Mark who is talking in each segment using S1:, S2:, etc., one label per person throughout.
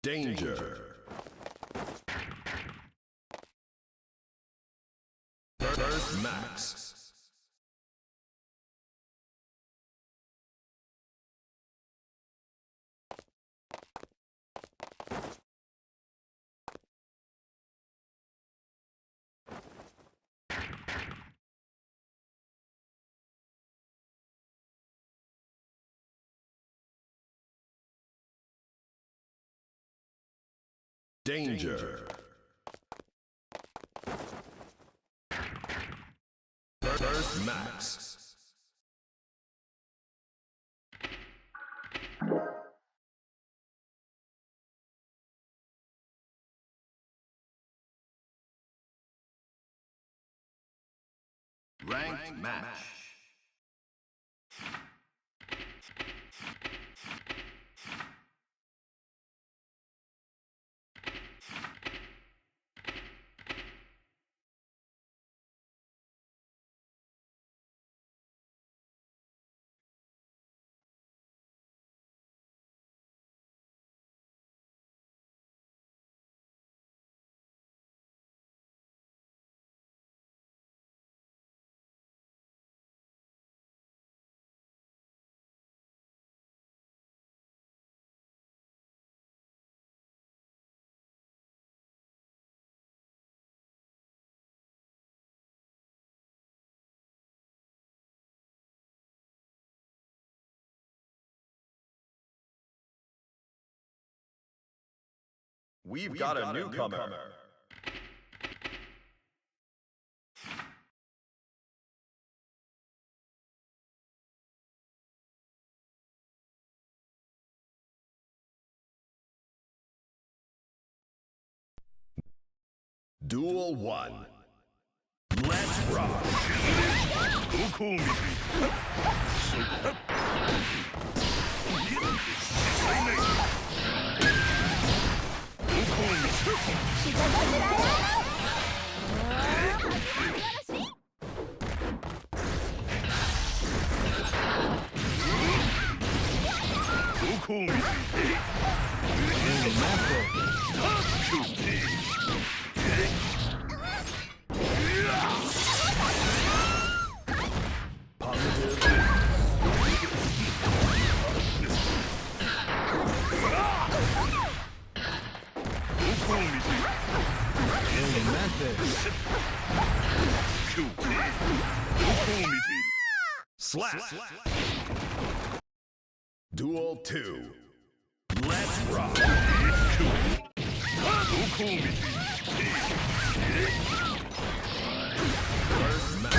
S1: Danger. Burst Max. Danger. Burst Max. Ranked match. We've got a newcomer. Duel 1. Let's rock. Slap. Duel 2. Let's rock. First match.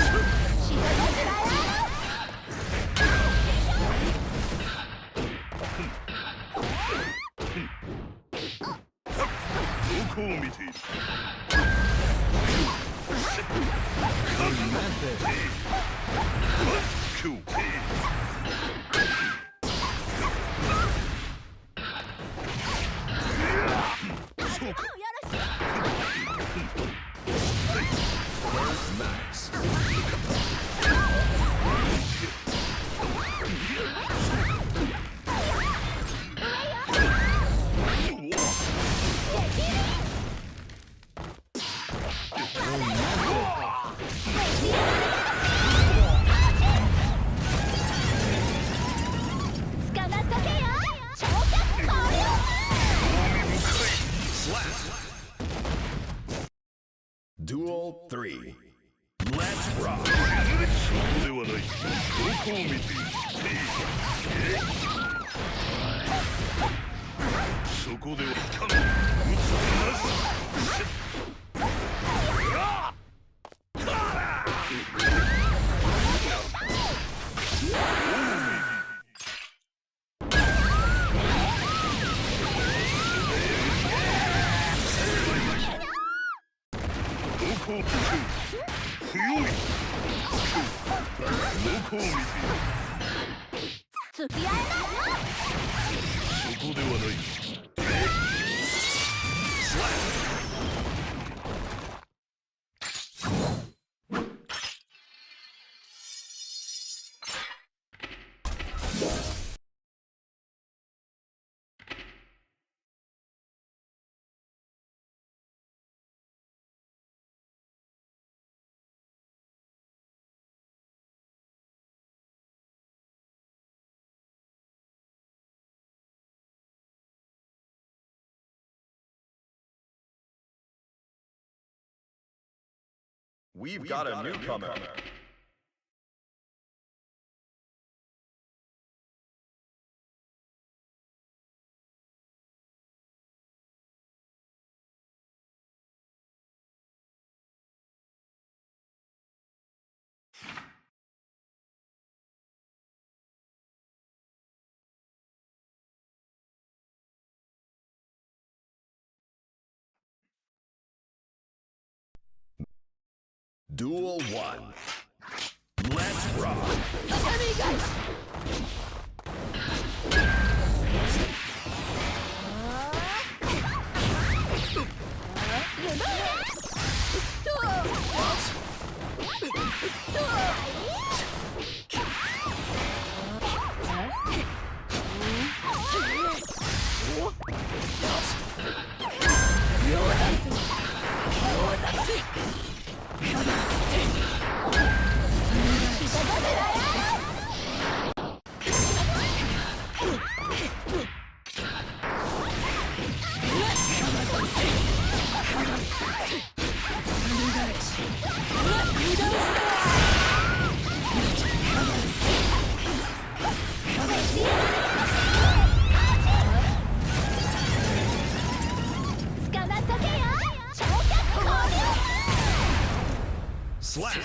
S1: Duel 3. Let's rock. We've got a newcomer. Duel 1. Let's rock! Slap!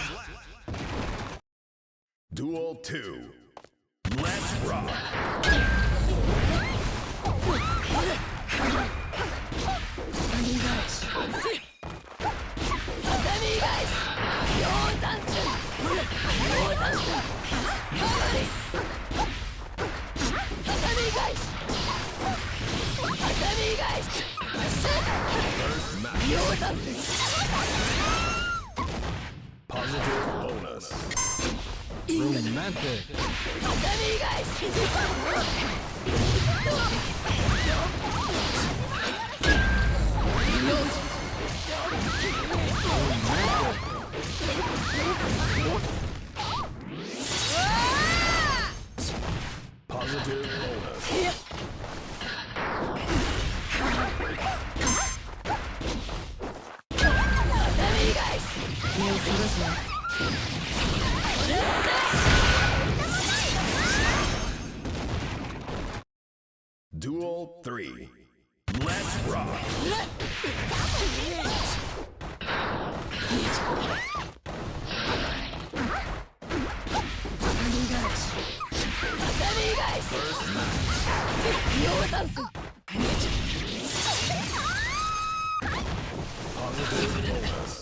S1: Duel 2. Let's rock! First match. Positive bonus.
S2: Romantic.
S1: Positive bonus. Duel 3. Let's rock! First match. Positive bonus.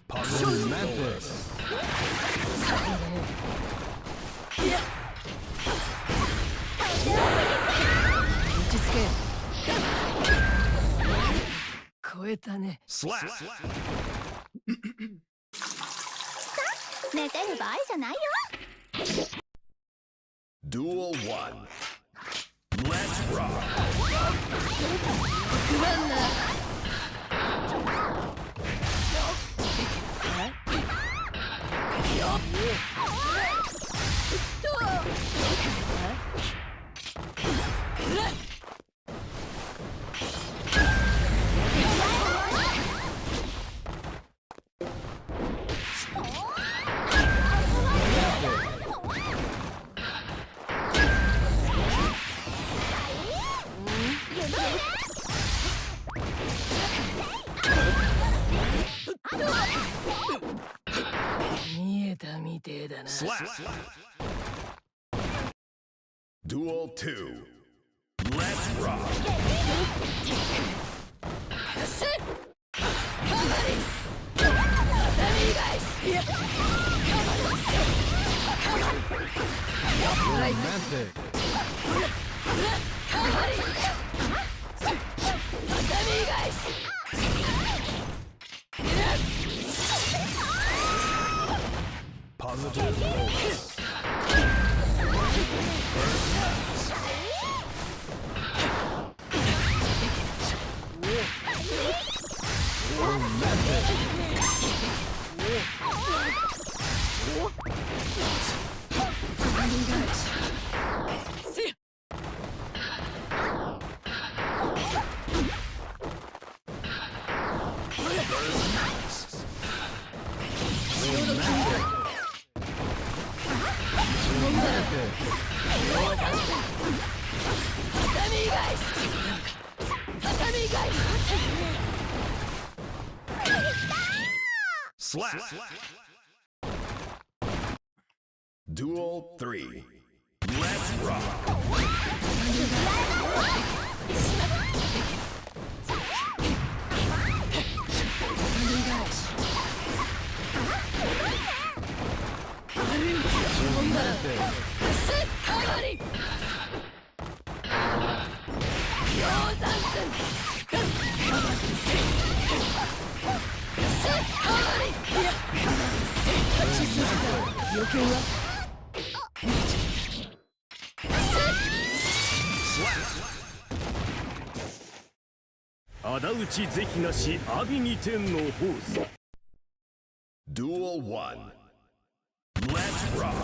S1: Positive bonus.
S2: 超えたね。
S1: Slap!
S3: 寝てる場合じゃないよ。
S1: Duel 1. Let's rock!
S2: 不安な。見えたみてえだな。
S1: Slap! Duel 2. Let's rock!
S2: はい。
S4: Romantic.
S1: Positive bonus. Slap. Duel 3. Let's rock.
S3: 仇討ち是非なし阿炎に天のホース
S1: Duel 1. Let's rock.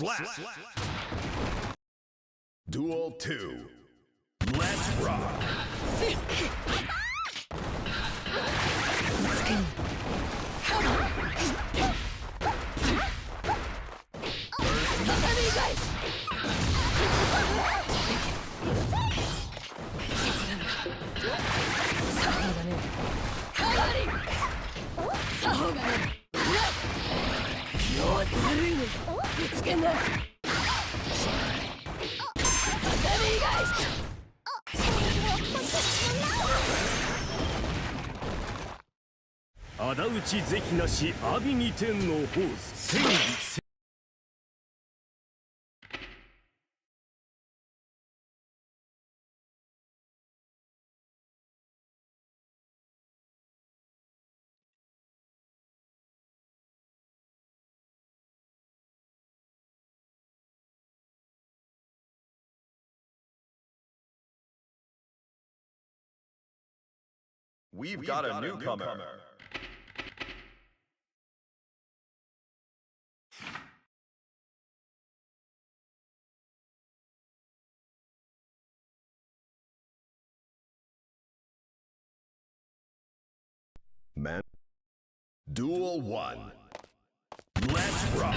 S1: Slap. Duel 2. Let's rock.
S3: 仇討ち是非なし阿炎に天のホース正義
S1: We've got a newcomer. Man. Duel 1. Let's rock.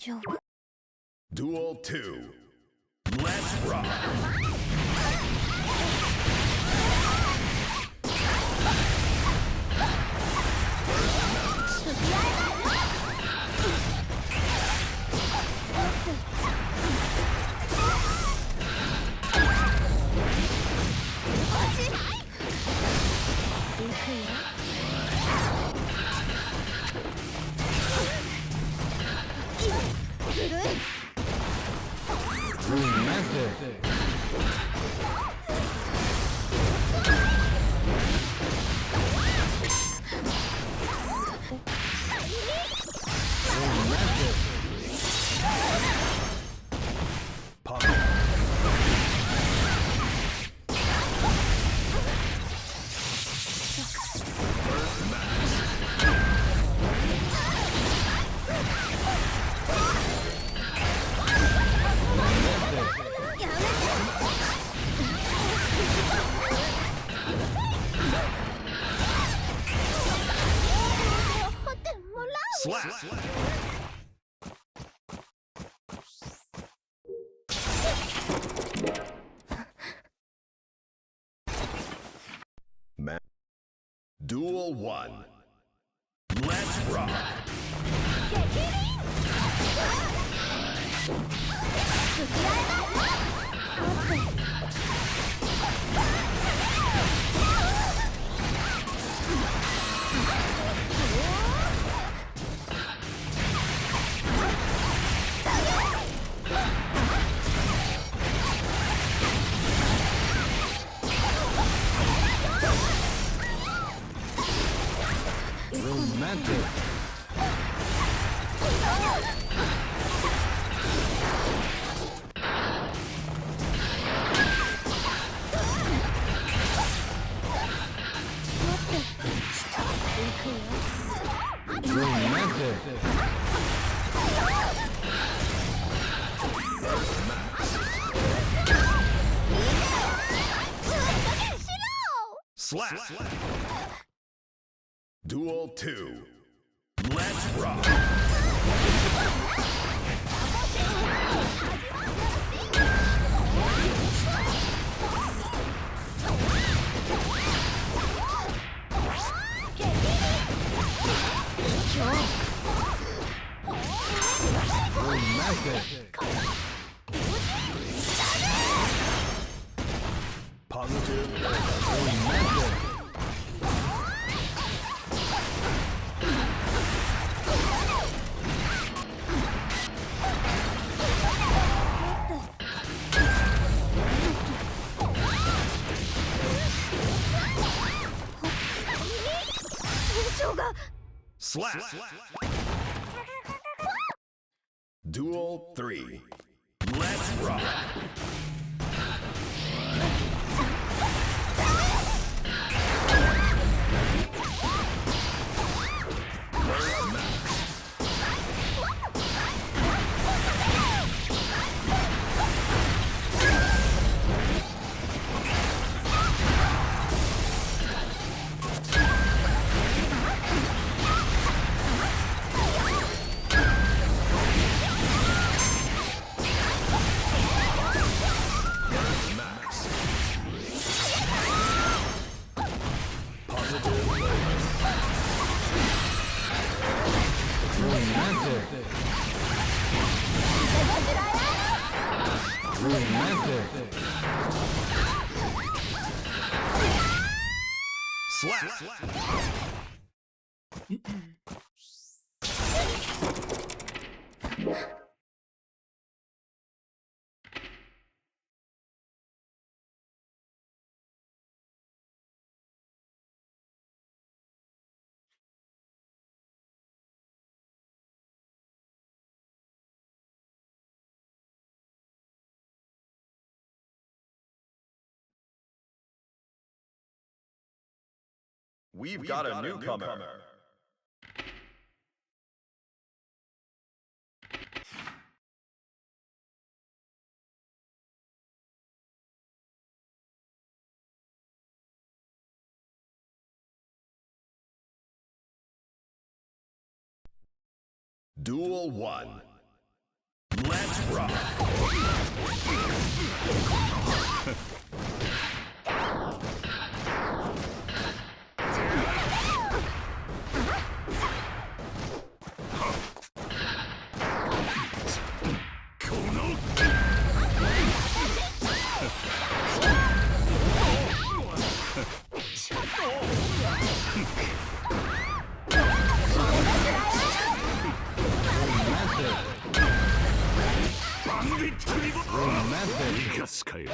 S4: 丈夫。
S1: Duel 2. Let's rock. Slap. Duel 1. Let's rock.
S3: Romantic. Romantic.
S1: Slap. Duel 2. Let's rock.
S3: Romantic.
S1: Positive.
S3: Romantic.
S1: Slap. Duel 3. Let's rock.
S3: Romantic.
S1: Slap. We've got a newcomer. Duel 1. rock.
S3: 生かすかよ。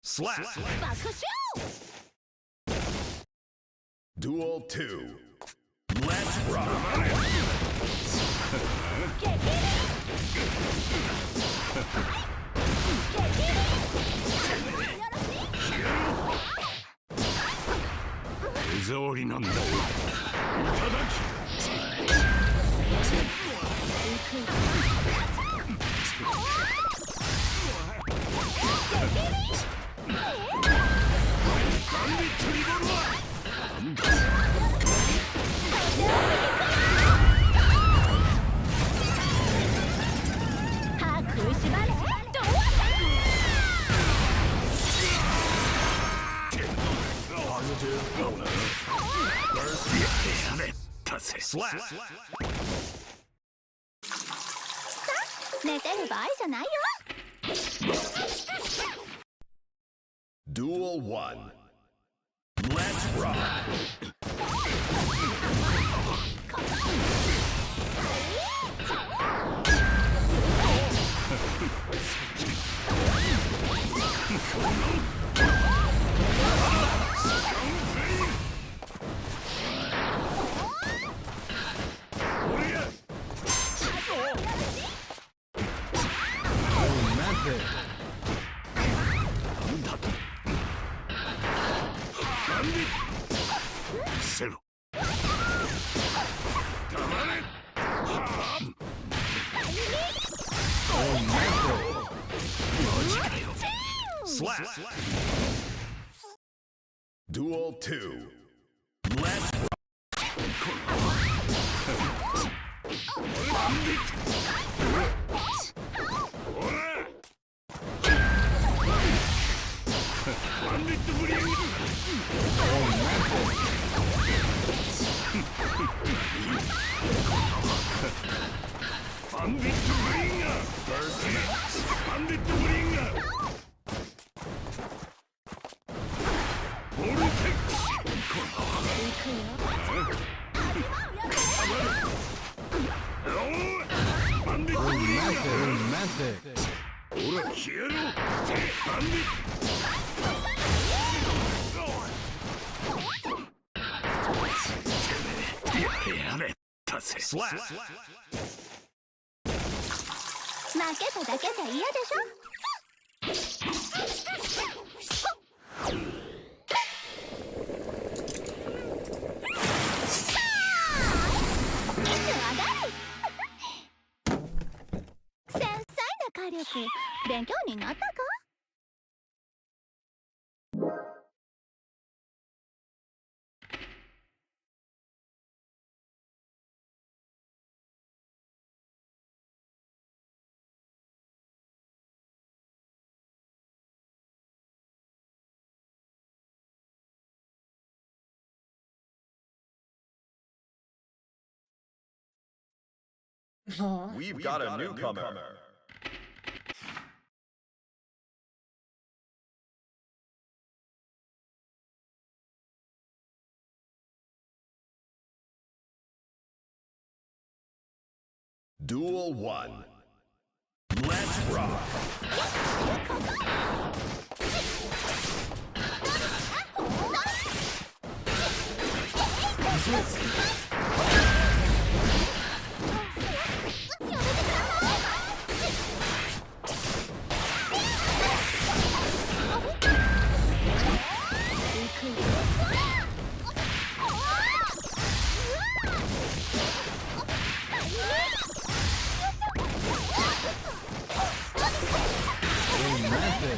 S1: Slap. Duel 2. Let's rock.
S3: Is 手触りなんだよ。いただき。
S1: Slap.
S4: 寝てる場合じゃないよ。
S1: Duel 1. Let's rock. Slap. Duel 2. Let's rock.
S4: 負けただけじゃ嫌でしょ。繊細な火力、勉強になったか
S1: We've got a newcomer. Duel 1. Let's rock.
S4: 筋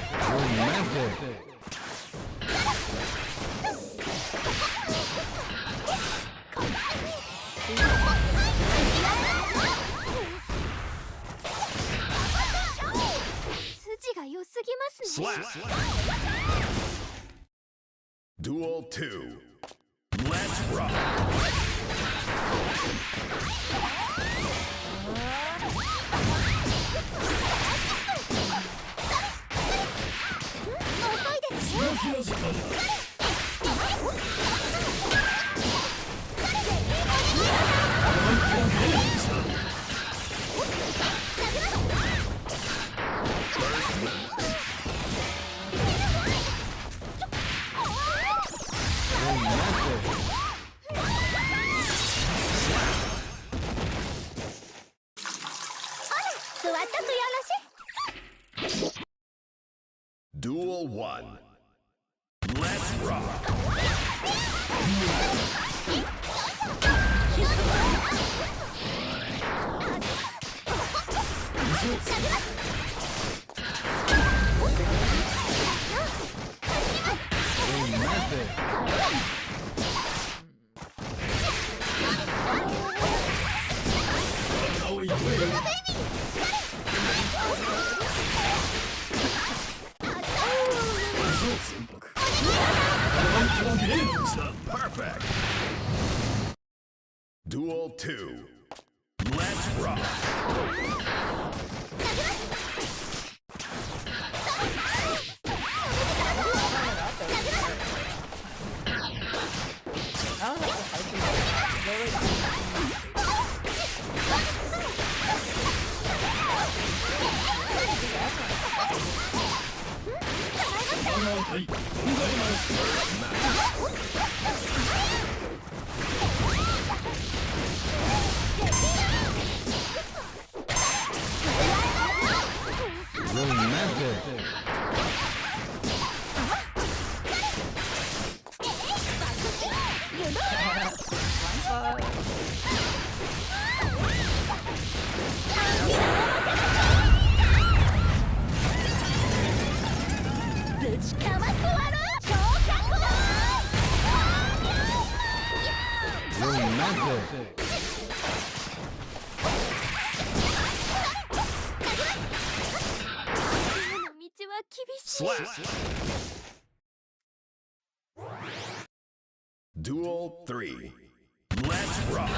S4: が良すぎますね。
S1: Slap. Duel 2. Let's rock.
S4: 遅いですね。
S3: 気の時間だ。
S4: 座っとくよろし。
S1: Duel 1. Let's rock.
S3: 青い声を
S1: Perfect. Duel 2. Let's rock.
S3: はい、問題ます。
S4: ぶちかますわろ昇格だ。の道は厳しい。
S1: Slap. Duel 3. Let's rock.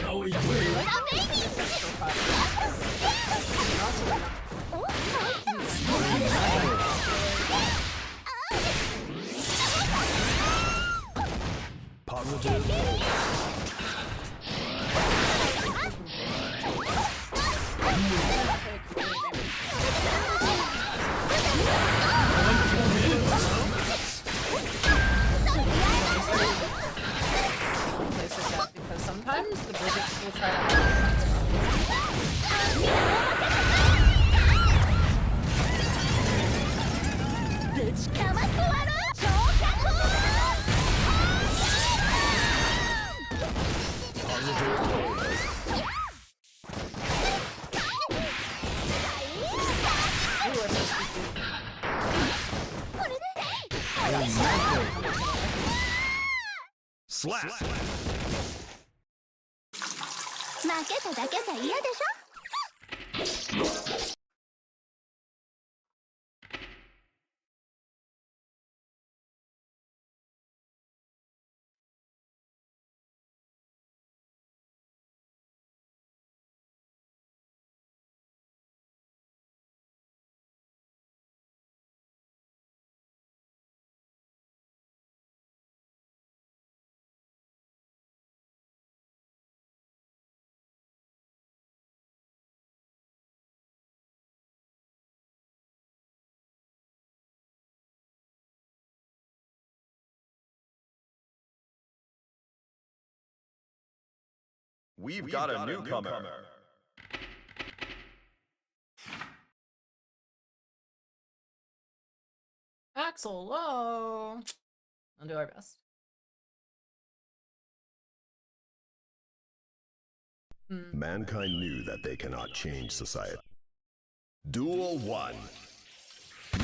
S3: 青い声を
S1: Positive.
S4: ぶちかますわろ昇格。
S1: Slap.
S4: 負けただけじゃ嫌でしょ。
S1: We've got a newcomer.
S5: Axel Low. I'll do our best.
S1: Mankind knew that they cannot change society. Duel 1.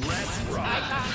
S1: Let's rock!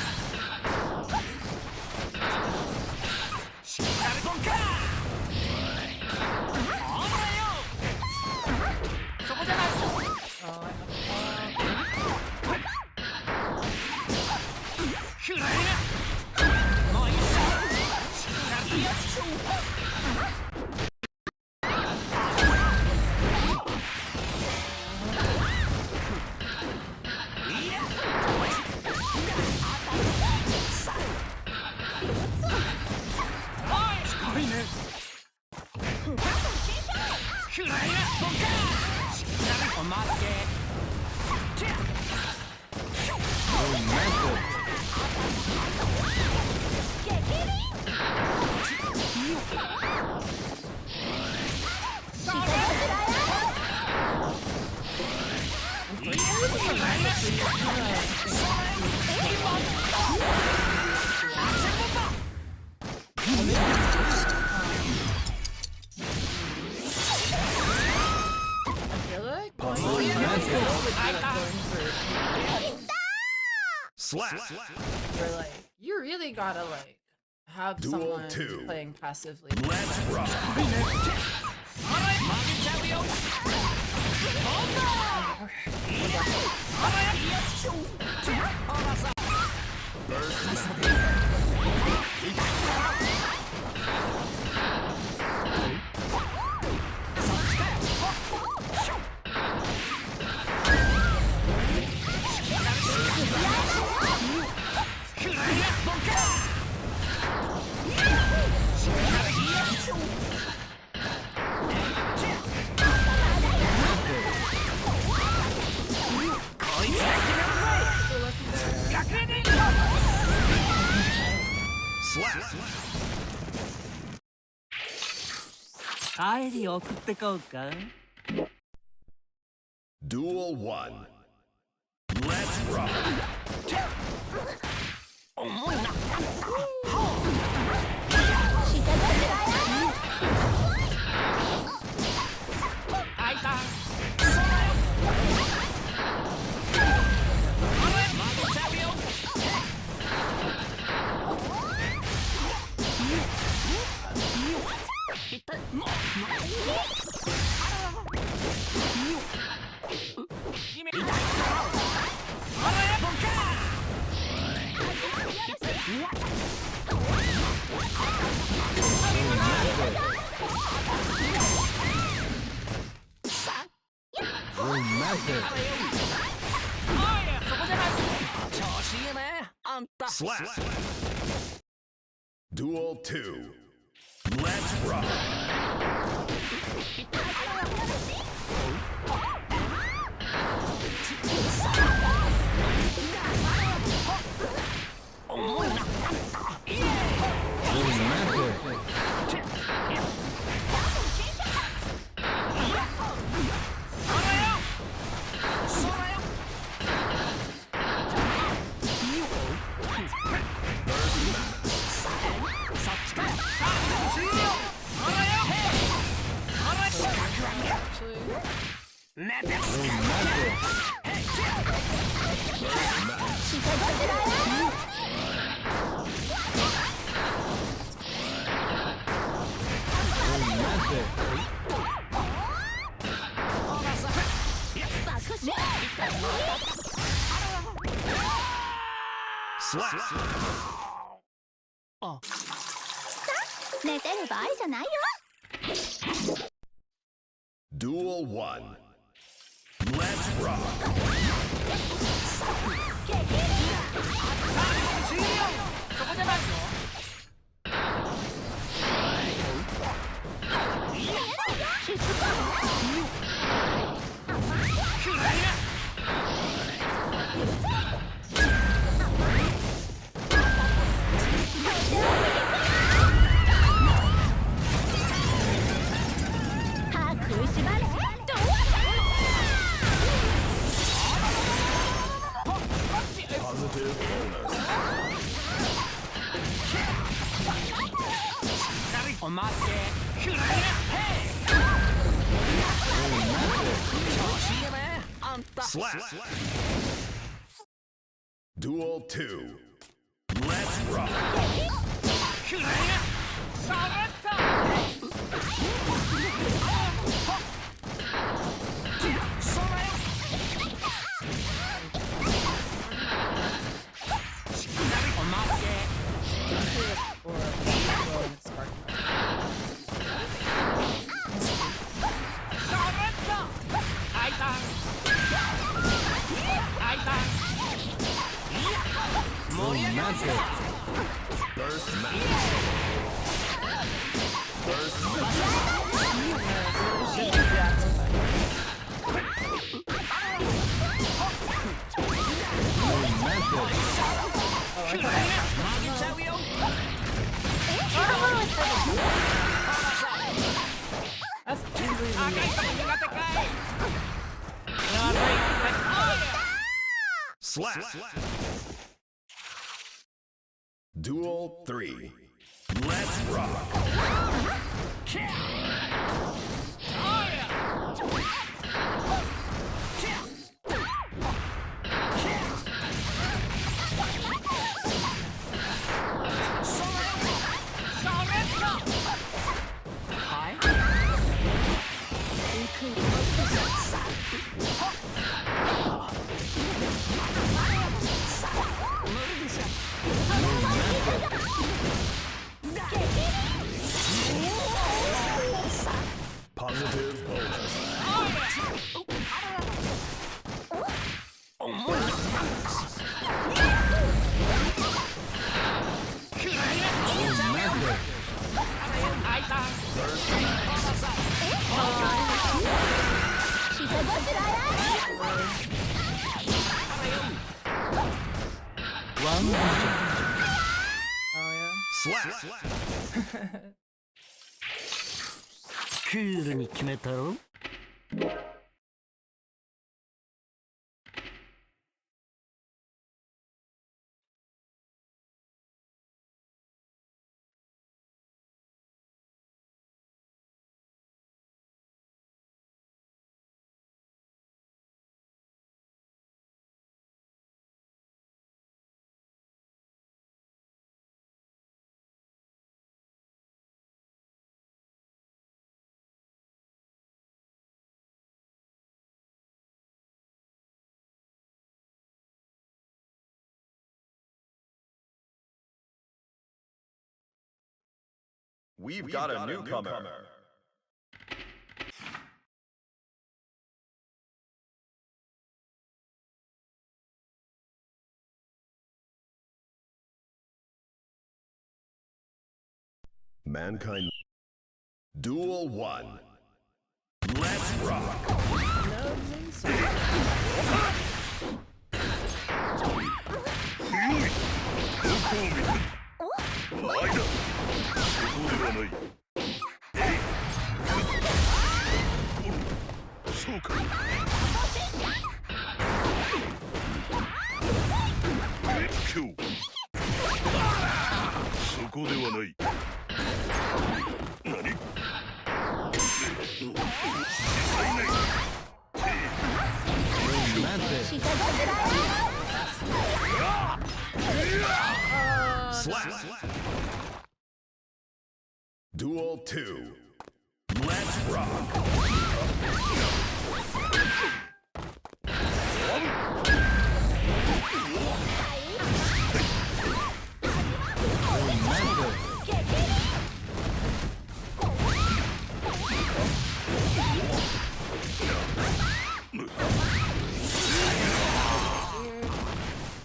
S1: Slap!
S5: You're like, you really gotta like have
S1: Duel
S5: someone
S1: 2.
S5: playing passively.
S1: Let's rock! Slap!
S6: 帰り送ってこうか
S1: Duel 1. Let's rock!
S6: 調子いいねあんた
S1: Slap! Duel 2. Let's rock! Slap!
S4: 寝てる場合じゃないよ。
S1: Duel 1. Let's rock!
S6: 待ってくらえ。調子いいねあんた。
S1: Slap. Duel 2. Let's rock.
S6: くらえ。下がった。それ。お待って。
S5: Or blow and spark.
S6: 開いた。開いた。盛り上げます。
S1: Burst match. Burst match.
S5: Shit, yeah, it's fine.
S6: 投げちゃうよ。
S5: That's easily
S6: 赤い
S5: me.
S6: とこ苦手かい。
S5: No, I'm right.
S1: Slap. Duel 3. Let's rock.
S2: ワンビジョン。
S5: Oh yeah.
S1: Slap.
S2: クールに決めたろ。
S1: We've got a newcomer. Mankind. Duel 1. Let's rock.
S5: No, please.
S1: そうか。今日そこではない。何？Slap. Duel 2. Let's rock.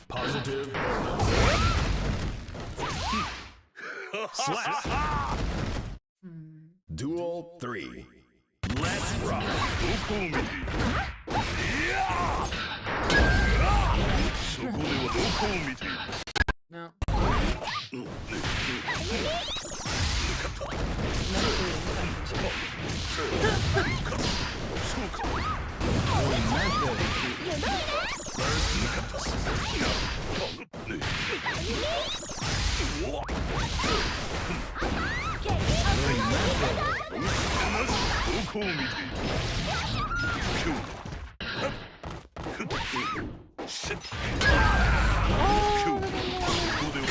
S1: Positive. Slap. Duel 3. Let's rock.
S5: No.
S1: こう見ている。せっ。ここで終わ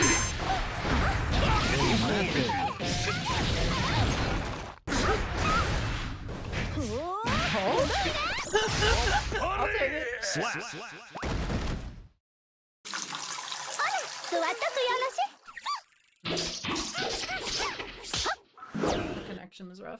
S1: る。
S5: I'll take it.
S1: Slap.
S4: 座っとくよろし。
S5: Connection is rough.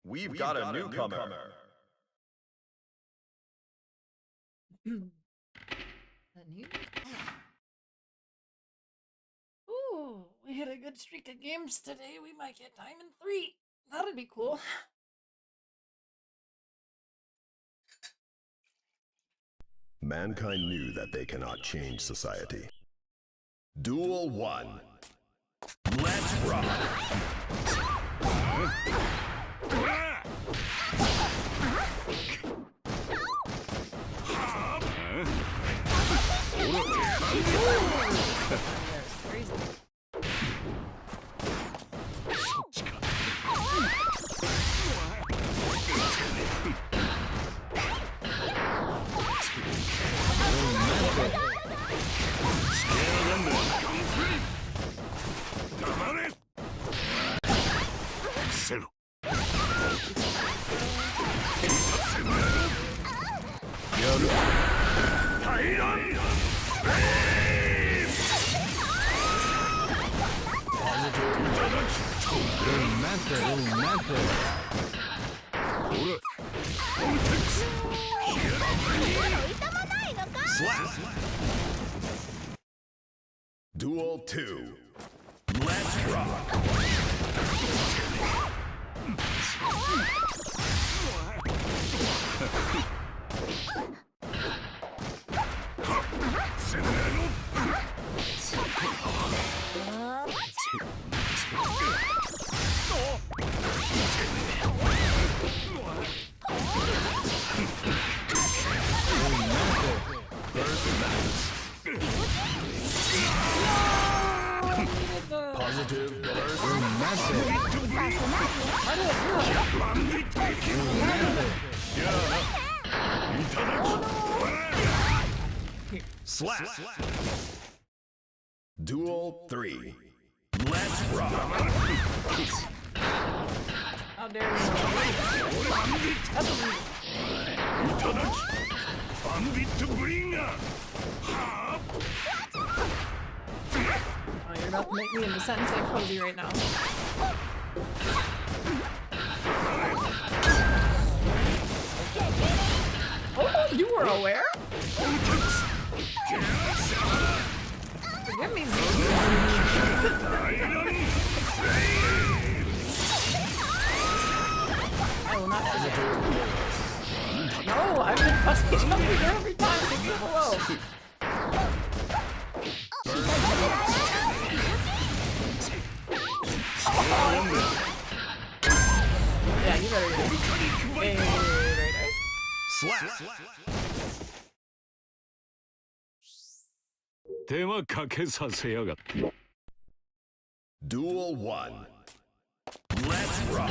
S1: We've got a newcomer.
S5: A new. Ooh, we hit a good streak of games today. We might get Diamond 3. That'd be cool.
S7: Mankind knew that they cannot change society. Duel 1. Let's rock!
S5: Crazy.
S7: Duel 2. Let's rock! Positive burst. Slap. Duel 3. Let's rock.
S5: How dare you? That's Oh, you're about to make me into Sensei Cozy right now. Oh, you were aware? Forgive me, I will not forget. No, I've been fussing jumping every time. Leave me alone. Yeah, you better get it. Hey, very nice.
S7: Slap.
S3: 手間かけさせやがって。
S7: Duel 1. Let's rock.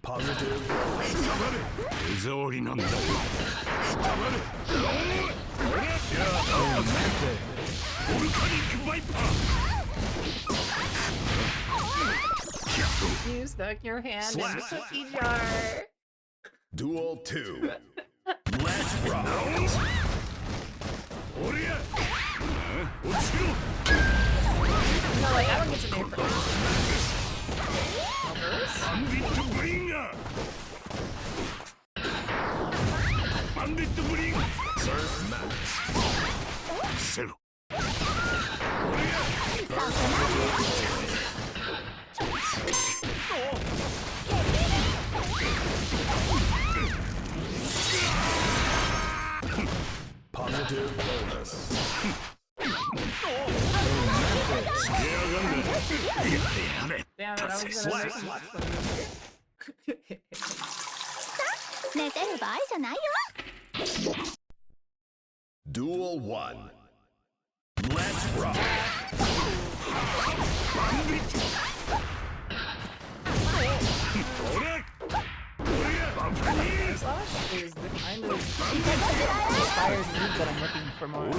S7: Positive.
S3: 手触りなんだよ。
S5: You stuck your hand in the cookie jar.
S7: Duel 2. Let's rock.
S5: No, like, I don't get to name for this.
S7: Surf Max. Positive bonus.
S5: Damn it, I was gonna make him watch one.
S4: 寝てる場合じゃないよ。
S7: Duel 1. Let's rock.
S5: Slash is the kind of inspired move that I'm looking for more.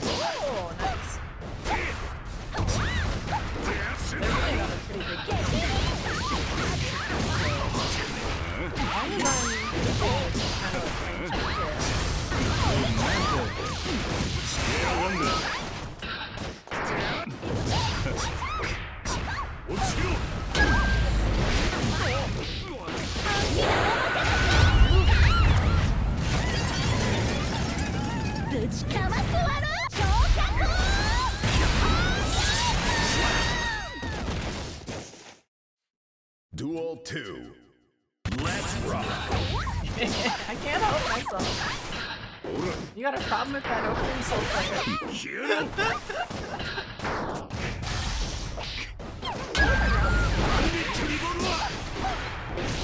S5: Oh, nice. They're really on a pretty big game. As long as I'm kind of like
S7: Duel 2. Let's rock.
S5: I can't help myself. You got a problem with that opening soul player?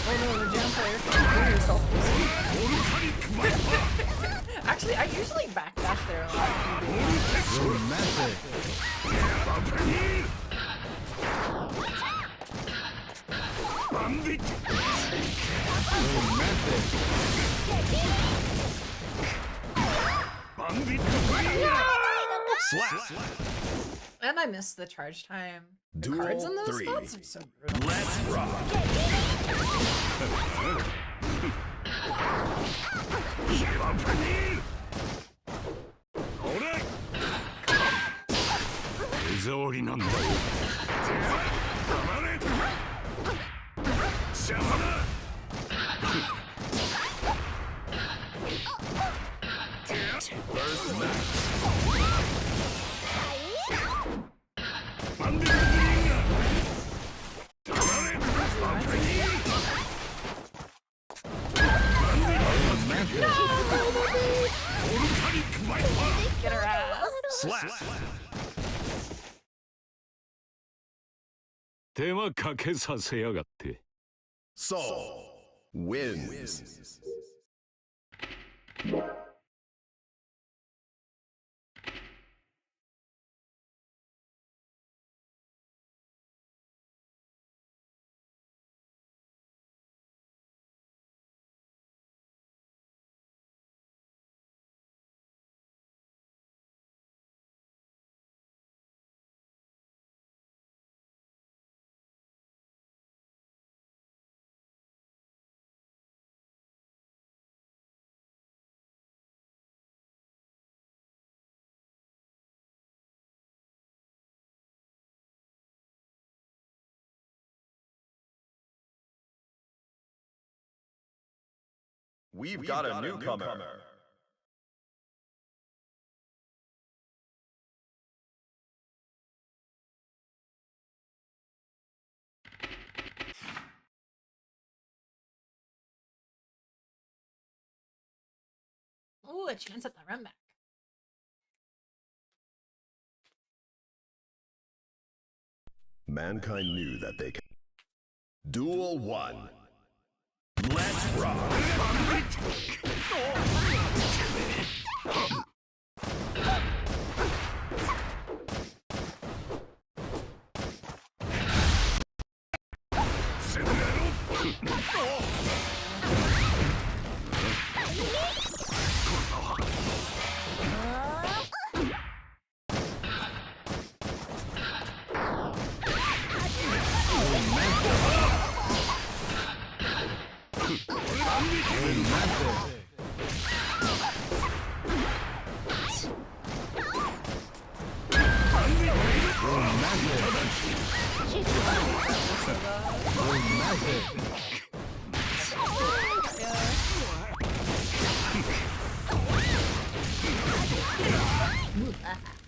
S5: Oh no, the jam player. Kill yourself. Actually, I usually backdash there a And I missed the charge time. The
S7: Duel
S5: cards in those
S7: 3.
S5: spots are so brutal.
S7: Let's rock. First match.
S5: Get her ass.
S7: Slap.
S3: 手間かけさせやがって。
S7: Soul wins. We've got a newcomer.
S5: Ooh, a chance at the run back.
S7: Mankind knew that they could. Duel 1. Let's rock.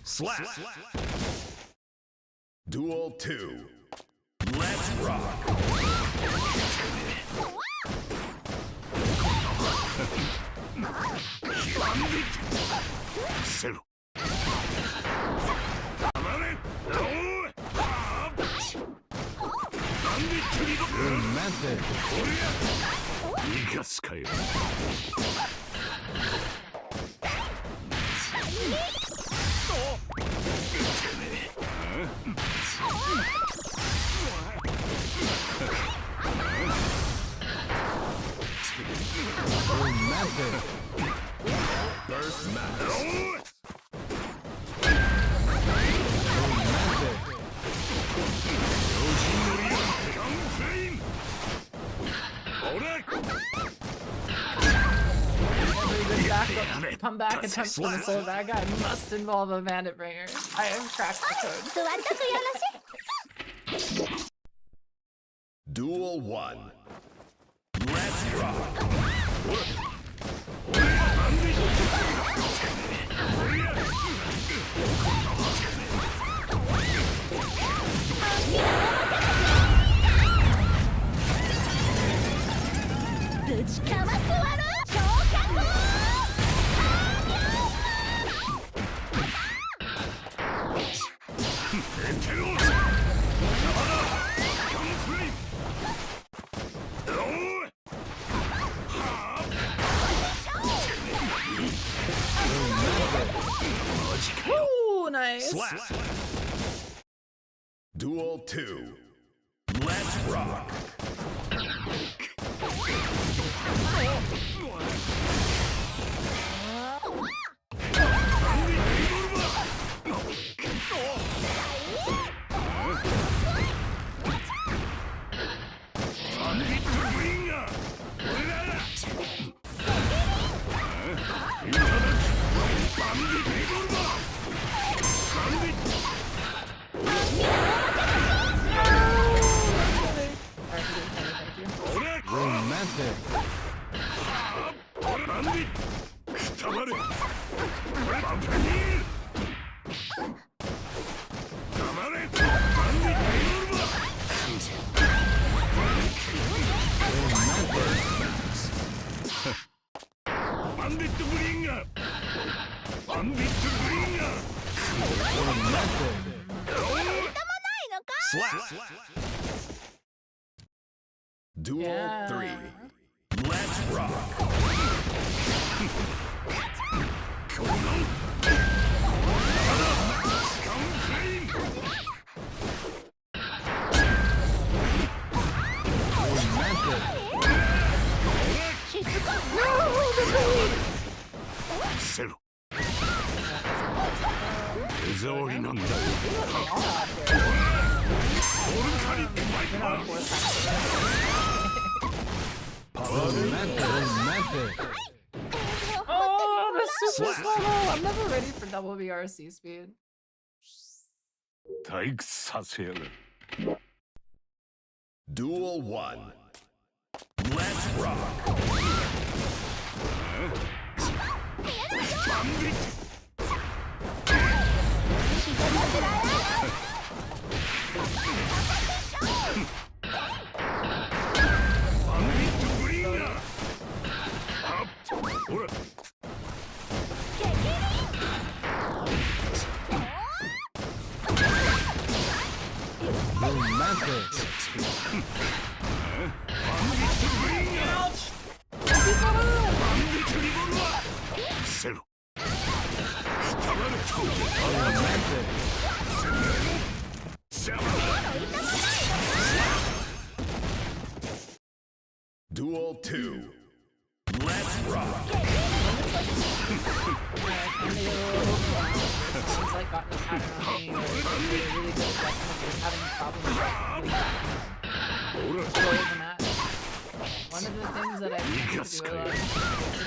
S7: Slap. Duel 2. Let's rock. Zero.
S5: Every comeback attempt from the soul bad guy must involve a bandit bringer. I have cracked the code.
S4: 座っとくよろしい
S7: Duel 1. Let's rock.
S5: Ooh, nice.
S7: Slap. Duel 2. Let's rock. Duel
S5: Yeah.
S7: 3. Let's rock. Zero. 手触りなんだよ。
S5: Oh, the super slow. I'm never ready for double BRC speed.
S1: 退屈させやがる
S7: Duel 1. Let's rock. Zero. Duel 2. Let's rock.
S5: Seems like gotten a pattern on being really good at having problems with the mat. One of the things that I need to do a lot of focus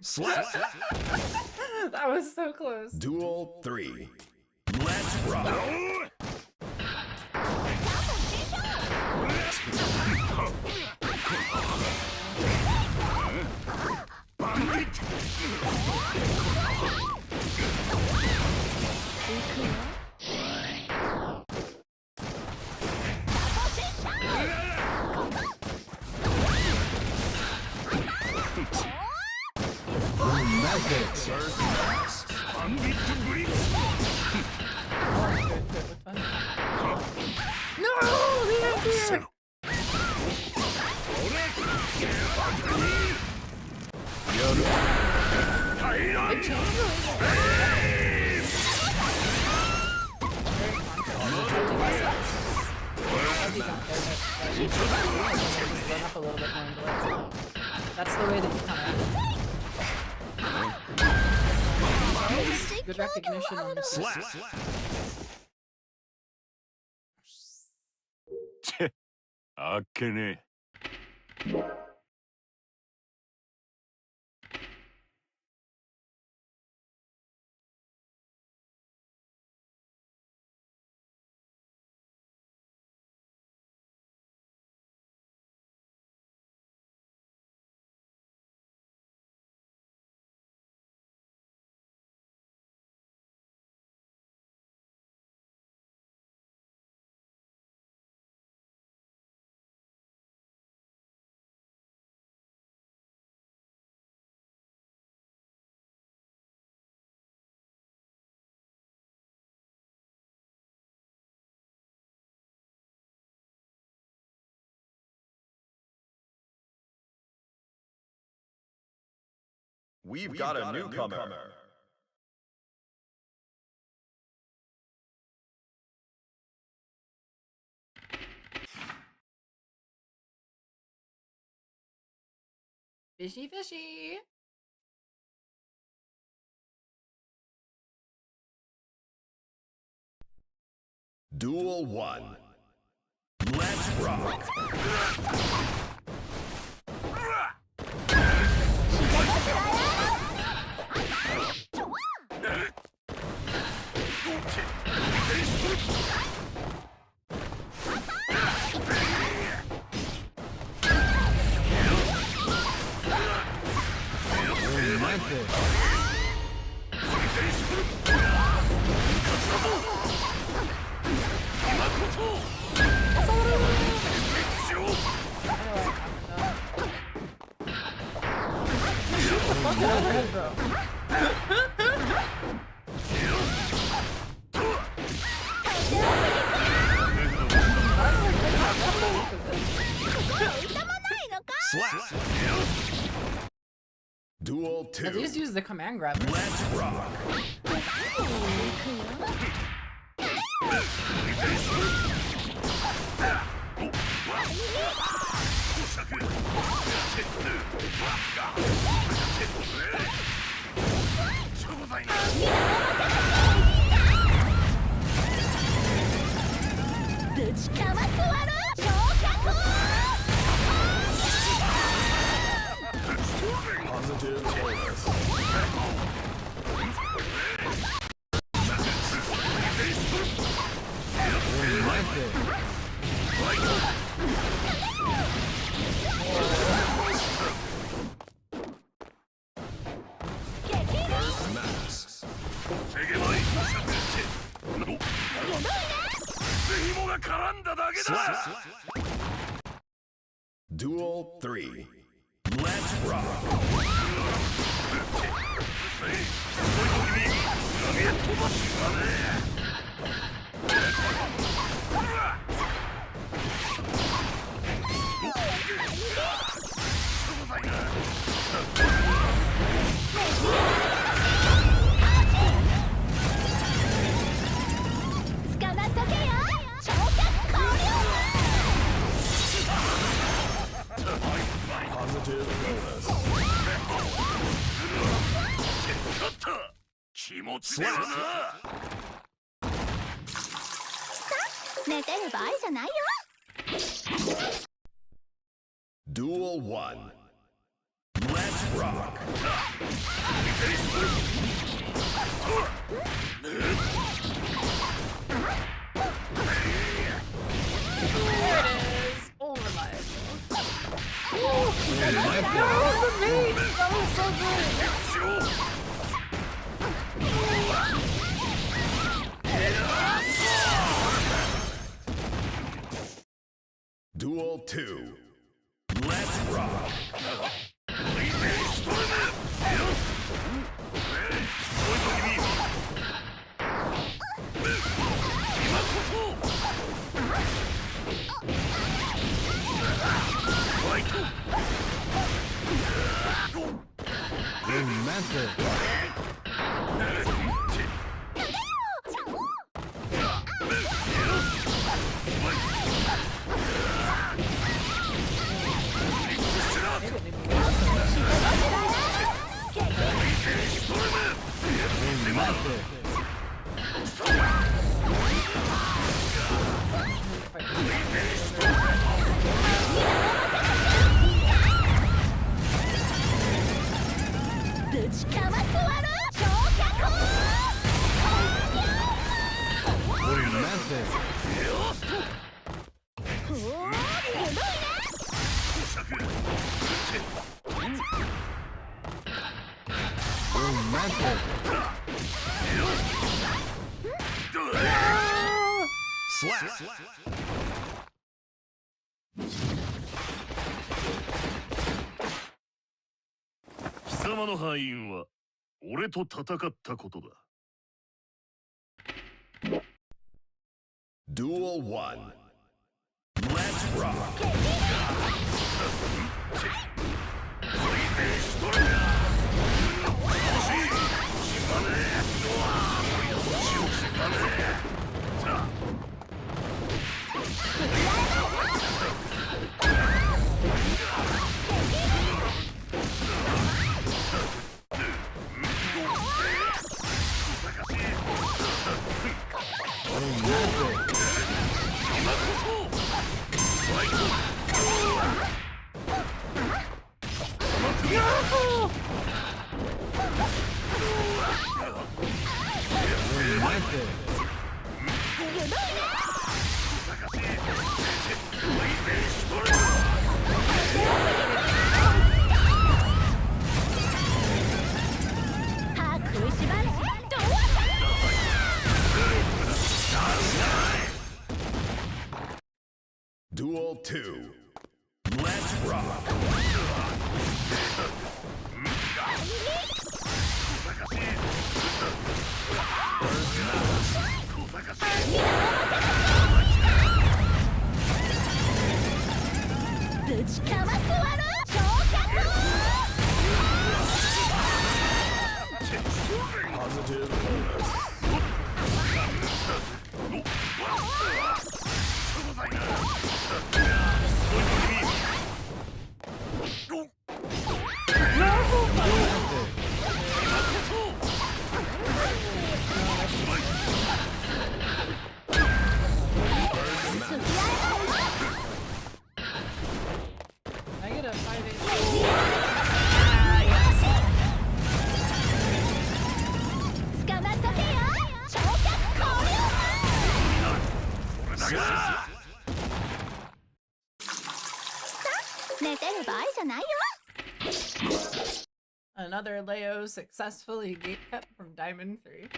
S7: Slap.
S5: That was so close.
S7: Duel 3. Let's rock.
S1: アンビットブリッジ
S5: No, the answer.
S1: せろ俺やる
S5: It changed up a little bit more into it. That's the way that you come at it. Good recognition on this.
S1: Slap チェあっけね
S7: We've got a newcomer.
S5: Fishy, fishy.
S7: Duel 1. Let's rock.
S1: Slap
S7: Duel 2.
S5: At least use the command grabber.
S7: Let's rock. Positive bonus. Masks.
S1: 防げまい紐が絡んだだけだ
S7: Duel 3. Let's rock. Positive bonus.
S1: 勝った気持ちだよな
S4: 寝てる場合じゃないよ
S7: Duel 1. Let's rock.
S5: There it is. Overlife. That was amazing. That was so good.
S7: Duel 2. Let's rock.
S4: ぶちかますわる焼却おお、ひどいね。
S7: Slap.
S1: 貴様の敗因は俺と戦ったことだ。
S7: Duel 1. Let's rock. 歯食いしばれ。どうした Duel 2. Let's rock.
S4: ぶちかますわる焼却
S7: Positive bonus.
S5: I get a 5-8.
S4: 捕まっとけよ焼却交流さ寝てる場合じゃないよ。
S5: Another Leo successfully gate cut from Diamond 3.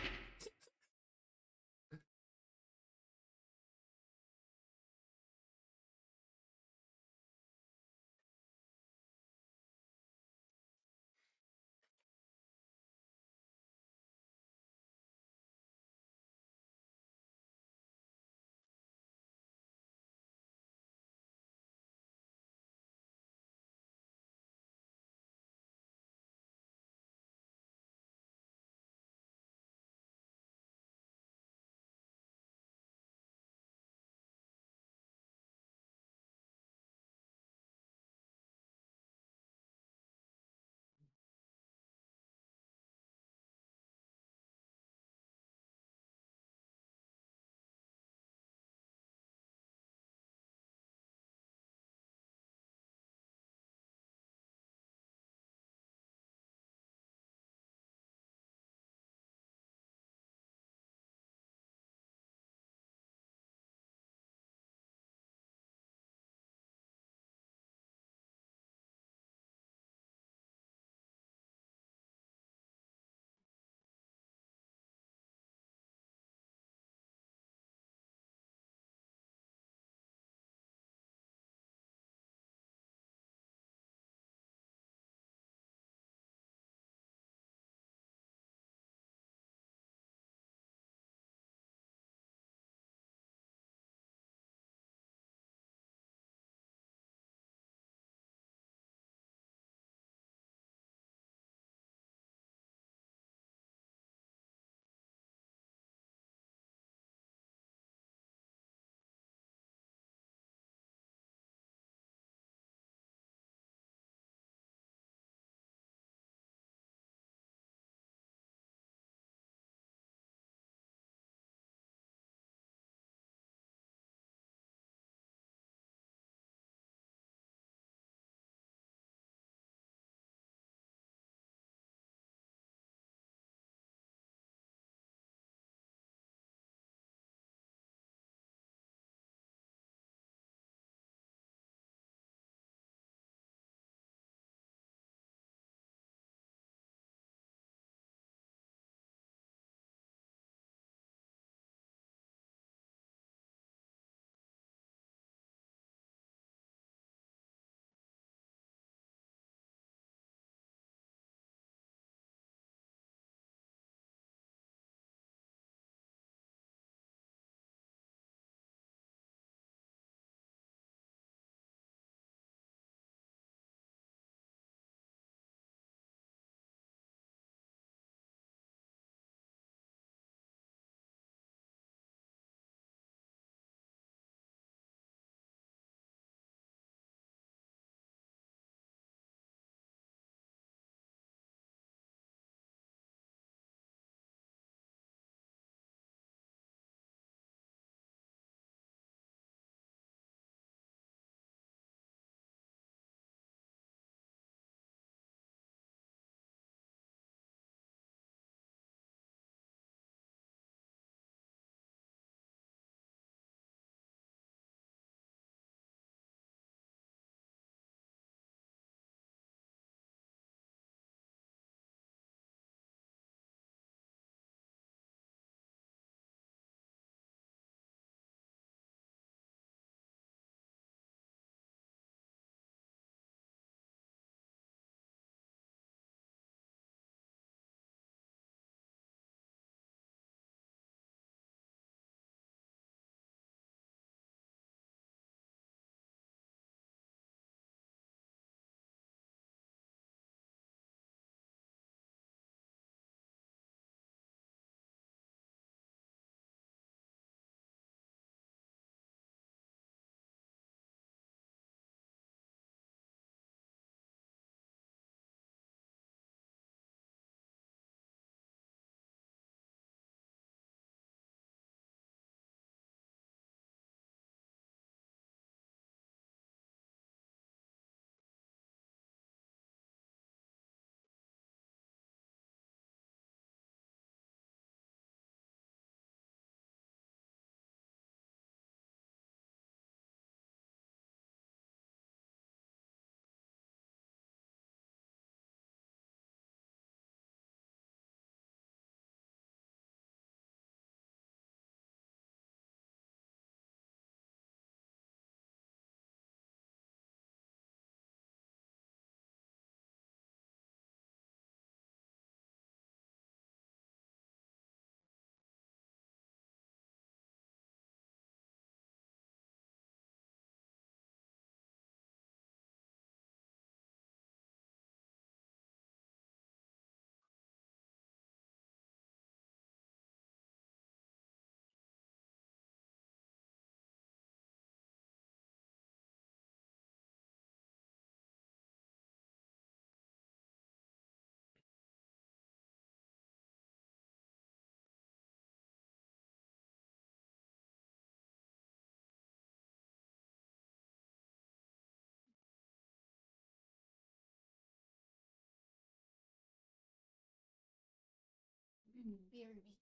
S5: BRB.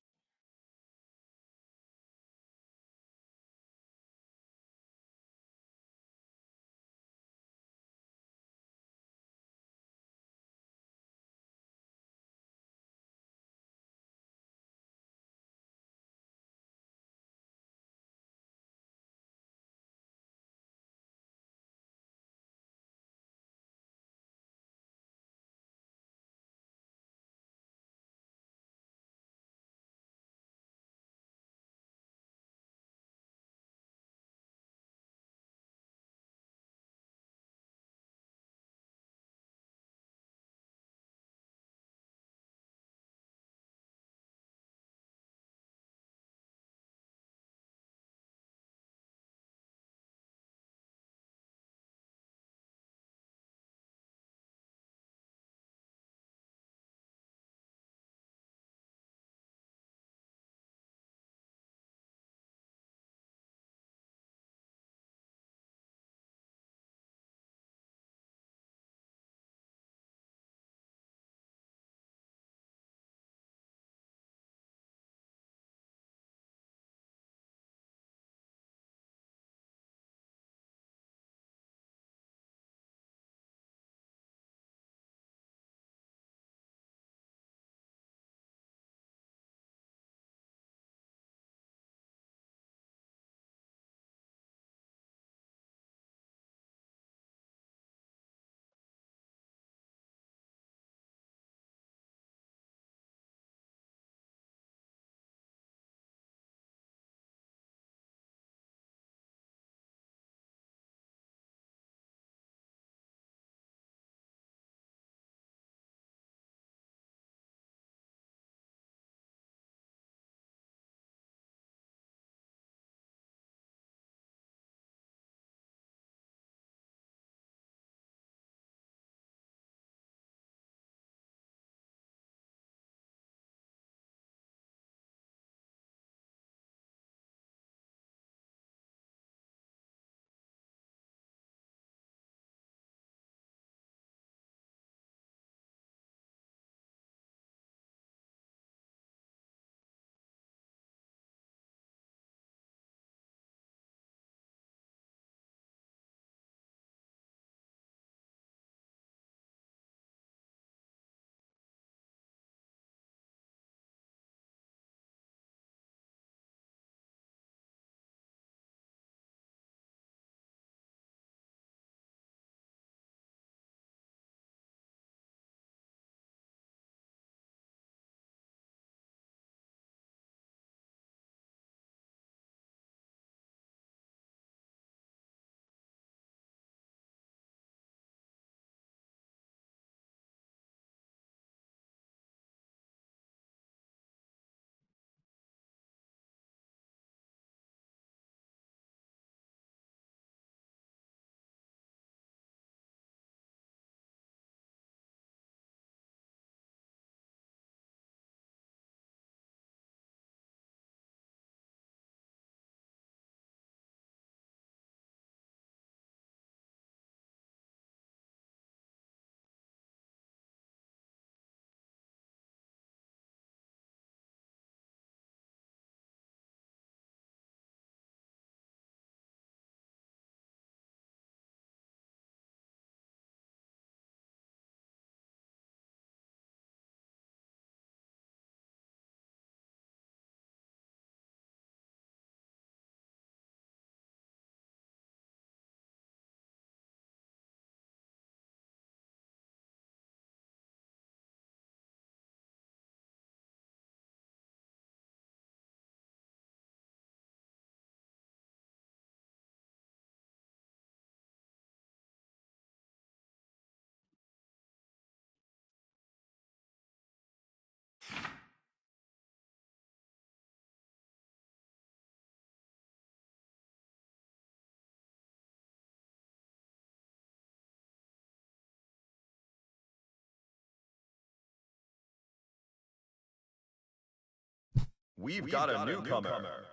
S7: We've got a newcomer.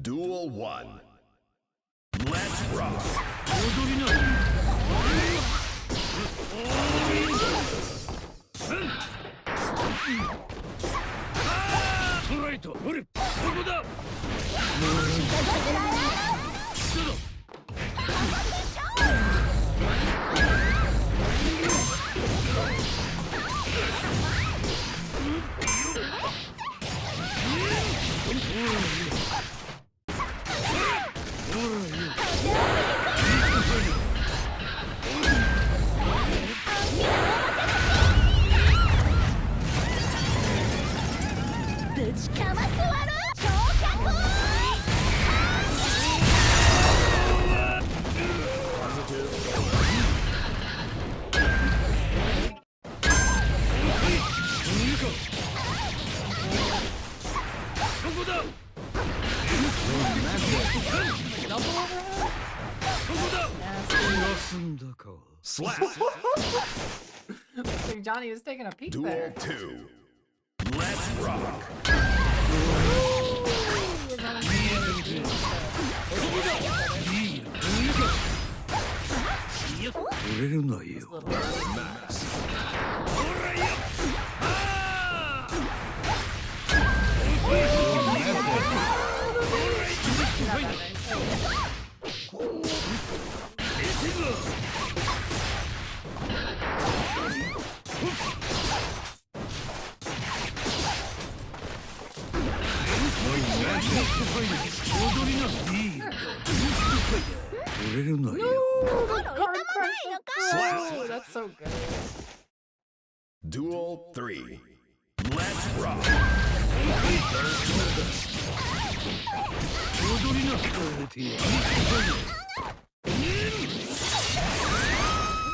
S7: Duel 1. Let's rock.
S3: 踊りなストライトほれそこだ
S4: ぶちかますわる焼却
S3: そこだそこだ休んだか
S7: Slap.
S5: Like Johnny was taking a peek
S7: Duel
S5: there.
S7: 2. Let's rock.
S3: 折れるなよ 踊りな折れるなよ
S5: Oh, that's so good.
S7: Duel 3. Let's rock.
S3: 踊りな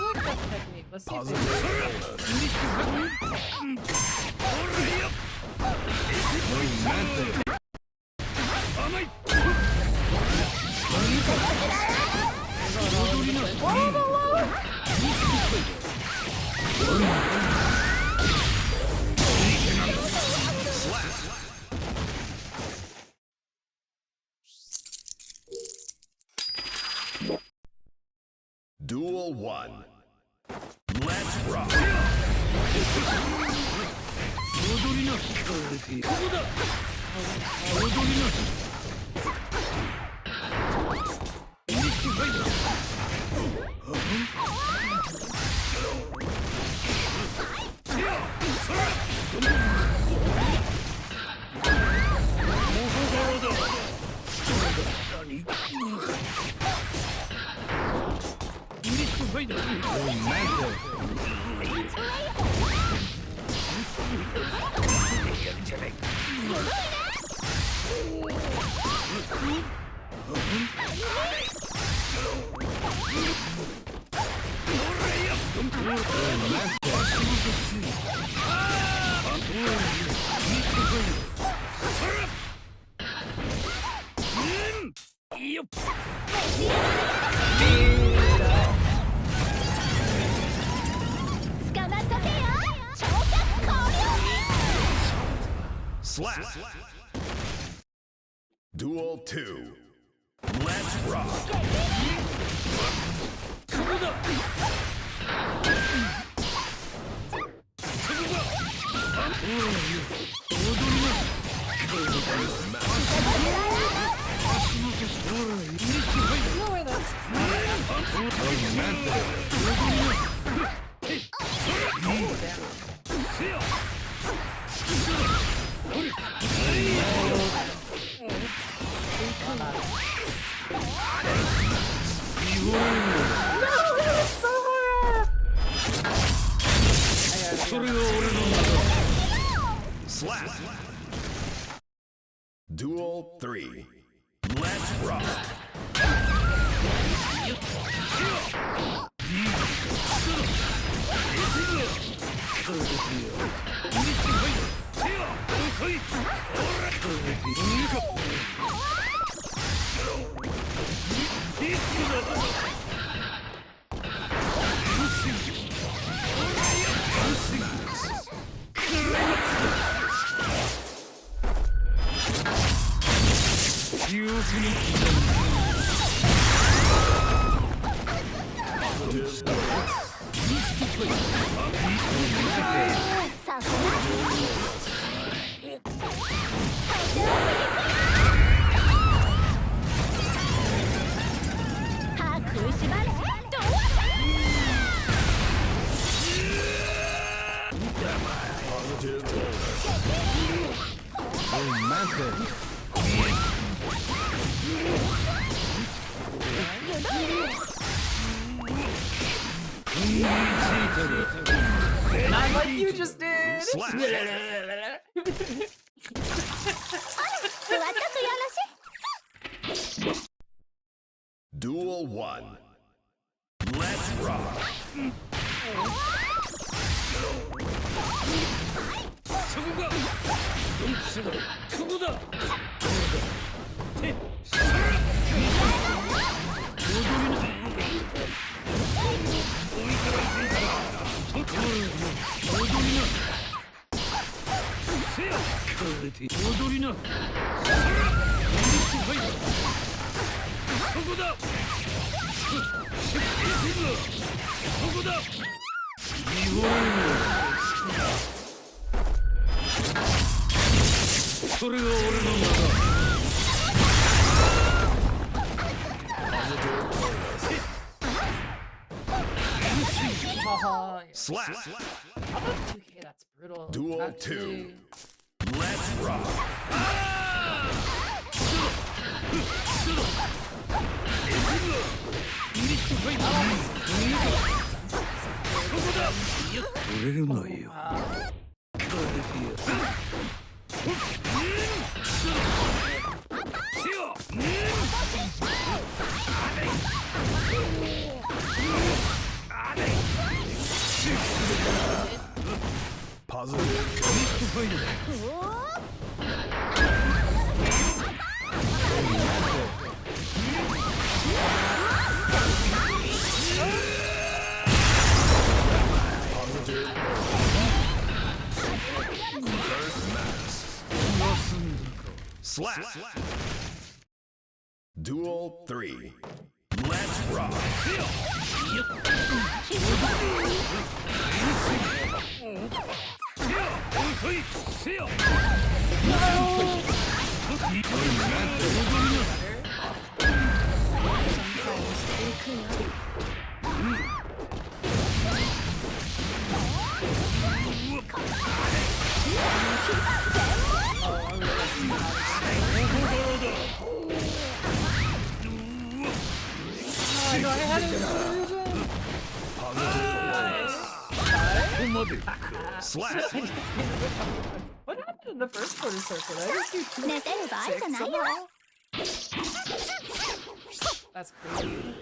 S5: I like that technique. Let's see if they
S7: Duel 1. Let's rock.
S3: 踊りなここだ踊りな
S4: 捕まっとけよ焼却完了
S7: Slap. Duel 2. Let's rock.
S3: それが俺の
S7: Slap. Duel 3. Let's rock.
S3: い記憶に刻
S4: さすが歯食いしばれどう
S5: Not like you just did.
S4: 座っとくよろし
S7: Duel 1. Let's rock.
S3: そこがドンピシャだここだて踊りなそこだそこだ日本それが俺の名だ
S5: Oh, yeah.
S7: Slap.
S5: How about 2K? That's brutal.
S7: Duel
S5: Actually,
S7: 2. Let's rock.
S3: 取れるなよ
S7: Positive. Slap. Duel 3. Let's rock.
S3: せよ
S7: Slap.
S5: what happened in the first quarter circle? I just do 2
S4: 寝てる場合じゃないよ
S5: somehow. That's crazy.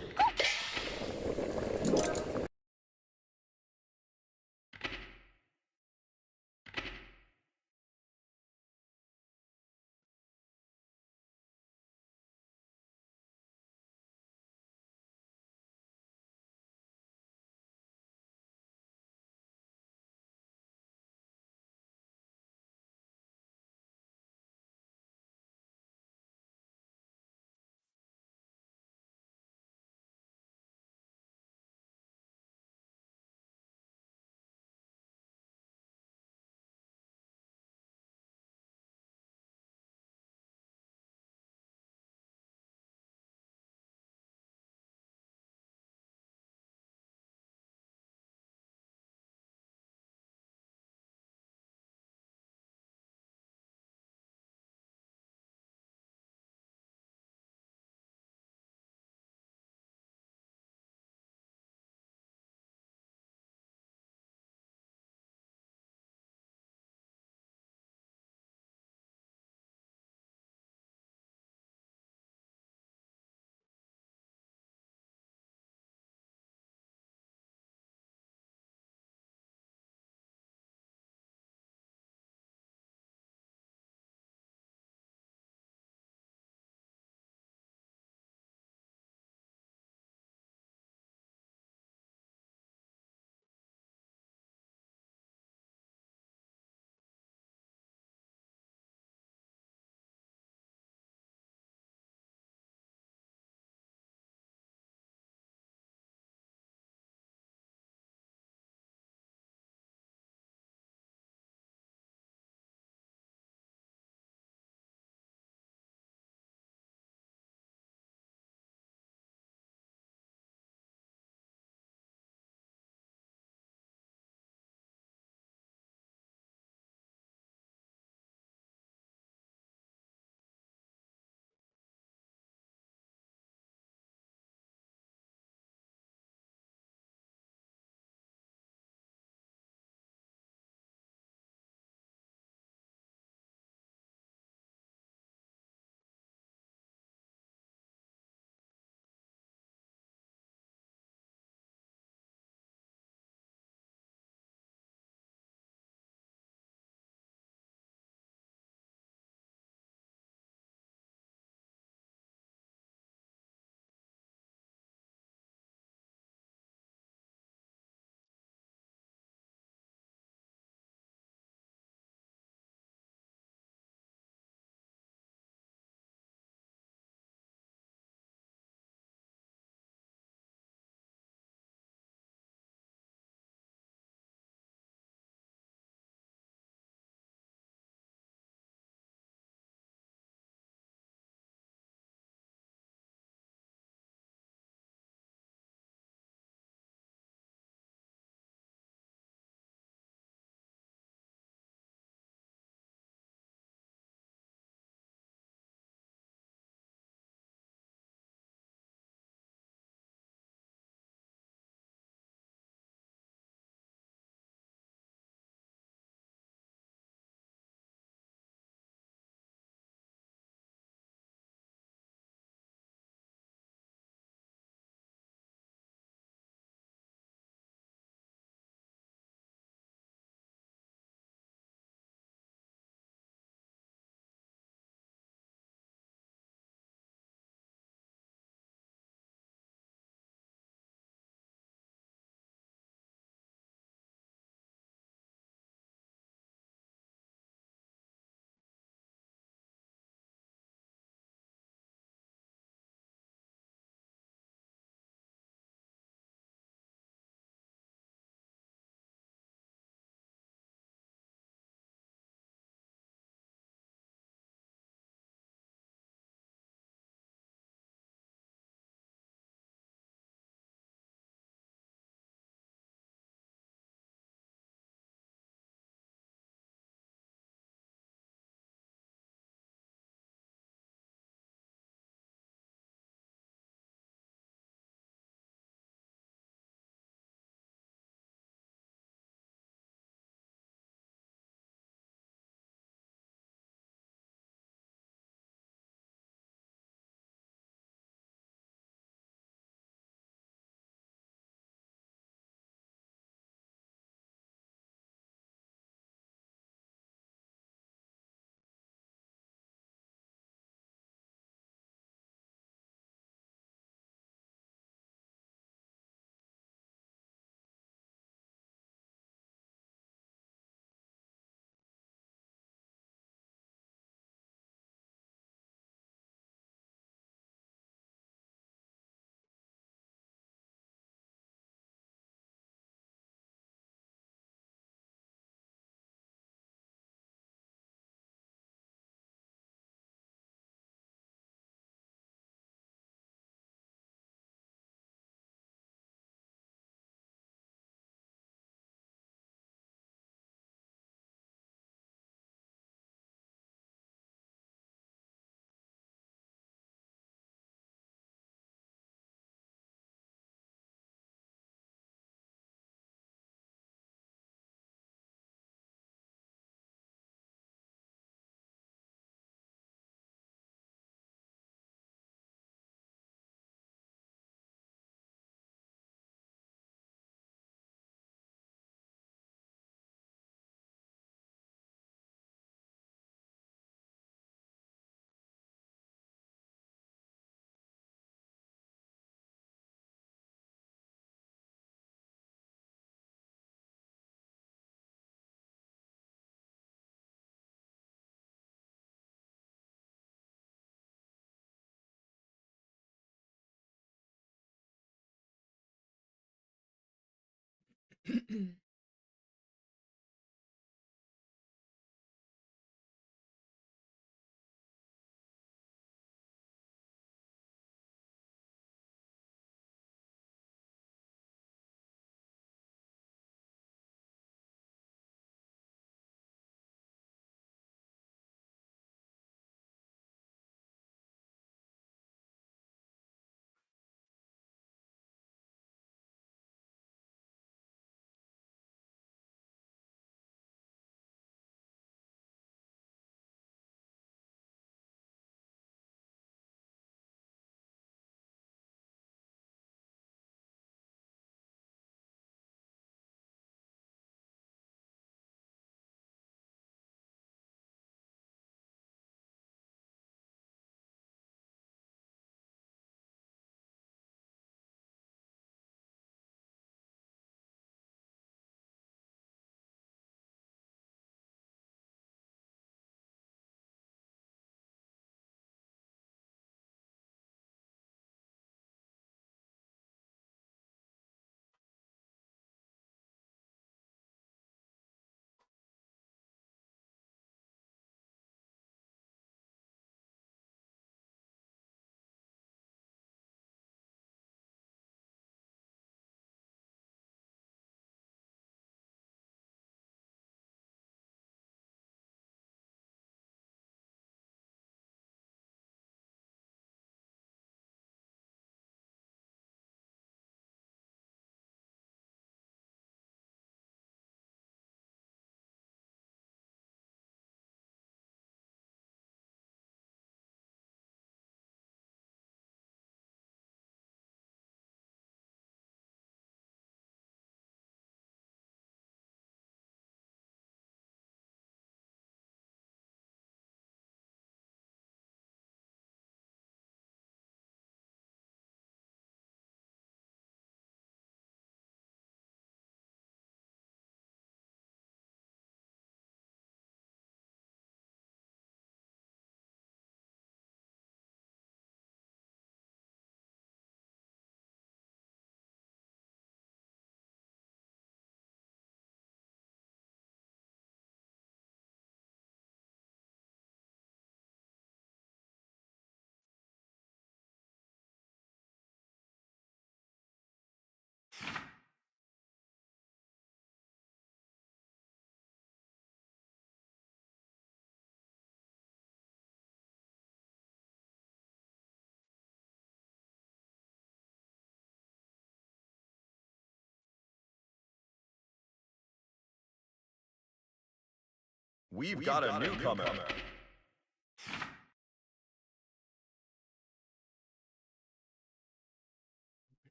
S7: We've got a newcomer.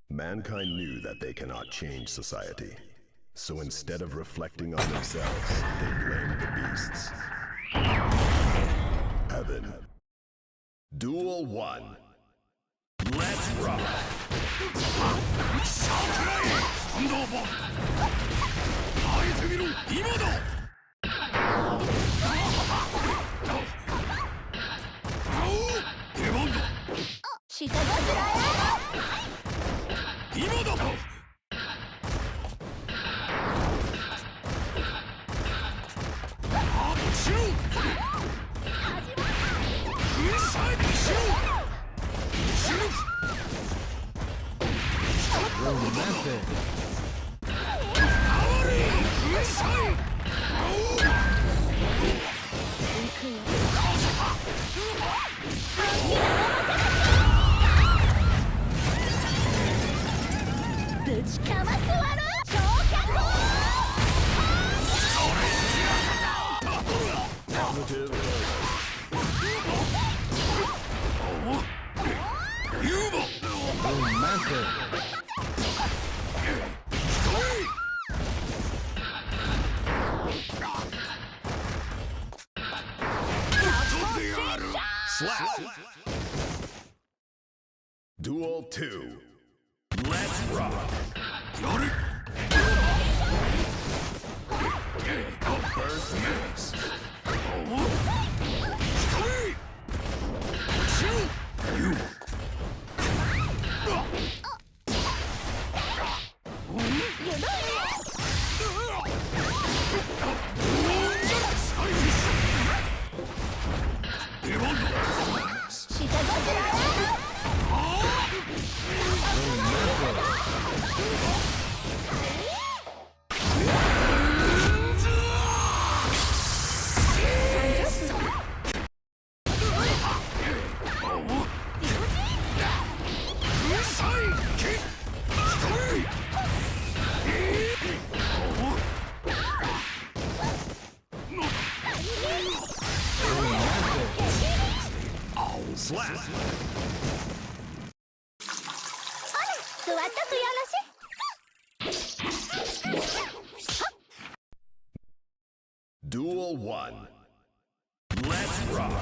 S7: Mankind knew that they cannot change society. So instead of reflecting on themselves, they blamed the beasts. Heaven. Duel 1. Let's rock! Slap! Duel 2. Let's rock! First mix.
S4: 下ごしらえ。
S1: Slap.
S4: ほら、座っとくよろし。
S7: Duel 1. Let's rock.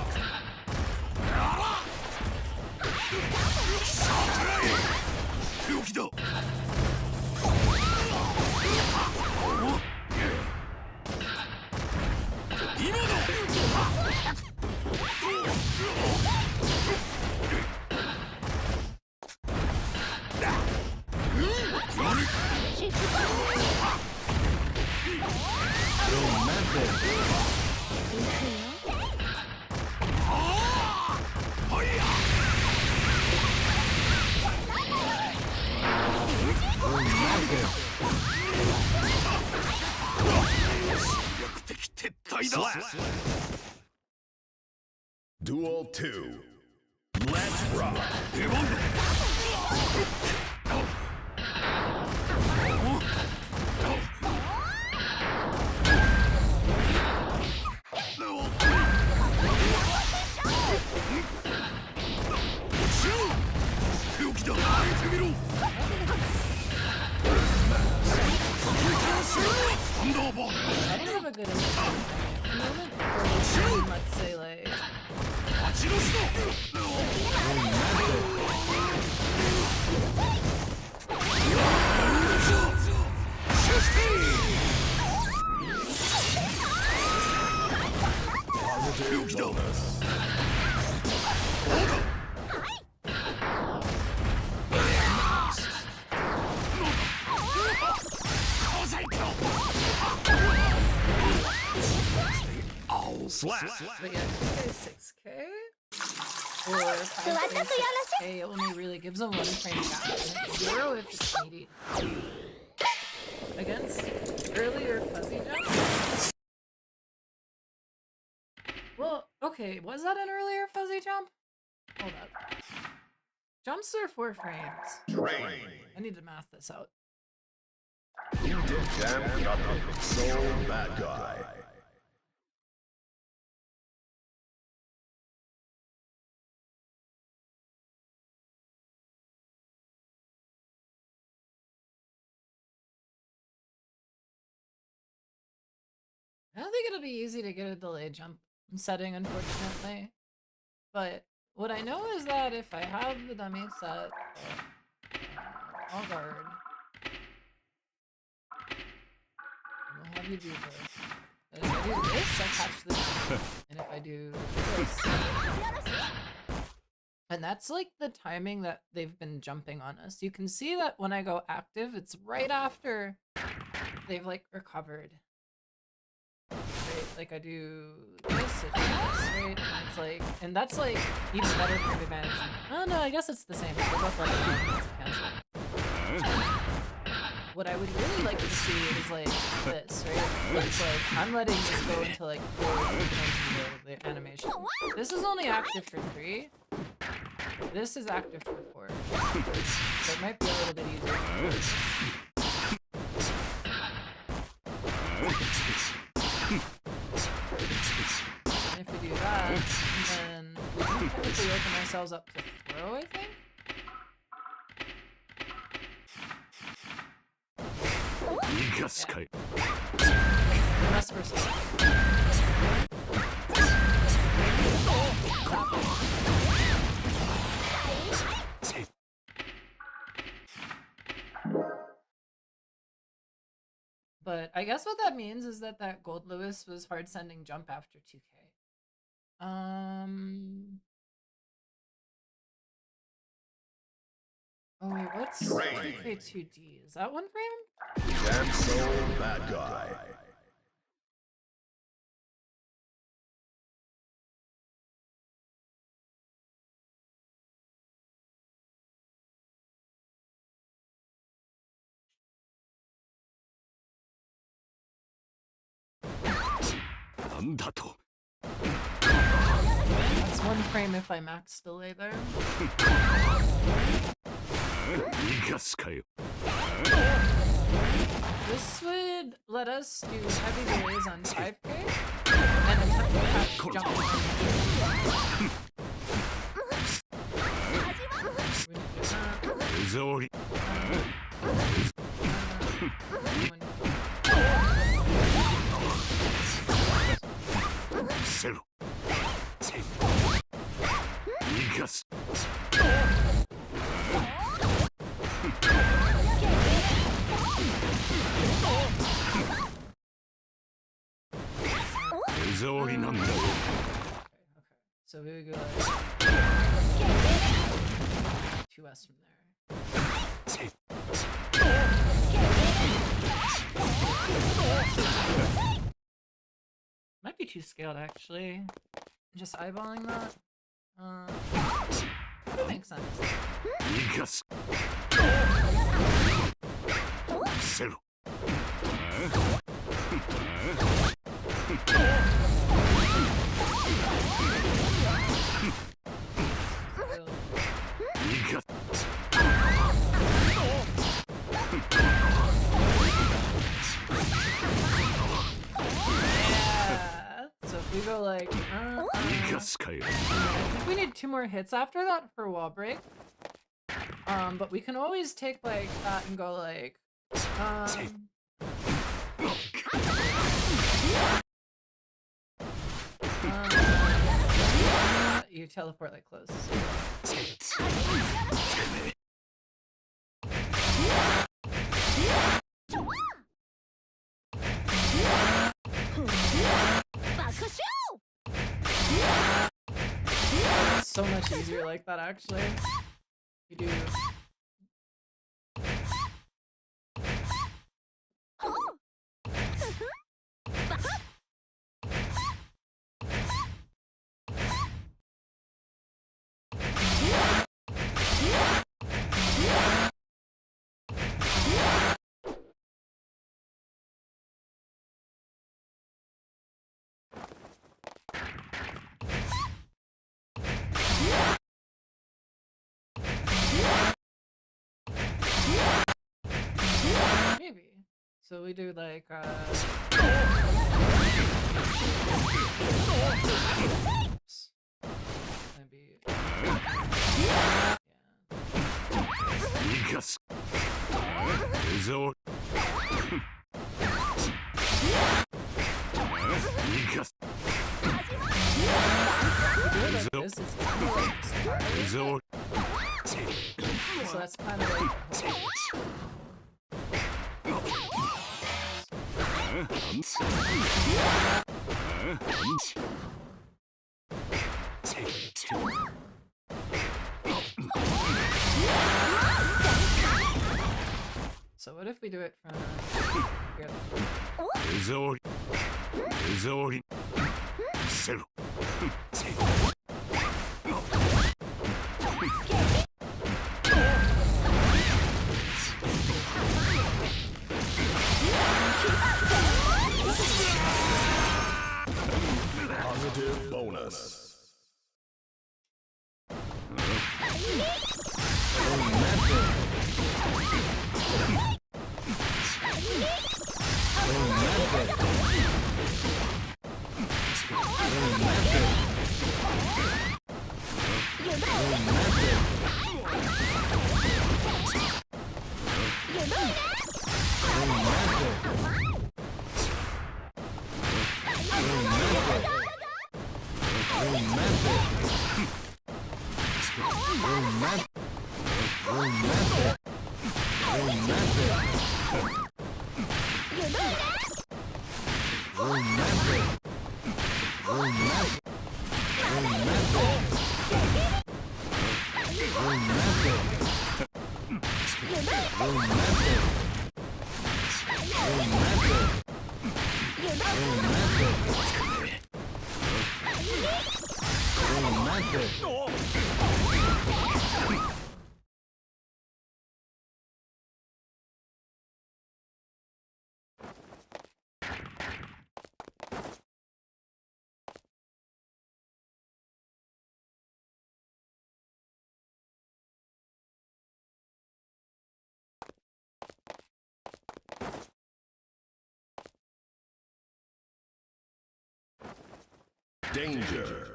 S3: 手置きだ。今だ。撤退だ。
S7: Duel 2. Let's rock.
S3: 出番だ。手置きだ。開いてみろ。サンダーバー
S5: I didn't have a good moment for let's say like
S3: 勝ちのし手置きだ。
S1: Slap.
S5: but yeah, 6K or
S4: 座っとくよろし。
S5: 5K only really gives a 1 frame gap and 0 if it's needy. Against earlier fuzzy jump. Well, okay, was that an earlier fuzzy jump? Hold up. Jumps are 4 frames. I need to math this out.
S7: You did damn nothing. So bad guy.
S5: I don't think it'll be easy to get a delayed jump setting, unfortunately. But what I know is that if I have the dummy set, all guard, and we'll have you do this. And if I do this, I catch the jump. And if I do this, and that's like the timing that they've been jumping on us. You can see that when I go active, it's right after they've like recovered. Right, like I do this, it does this, right? And it's like, and that's like even better for the management. Oh no, I guess it's the same. They're both like cancel. What I would really like to see is like this, right? It's like I'm letting this go into like 4 into the animation. This is only active for 3. This is active for 4. So it might be a little bit easier. And if we do that, then we can technically open ourselves up to throw, I think? Unless we're stuck. But I guess what that means is that that Gold Lewis was hard sending jump after 2K. Oh wait, what's 2K2D? Is that 1 frame?
S7: Damn so bad guy.
S3: なんだと
S5: That's one frame if I max delay there.
S3: 逃がすかよ
S5: This would let us do heavy delays on 5K and attempt to catch jumping. We need to do that.
S3: 手触り せろ逃がす 手触りなんだよ
S5: So we would go like 2S from there. Might be too scaled actually. Just eyeballing that. That makes sense.
S3: 逃がすせろ 逃がす
S5: Yeah. So if we go like,
S3: 逃がすかよ
S5: I think we need 2 more hits after that for wall break. But we can always take like that and go like, you teleport like close. It's so much easier like that actually. You do. Maybe. So we do like maybe yeah.
S3: 逃がす手触り逃がす
S5: This is kind of like Scarlet.
S3: 手触り
S5: So that's kind of like So what if we do it from here?
S3: 手触り手触りせろ
S7: Positive bonus. Danger.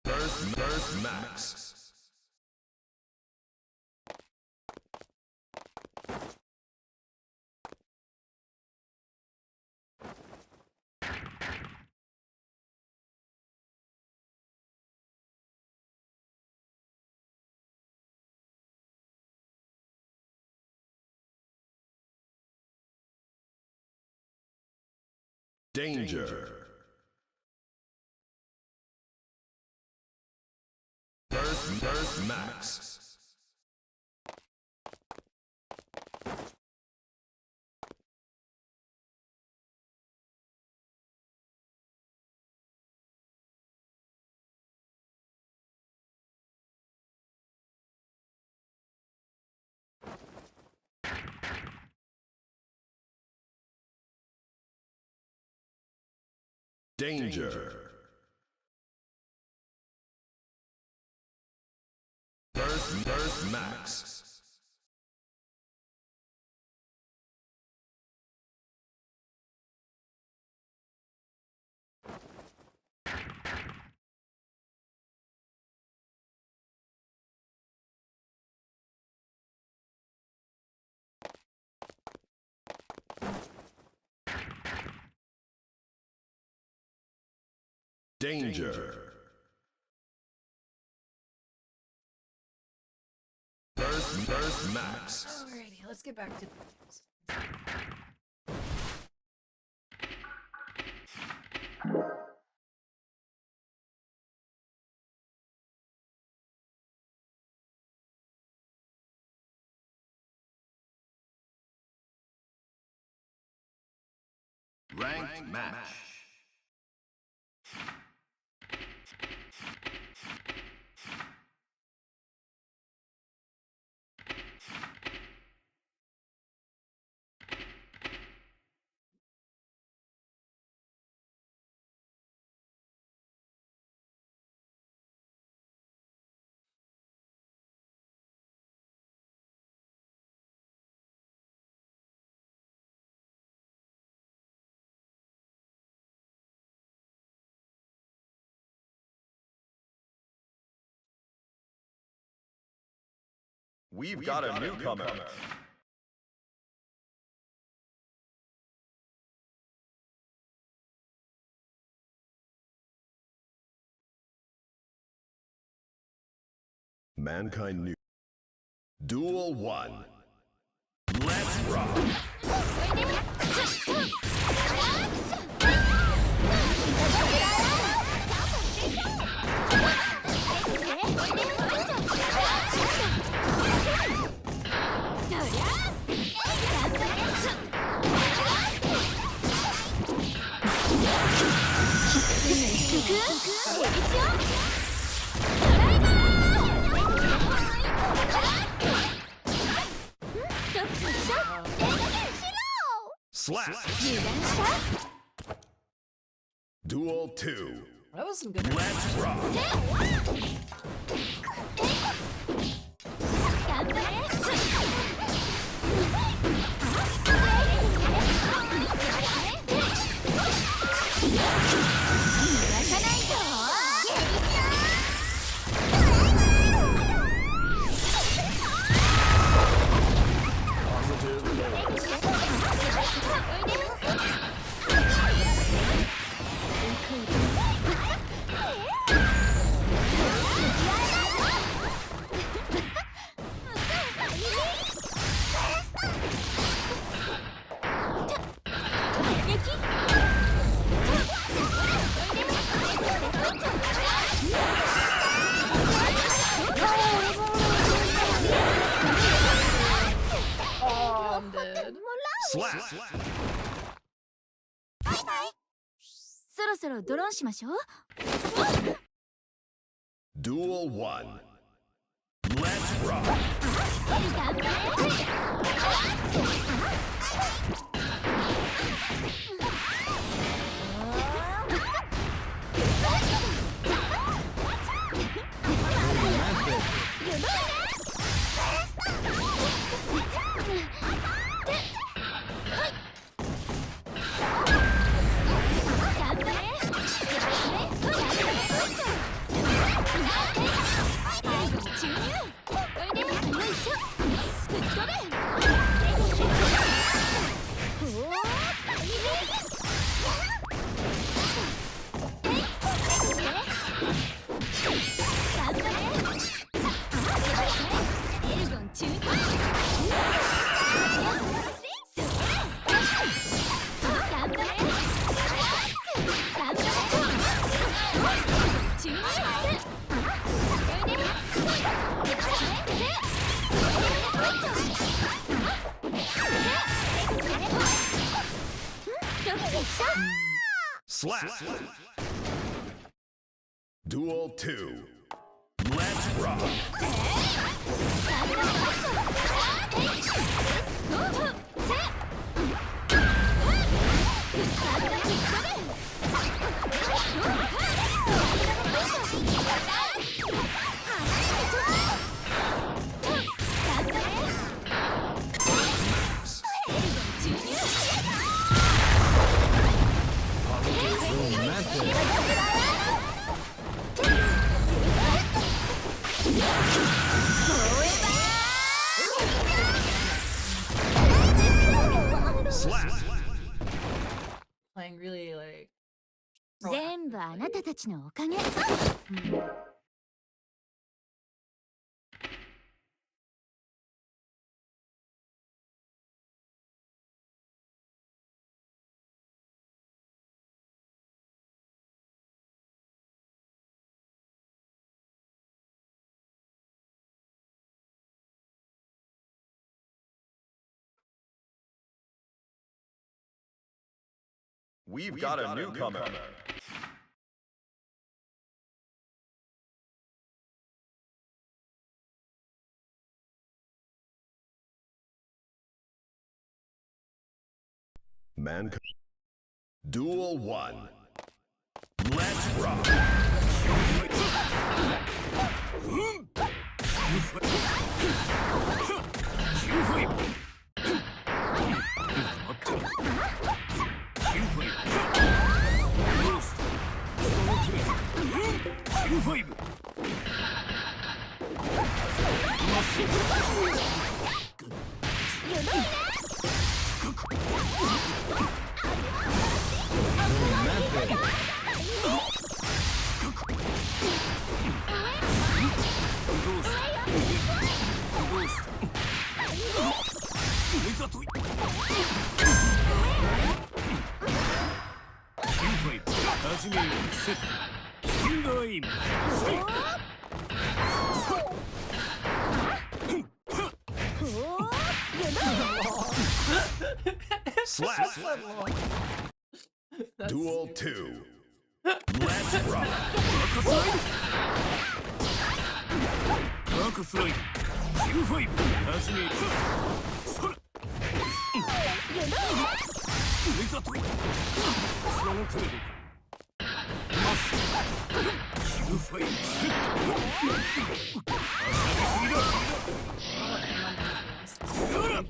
S7: Burst Max. Danger. Burst Max. Danger. Burst Max. Danger. Burst Max.
S5: Alrighty, let's get back to this.
S7: Ranked match. We've got a newcomer. Mankind new. Duel 1. Let's rock. Slap. Duel 2.
S5: That was some good.
S7: Let's rock.
S5: Oh, I'm dead.
S7: Slap.
S4: そろそろドローンしましょう。
S7: Duel 1. Let's rock. Slap. Duel 2. Let's rock. Slap.
S5: Playing really like
S4: 全部あなたたちのおかげ。
S7: We've got a newcomer. Mankind. Duel 1. Let's rock. Slap. Duel 2. Let's rock.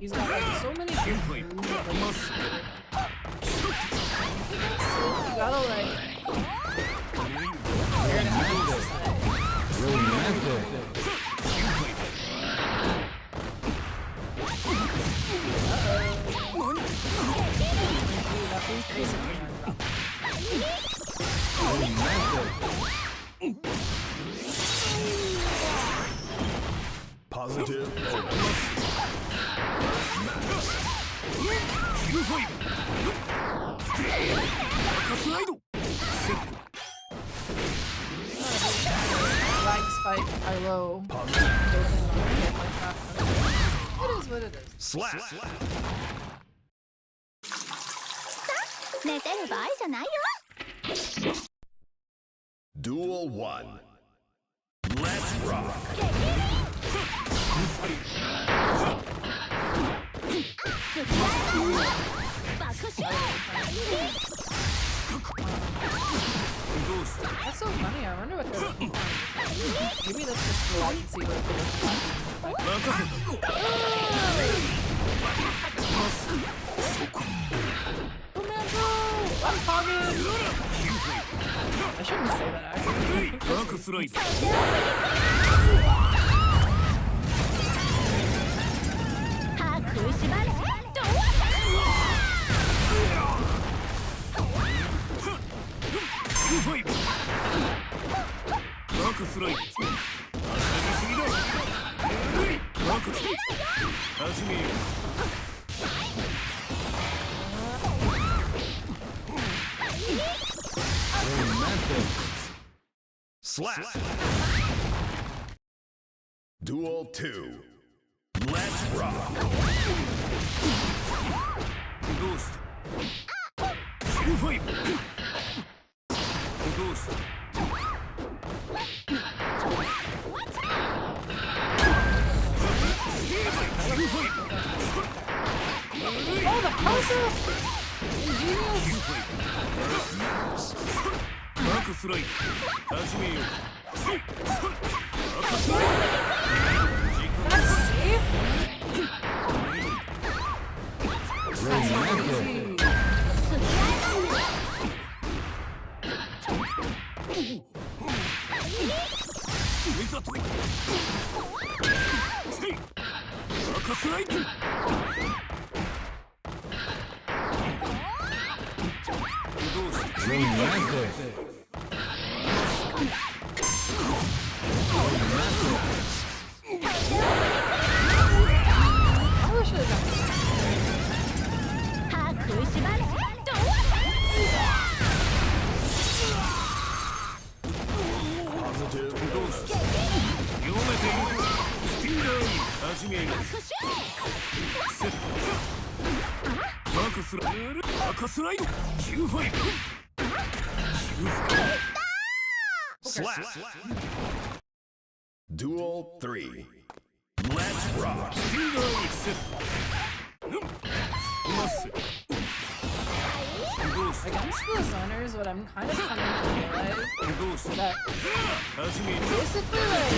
S5: He's got like so many different moves. You gotta like.
S7: Positive.
S5: Lag spike, high low. It is what it is.
S7: Slap.
S4: 寝てる場合じゃないよ。
S7: Duel 1. Let's rock.
S5: That's so funny. I wonder what they're looking for. Maybe let's just go out and see what they're looking for. Oh man, bro! I'm talking! I shouldn't say that actually.
S4: 歯食いしばれ。どう
S7: Slap. Duel 2. Let's rock.
S3: ファイブ。どうした。
S5: Oh, the puzzle! Ingenious!
S3: バックスライド始めよう。バックスライ
S5: That's safe? That's crazy.
S3: ドいざとい。せいバックスライド。どうした。
S5: I wish I got this.
S4: 歯食いしばれどう
S3: どうした。読めている。スティーラーに始めよう。セット。バックスライド。バックスライド。9ファイブ。
S7: Slap. Duel 3. Let's rock.
S3: スティーラーにセット。まっせ。どうした。
S5: Against the zoners, what I'm kind of coming to realize
S3: どうし
S5: is
S3: た。
S5: that
S3: 始めよう。
S5: basically, like,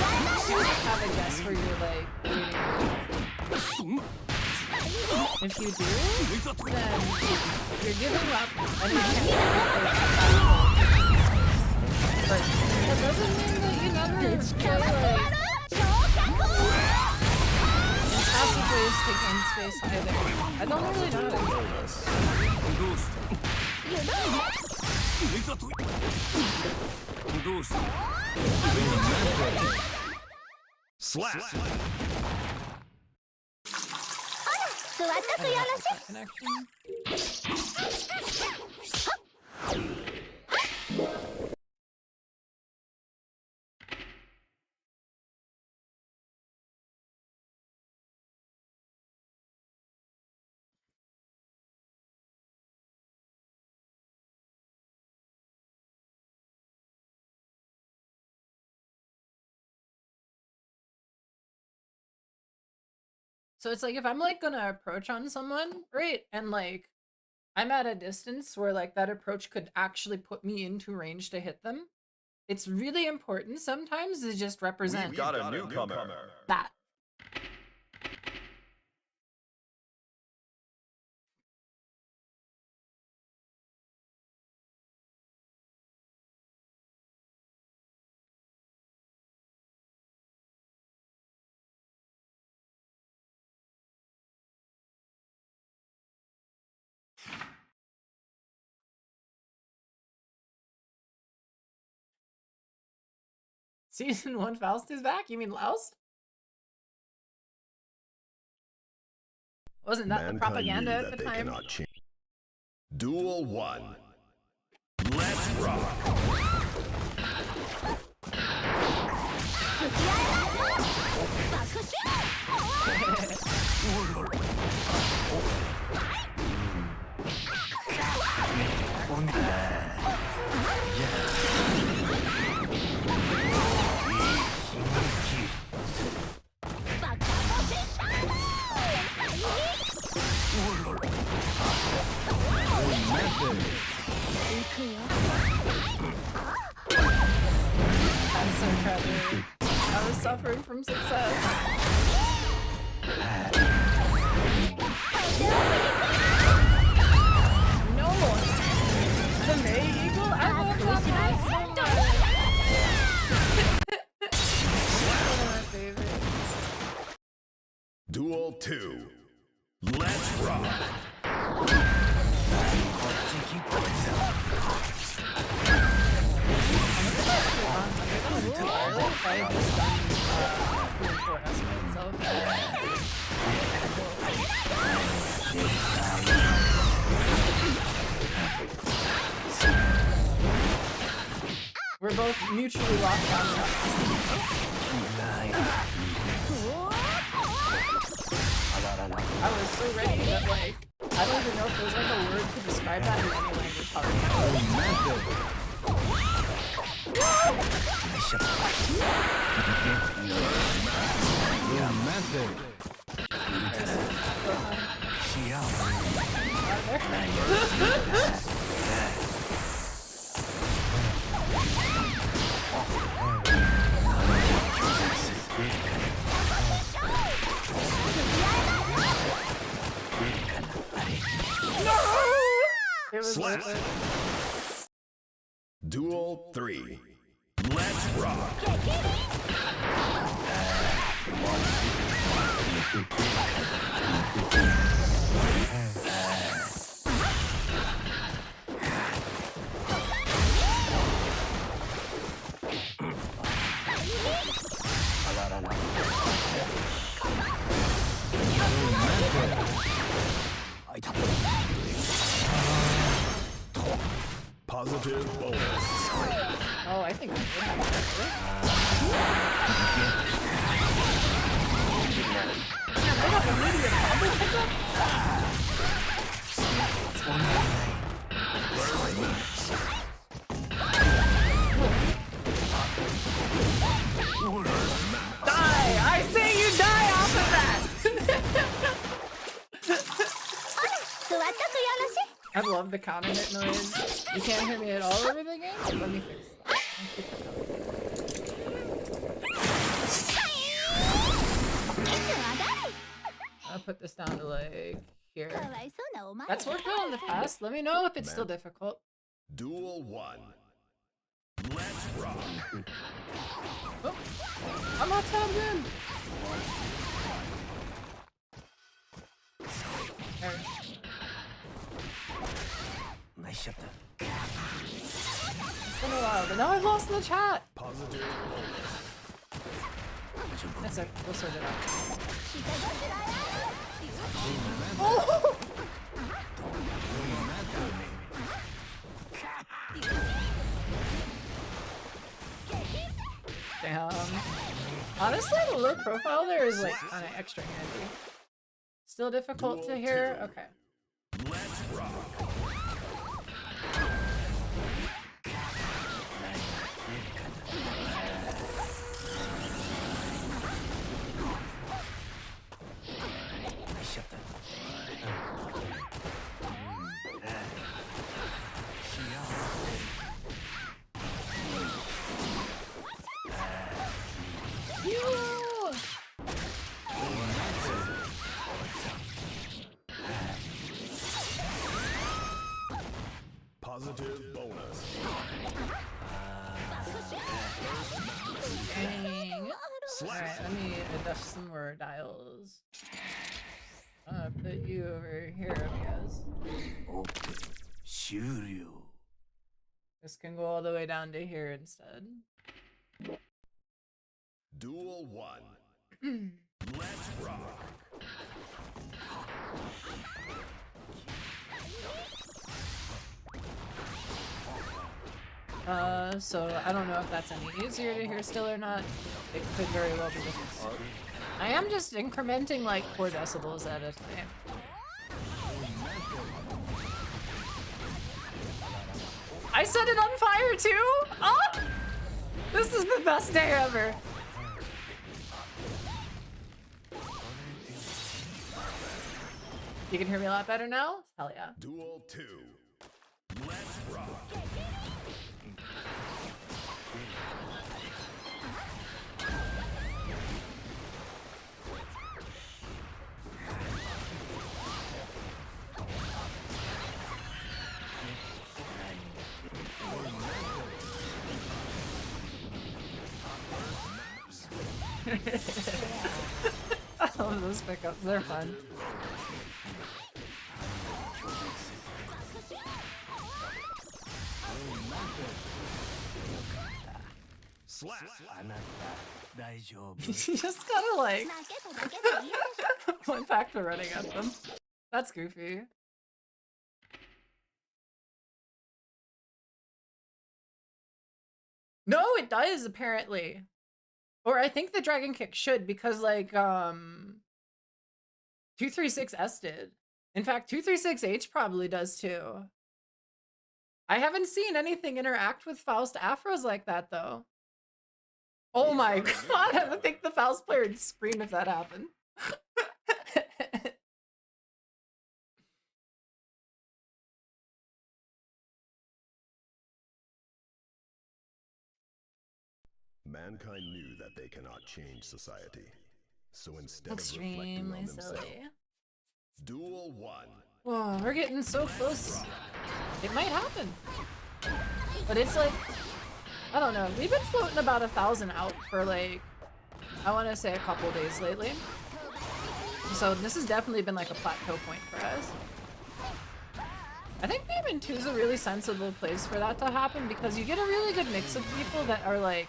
S5: you have a guess where you're, like, waiting. If you do,
S3: いざとい。
S5: then you're giving up and you can't get But that doesn't mean that you never play, like, passive ways to gain space either. I don't really know how to do this.
S3: どうした。いざとい。どうした。
S7: Slap.
S4: 座っとくよろし
S5: Connection. So it's like if I'm like gonna approach on someone, right? And like I'm at a distance where like that approach could actually put me into range to hit them. It's really important sometimes to just represent
S7: We've got a newcomer.
S5: that. Season 1 Faust is back? You mean Laos? Wasn't that the
S7: Mankind
S5: propaganda
S7: knew
S5: at
S7: that
S5: the
S7: they
S5: time?
S7: cannot change. Duel 1. Let's rock.
S5: That's so tragic. I was suffering from success. No! The May Eagle? I love that guy so much. One of my favorites.
S7: Duel 2. Let's rock.
S5: I've just done reinforce myself. We're both mutually locked on that. I was so ready, but like I don't even know if there's like a word to describe that in any language. Probably. It was
S7: Slap.
S5: worth it.
S7: Duel 3. Let's rock. Positive bonus.
S5: Oh, I think I'm good. I got immediate combo pickup. Die! I say you die off of that!
S4: 座っとくよろし
S5: I love the counter hit noise. You can't hear me at all over the game? Let me fix that. I'll put this down to like here.
S4: かわいそうなお前
S5: That's worked well in the past. Let me know if it's still difficult.
S7: Duel 1. Let's rock.
S5: Oh, I'm not tabbed in. There.
S6: Nice shot.
S5: It's been a while, but now I've lost the chat.
S7: Positive
S5: That's it. We'll sort it out.
S4: 下ごしろよ
S5: Oh! Damn. Honestly, the low profile there is like kind of extra handy. Still difficult to hear? Okay.
S7: Let's rock.
S6: Nice shot.
S7: Positive bonus.
S5: Dang.
S7: Slap.
S5: Alright, let me adjust some more dials. Put you over here, I guess. This can go all the way down to here instead.
S7: Duel 1. Let's rock.
S5: So I don't know if that's any easier to hear still or not. It could very well be difficult. I am just incrementing like 4 decibels at a time. I set it on fire too? Oh! This is the best day ever. You can hear me a lot better now? Hell yeah.
S7: Duel 2. Let's rock.
S5: I love those pickups, they're fun.
S7: Slap.
S5: You just gotta like
S4: 負けただけでいいでしょ
S5: one pack for running at them. That's goofy. No, it does apparently. Or I think the Dragon Kick should because like 236S did In fact, 236H probably does too. I haven't seen anything interact with Faust Afros like that though. Oh my god, I think the Faust player would scream if that happened.
S7: Mankind knew that they cannot change society. So instead of reflecting
S5: Extremely
S7: on themselves,
S5: silly.
S7: Duel 1.
S5: Oh, we're getting so close. It might happen. But it's like, I don't know. We've been floating about 1,000 out for like, I want to say a couple days lately. So this has definitely been like a plateau point for us. I think Diamond 2 is a really sensible place for that to happen because you get a really good mix of people that are like,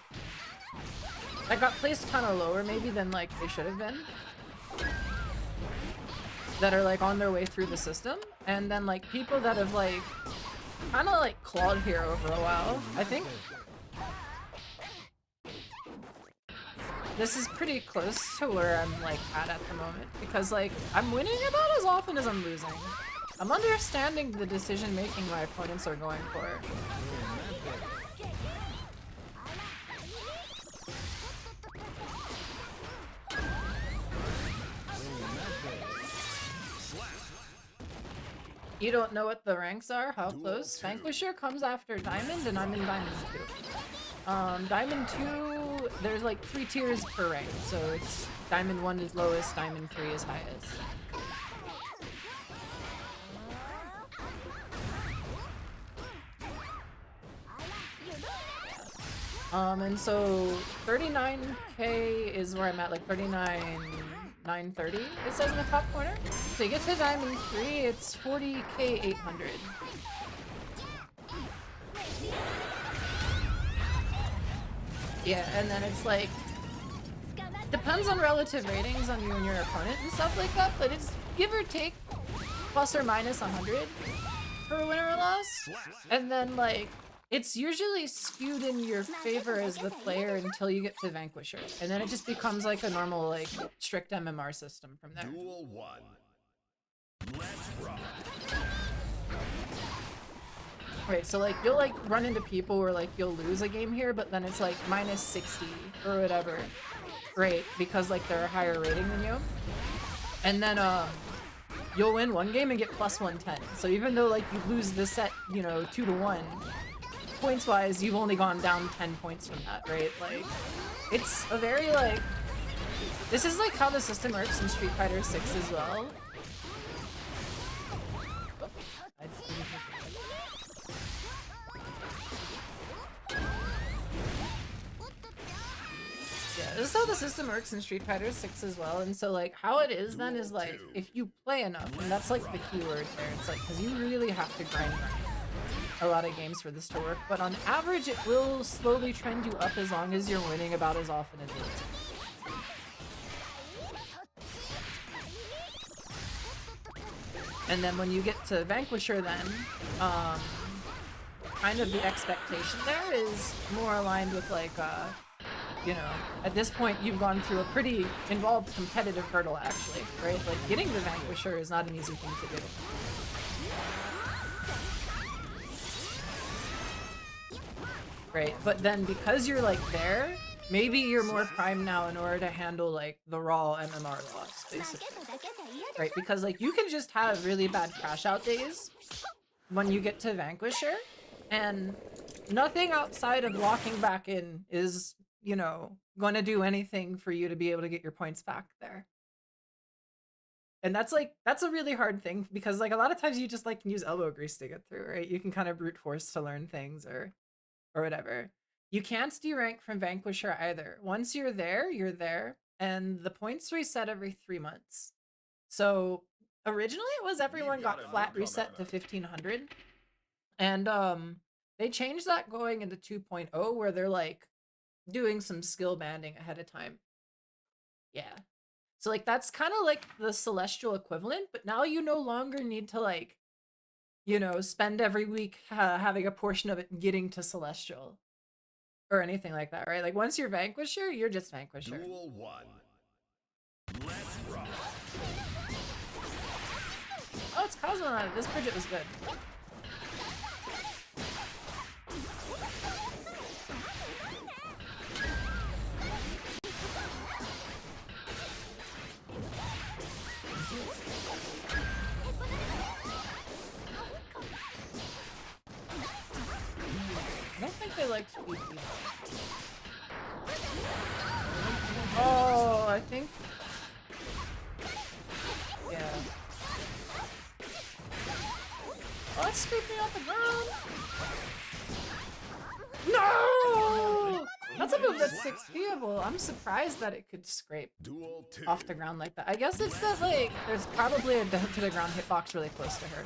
S5: that got placed kind of lower maybe than like they should have been. That are like on their way through the system. And then like people that have like, kind of like clawed here over a while. I think this is pretty close to where I'm like at the moment because like I'm winning about as often as I'm losing. I'm understanding the decision making my opponents are going for. You don't know what the ranks are? How close? Vanquisher comes after Diamond, and I'm in Diamond 2. Diamond 2, there's like 3 tiers per rank, so it's Diamond 1 is lowest, Diamond 3 is highest. And so 39k is where I'm at, like 39,930 it says in the top corner. So you get to Diamond 3, it's 40k 800. Yeah, and then it's like, depends on relative ratings on you and your opponent and stuff like that, but it's give or take plus or minus 100 for win or loss. And then like, it's usually skewed in your favor as the player until you get to Vanquisher. And then it just becomes like a normal, like, strict MMR system from there.
S7: Duel 1. Let's rock.
S5: Right, so like, you'll like run into people where like you'll lose a game here, but then it's like minus 60 or whatever. Right, because like they're a higher rating than you. And then, you'll win one game and get plus 110. So even though like you lose the set, you know, 2-1, points-wise, you've only gone down 10 points from that, right? Like, it's a very, like... This is, like, how the system works in Street Fighter 6 as well. Yeah, this is how the system works in Street Fighter 6 as well, and so, like, how it is then is, like, if you play enough, and that's, like, the key word there, it's, like, because you really have to grind a lot of games for this to work, but on average it will slowly trend you up as long as you're winning about as often as it is. And then when you get to Vanquisher then, kind of the expectation there is more aligned with like, you know, at this point you've gone through a pretty involved competitive hurdle actually, right? Like getting the Vanquisher is not an easy thing to do. Right, but then because you're like there, maybe you're more primed now in order to handle like the raw MMR loss, basically. Right, because like you can just have really bad crash out days when you get to Vanquisher, and nothing outside of locking back in is, you know, gonna do anything for you to be able to get your points back there. And that's like, that's a really hard thing because like a lot of times you just like can use elbow grease to get through, right? You can kind of brute force to learn things or whatever. You can't derank from Vanquisher either. Once you're there, and the points reset every 3 months. So originally it was everyone got flat reset to 1500, and they changed that going into 2.0 where they're like doing some skill banding ahead of time. Yeah. So like that's kind of like the Celestial equivalent, but now you no longer need to like, you know, spend every week having a portion of it getting to Celestial or anything like that, right? Like once you're Vanquisher, you're just Vanquisher.
S7: Duel 1. Let's rock.
S5: Oh, it's Cosmonaut. This Bridget was good. I don't think they like squeaky. Oh, I think. Yeah. Oh, it's scraping off the ground. No! That's a move that's 6P'able. I'm surprised that it could scrape
S7: Duel 2.
S5: off the ground like that. I guess it's that, like, there's probably a down to the ground hitbox really close to her.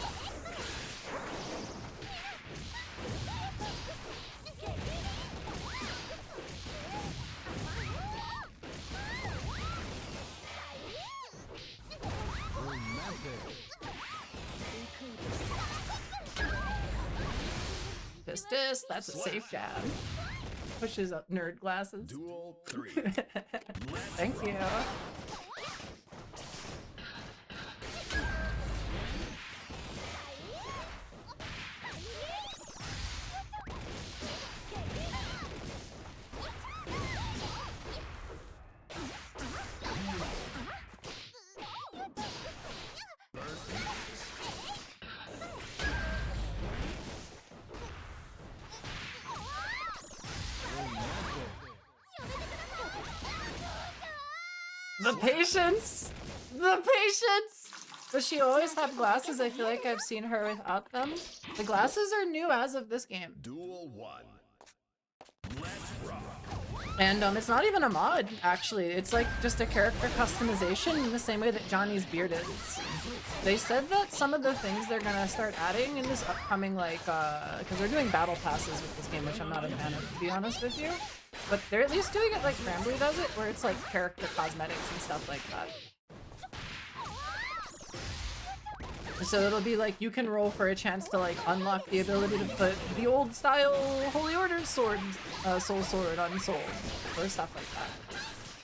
S5: Pistis, that's a safe jab. Pushes up nerd glasses.
S7: Duel 3.
S5: Thank you. The patience! The patience! Does she always have glasses? I feel like I've seen her without them. The glasses are new as of this game.
S7: Duel 1. Let's rock.
S5: And it's not even a mod, actually. It's like just a character customization in the same way that Johnny's beard is. They said that some of the things they're gonna start adding in this upcoming, like, because they're doing battle passes with this game, which I'm not a fan of, to be honest with you. But they're at least doing it like Granblue does it, where it's like character cosmetics and stuff like that. So it'll be like you can roll for a chance to like unlock the ability to put the old style Holy Order sword, soul sword on soul, or stuff like that.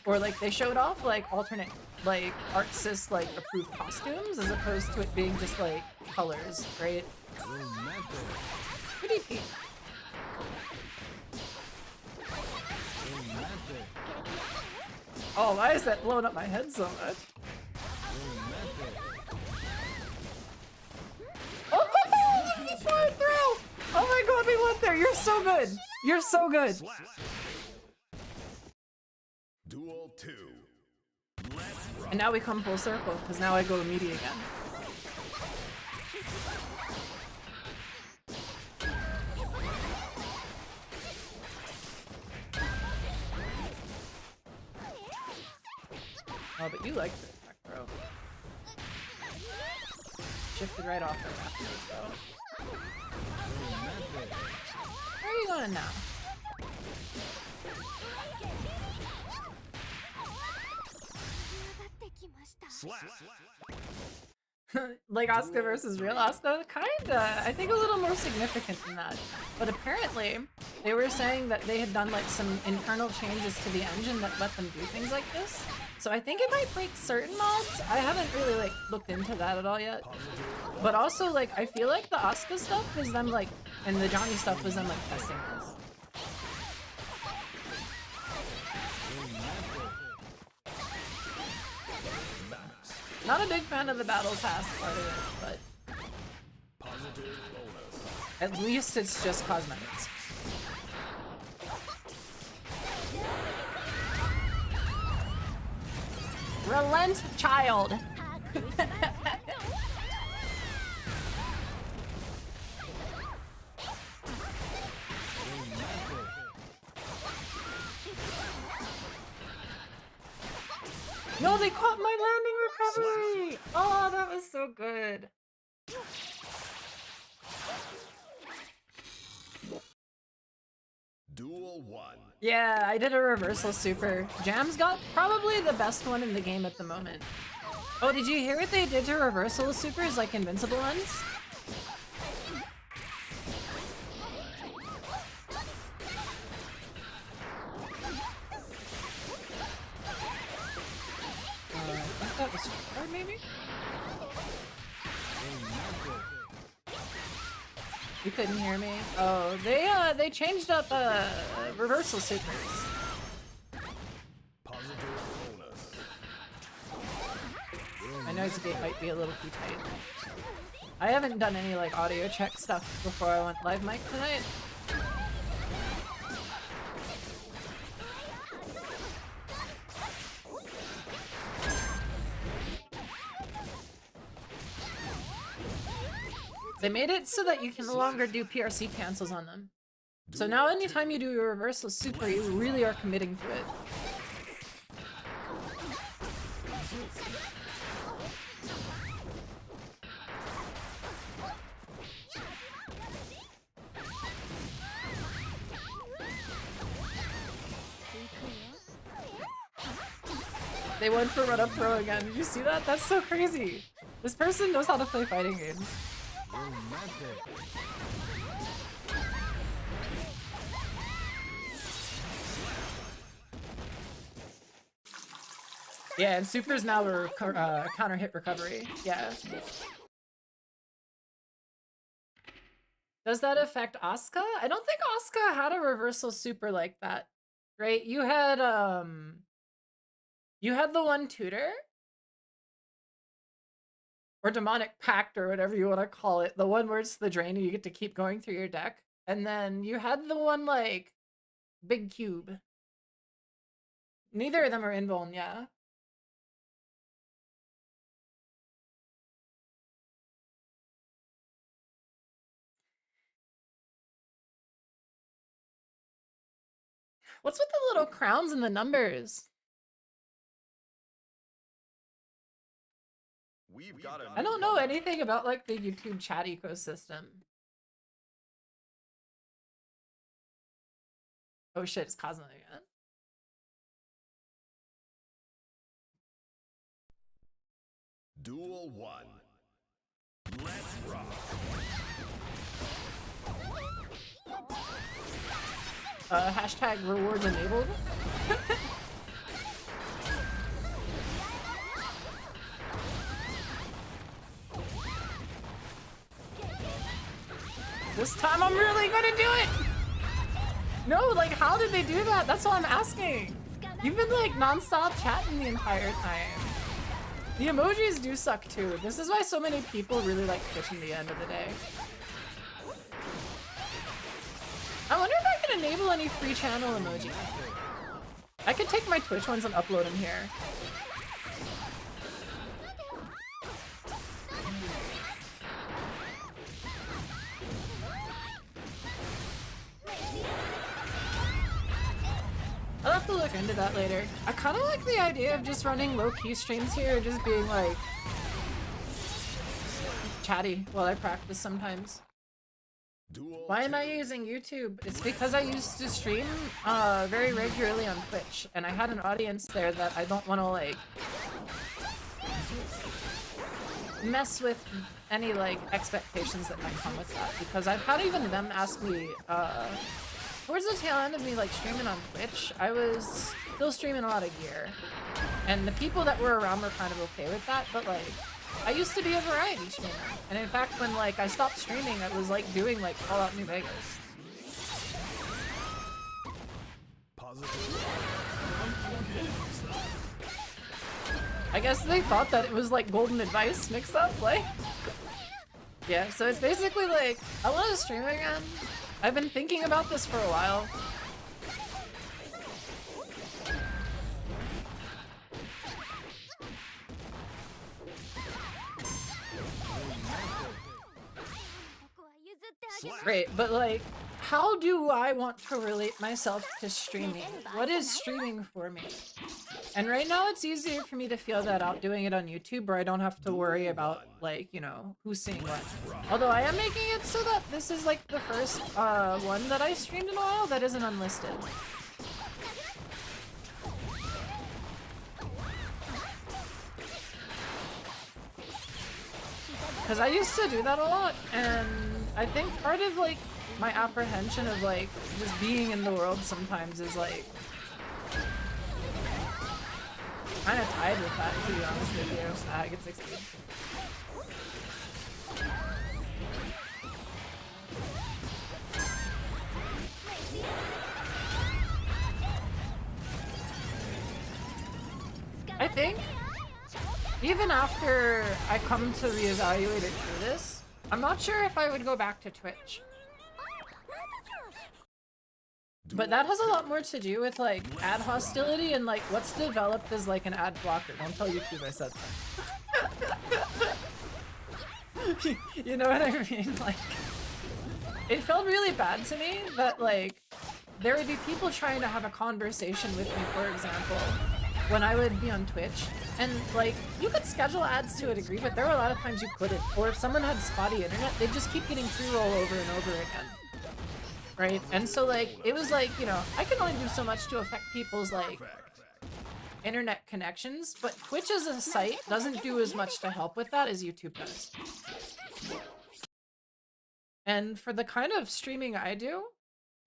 S5: Or like they showed off like alternate like ArcSys like approved costumes as opposed to it being just like colors, right? Pretty neat. Oh, why is that blowing up my head so much? Oh my god, he flew through! Oh my god, we went there! You're so good! You're so good!
S7: Duel 2. Let's rock.
S5: And now we come full circle, because now I go meaty again. Oh, but you liked it, bro. Shifted right off her afterwards, though. Where are you going now?
S1: Slap.
S5: Like Asuka versus real Asuka? Kinda. I think a little more significant than that. But apparently, they were saying that they had done like some internal changes to the engine that let them do things like this. So I think it might break certain mods. I haven't really like looked into that at all yet. But also like I feel like the Asuka stuff was them like, and the Johnny stuff was them like testing this. Not a big fan of the battle pass part of it, but at least it's just cosmetics. Relent, child! No, they caught my landing recovery! Oh, that was so good.
S7: Duel 1.
S5: Yeah, I did a reversal super. Jam's got probably the best one in the game at the moment. Oh, did you hear what they did to reversal supers like invincible ones? I think that was card maybe? You couldn't hear me? Oh, they changed up reversal supers. My noise gate might be a little too tight. I haven't done any like audio check stuff before I went live mic tonight. They made it so that you can no longer do PRC cancels on them. So now anytime you do your reversal super, you really are committing to it. They went for Run Up Pro again. Did you see that? That's so crazy. This person knows how to play fighting games. Yeah, and Super's now counter hit recovery. Yeah. Does that affect Asuka? I don't think Asuka had a reversal super like that, right? You had the one tutor? Or demonic pact or whatever you want to call it. The one where it's the drain and you get to keep going through your deck. And then you had the one like big cube. Neither of them are invuln, yeah. What's with the little crowns and the numbers? I don't know anything about like the YouTube chat ecosystem. Oh shit, it's Cosmo again.
S7: Duel 1. Let's rock.
S5: Hashtag rewards enabled. This time I'm really gonna do it! No, like how did they do that? That's what I'm asking. You've been like non-stop chatting the entire time. The emojis do suck too. This is why so many people really like Twitch in the end of the day. I wonder if I can enable any free channel emoji. I could take my Twitch ones and upload them here. I'll have to look into that later. I kind of like the idea of just running low-key streams here, just being like chatty while I practice sometimes. Why am I using YouTube? It's because I used to stream very regularly on Twitch, and I had an audience there that I don't want to like mess with any like expectations that might come with that, because I've had even them ask me towards the tail end of me like streaming on Twitch, I was still streaming a lot of gear, and the people that were around were kind of okay with that, but like I used to be a variety streamer, and in fact when like I stopped streaming I was like doing like Fallout New Vegas. I guess they thought that it was like Golden Advice mix up, like yeah, so it's basically like I want to stream again. I've been thinking about this for a while. Great, but like, how do I want to relate myself to streaming? What is streaming for me? And right now it's easier for me to feel that out doing it on YouTube, where I don't have to worry about like, you know, who's seeing what. Although I am making it so that this is like the first one that I streamed in a while that isn't unlisted. Because I used to do that a lot, and I think part of like my apprehension of like just being in the world sometimes is like kind of tied with that, to be honest with you. I get 16. think even after I come to reevaluate it through this, I'm not sure if I would go back to Twitch. But that has a lot more to do with like ad hostility and like what's developed as like an ad blocker. Don't tell YouTube I said that. You know what I mean? Like, it felt really bad to me that like there would be people trying to have a conversation with me, for example, when I would be on Twitch, and like you could schedule ads to a degree, but there were a lot of times you couldn't. Or if someone had spotty internet, they'd just keep getting pre-roll over and over again. Right? And so like it was like, you know, I can only do so much to affect people's like internet connections, but Twitch as a site doesn't do as much to help with that as YouTube does. And for the kind of streaming I do,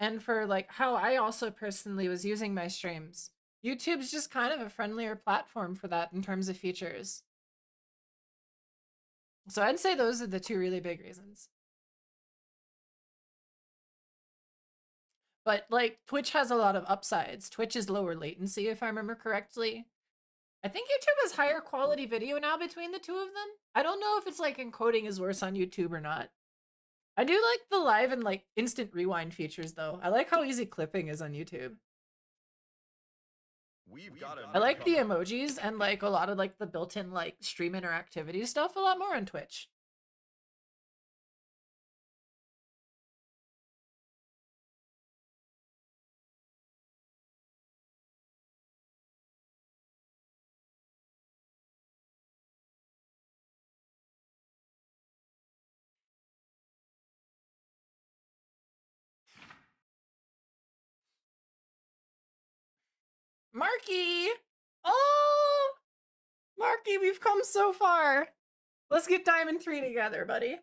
S5: and for like how I also personally was using my streams, YouTube's just kind of a friendlier platform for that in terms of features. So I'd say those are the two really big reasons. But like Twitch has a lot of upsides. Twitch is lower latency, if I remember correctly. I think YouTube has higher quality video now between the two of them. I don't know if it's like encoding is worse on YouTube or not. I do like the live and like instant rewind features though. I like how easy clipping is on YouTube. I like the emojis and like a lot of like the built-in like stream interactivity stuff a lot more on Twitch. Marky! Oh! Marky, we've come so far. Let's get Diamond 3 together, buddy.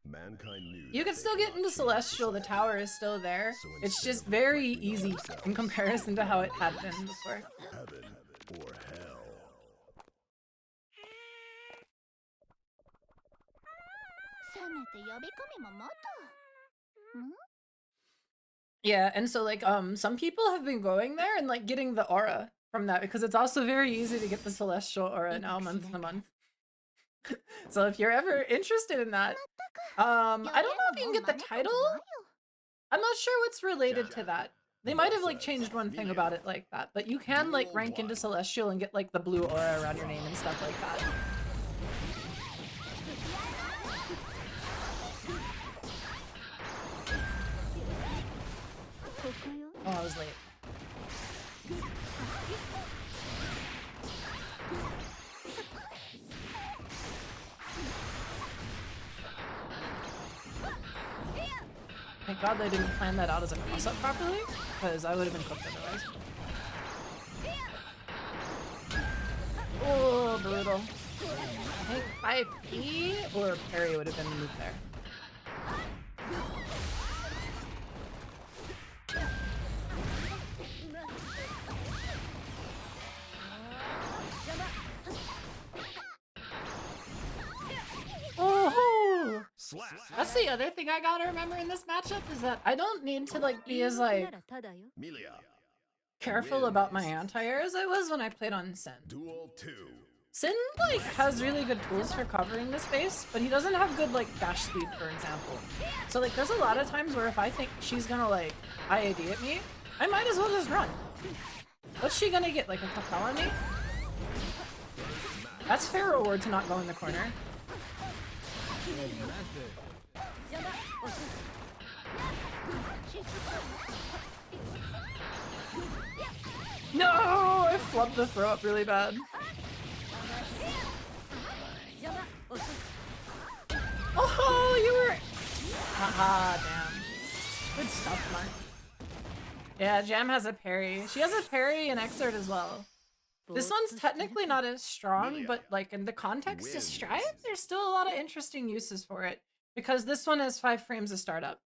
S7: Mankind knew
S5: You
S7: that
S5: can
S7: they
S5: still
S7: could
S5: get
S7: not
S5: into
S7: change
S5: Celestial, the
S7: society.
S5: tower is still there.
S7: So
S5: It's
S7: instead
S5: just
S7: of
S5: very
S7: reflecting on
S5: easy
S7: themselves,
S5: in comparison to how it had been before.
S7: Heaven or hell.
S5: Yeah, and so like some people have been going there and like getting the aura from that because it's also very easy to get the Celestial aura now month to month. So if you're ever interested in that, I don't know if you can get the title. I'm not sure what's related to that. They might have like changed one thing about it like that, but you can like rank into Celestial and get like the blue aura around your name and stuff like that. Oh, I was late. Thank God they didn't plan that out as a cross-up properly, because I would have been cooked otherwise. Oh, brutal. I think 5P or parry would have been moved there. Oh! That's the other thing I gotta remember in this matchup is that I don't need to like be as like
S7: Melia.
S5: careful about my anti-air as I was when I played on Sin.
S7: Duel 2.
S5: Sin like has really good tools for covering the space, but he doesn't have good like dash speed, for example. So like there's a lot of times where if I think she's gonna like IAD at me, I might as well just run. What's she gonna get? Like a Capel on me? That's fair reward to not go in the corner. No! I flubbed the throw up really bad. Oh, you were... Haha, damn. Good stuff, Mark. Yeah, Jam has a parry. She has a parry and Exert as well. This one's technically not as strong, but like in the context of Strive, there's still a lot of interesting uses for it. Because this one has 5 frames of startup.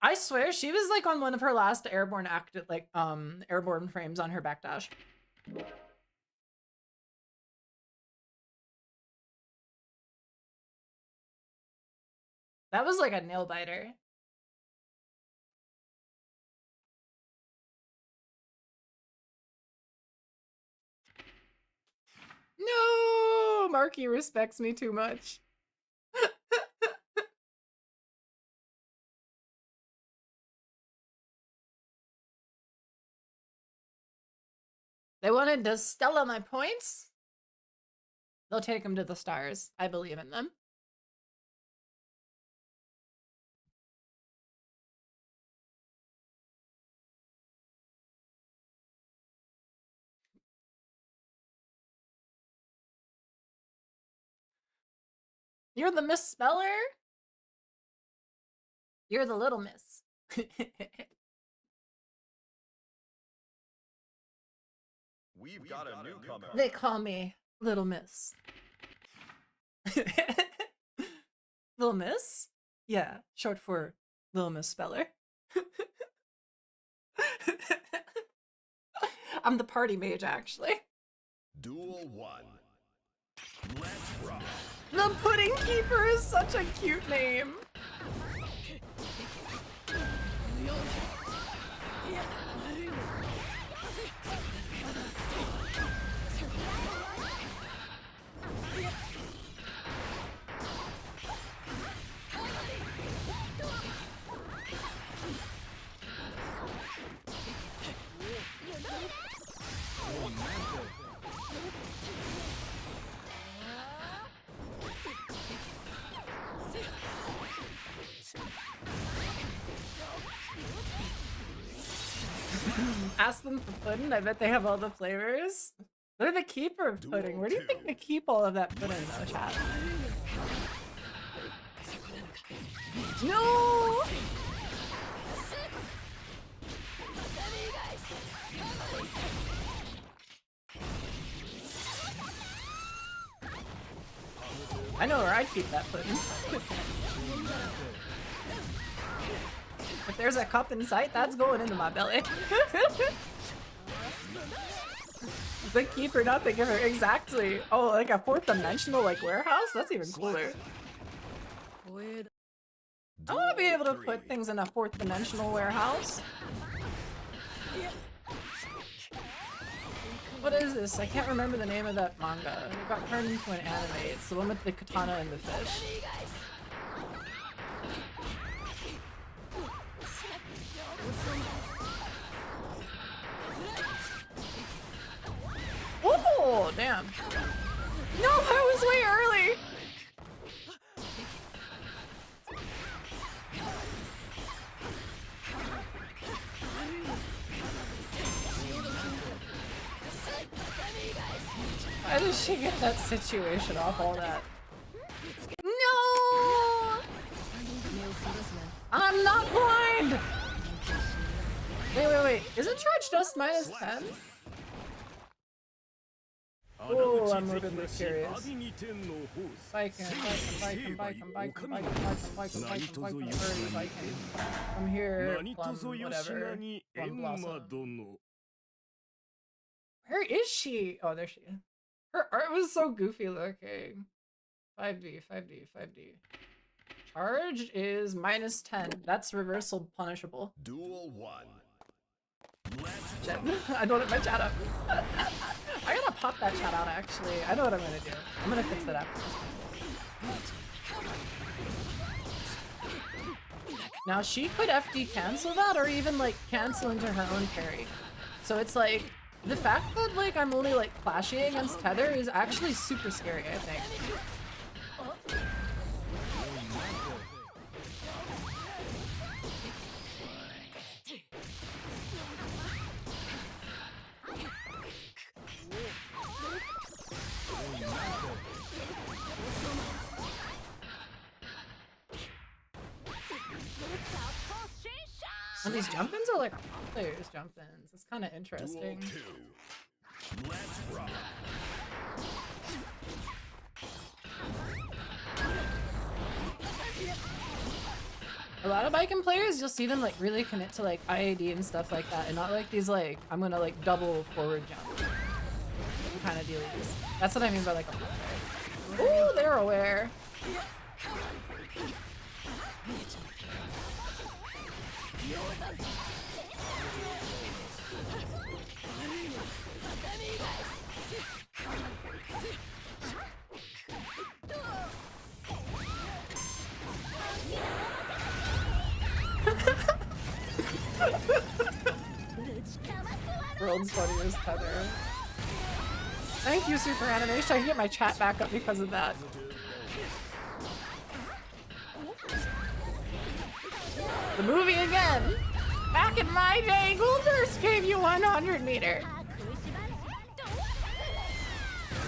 S5: I swear she was like on one of her last airborne airborne frames on her backdash. That was like a nail biter. No! Marky respects me too much. They wanted to Stella my points? They'll take them to the stars. I believe in them. You're the misspeller? You're the little miss.
S7: We've got a newcomer.
S5: They call me Little Miss. Little Miss? Yeah, short for Little Miss Speller. I'm the party mage, actually.
S7: Duel 1. Let's rock.
S5: The Pudding Keeper is such a cute name. Ask them for pudding. I bet they have all the flavors. They're the keeper of pudding. Where do you think they keep all of that pudding though, chat? No! I know where I'd keep that pudding. If there's a cup in sight, that's going into my belly. The keeper, not the giver. Exactly. Oh, like a fourth dimensional like warehouse? That's even cooler. I want to be able to put things in a fourth dimensional warehouse. What is this? I can't remember the name of that manga. It got turned into an anime. It's the one with the katana and the fish. Oh, damn. No, I was way early. Why did she get that situation off all that? No! I'm not blind! Wait. Isn't charge dust minus 10? Oh, I'm morbidly curious. Biking. Early biking. I'm here, plum, whatever. Plum blossom. Where is she? Oh, there she is. Her art was so goofy looking. 5D. Charge is minus 10. That's reversal punishable.
S7: Duel 1.
S5: Chat. I don't have my chat up. I gotta pop that chat out actually. I know what I'm gonna do. I'm gonna fix that after. Now she could FD cancel that or even like cancel into her own parry. So it's like the fact that like I'm only like clashing against Tether is actually super scary, I think. And these jump-ins are like players' jump-ins. It's kind of interesting.
S7: Let's rock.
S5: A lot of Biken players, you'll see them like really commit to like IAD and stuff like that, and not like these like I'm gonna like double forward jump kind of dealies. That's what I mean by like a ooh, they're aware. sounds funny as tether. Thank you, Super Animation. I can get my chat back up because of that. The movie again! Back in my day, Goldburst gave you 100 meter.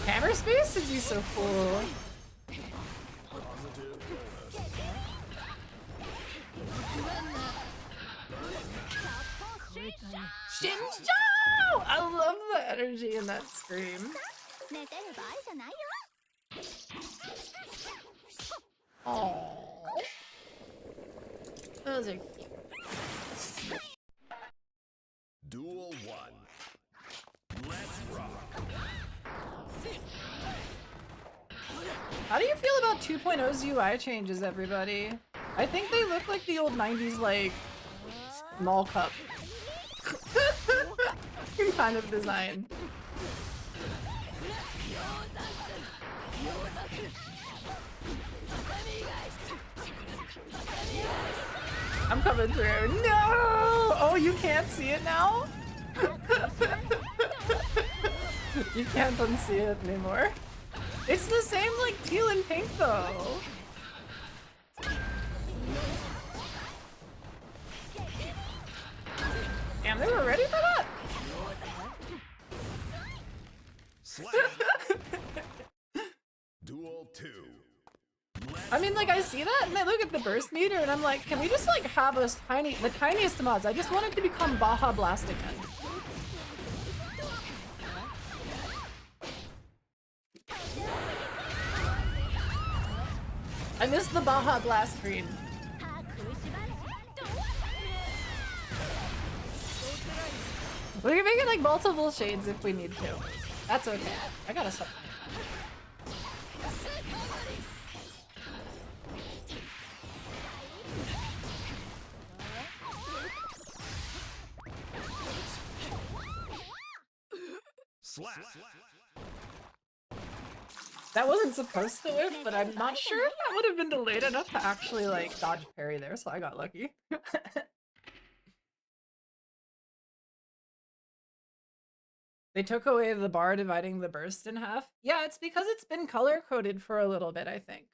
S5: Hammer space would be so cool. Shinjo! I love the energy in that scream.
S4: 寝てる場合じゃないよ。
S5: Aww. Those are cute.
S7: Duel 1. Let's rock.
S5: How do you feel about 2.0's UI changes, everybody? I think they look like the old 90s, like, mall cup kind of design. I'm coming through. No! Oh, you can't see it now? You can't unsee it anymore. It's the same like teal and pink though. Damn, they were ready for that?
S7: Duel 2.
S5: I mean, like, I see that and I look at the burst meter and I'm like, can we just like have the tiniest mods? I just want it to become Baja Blast again. I miss the Baja Blast screen. We can make it like multiple shades if we need to. That's okay. I gotta stop. That wasn't supposed to whiff, but I'm not sure if that would have been delayed enough to actually like dodge parry there, so I got lucky. They took away the bar dividing the burst in half. Yeah, it's because it's been color coded for a little bit, I think.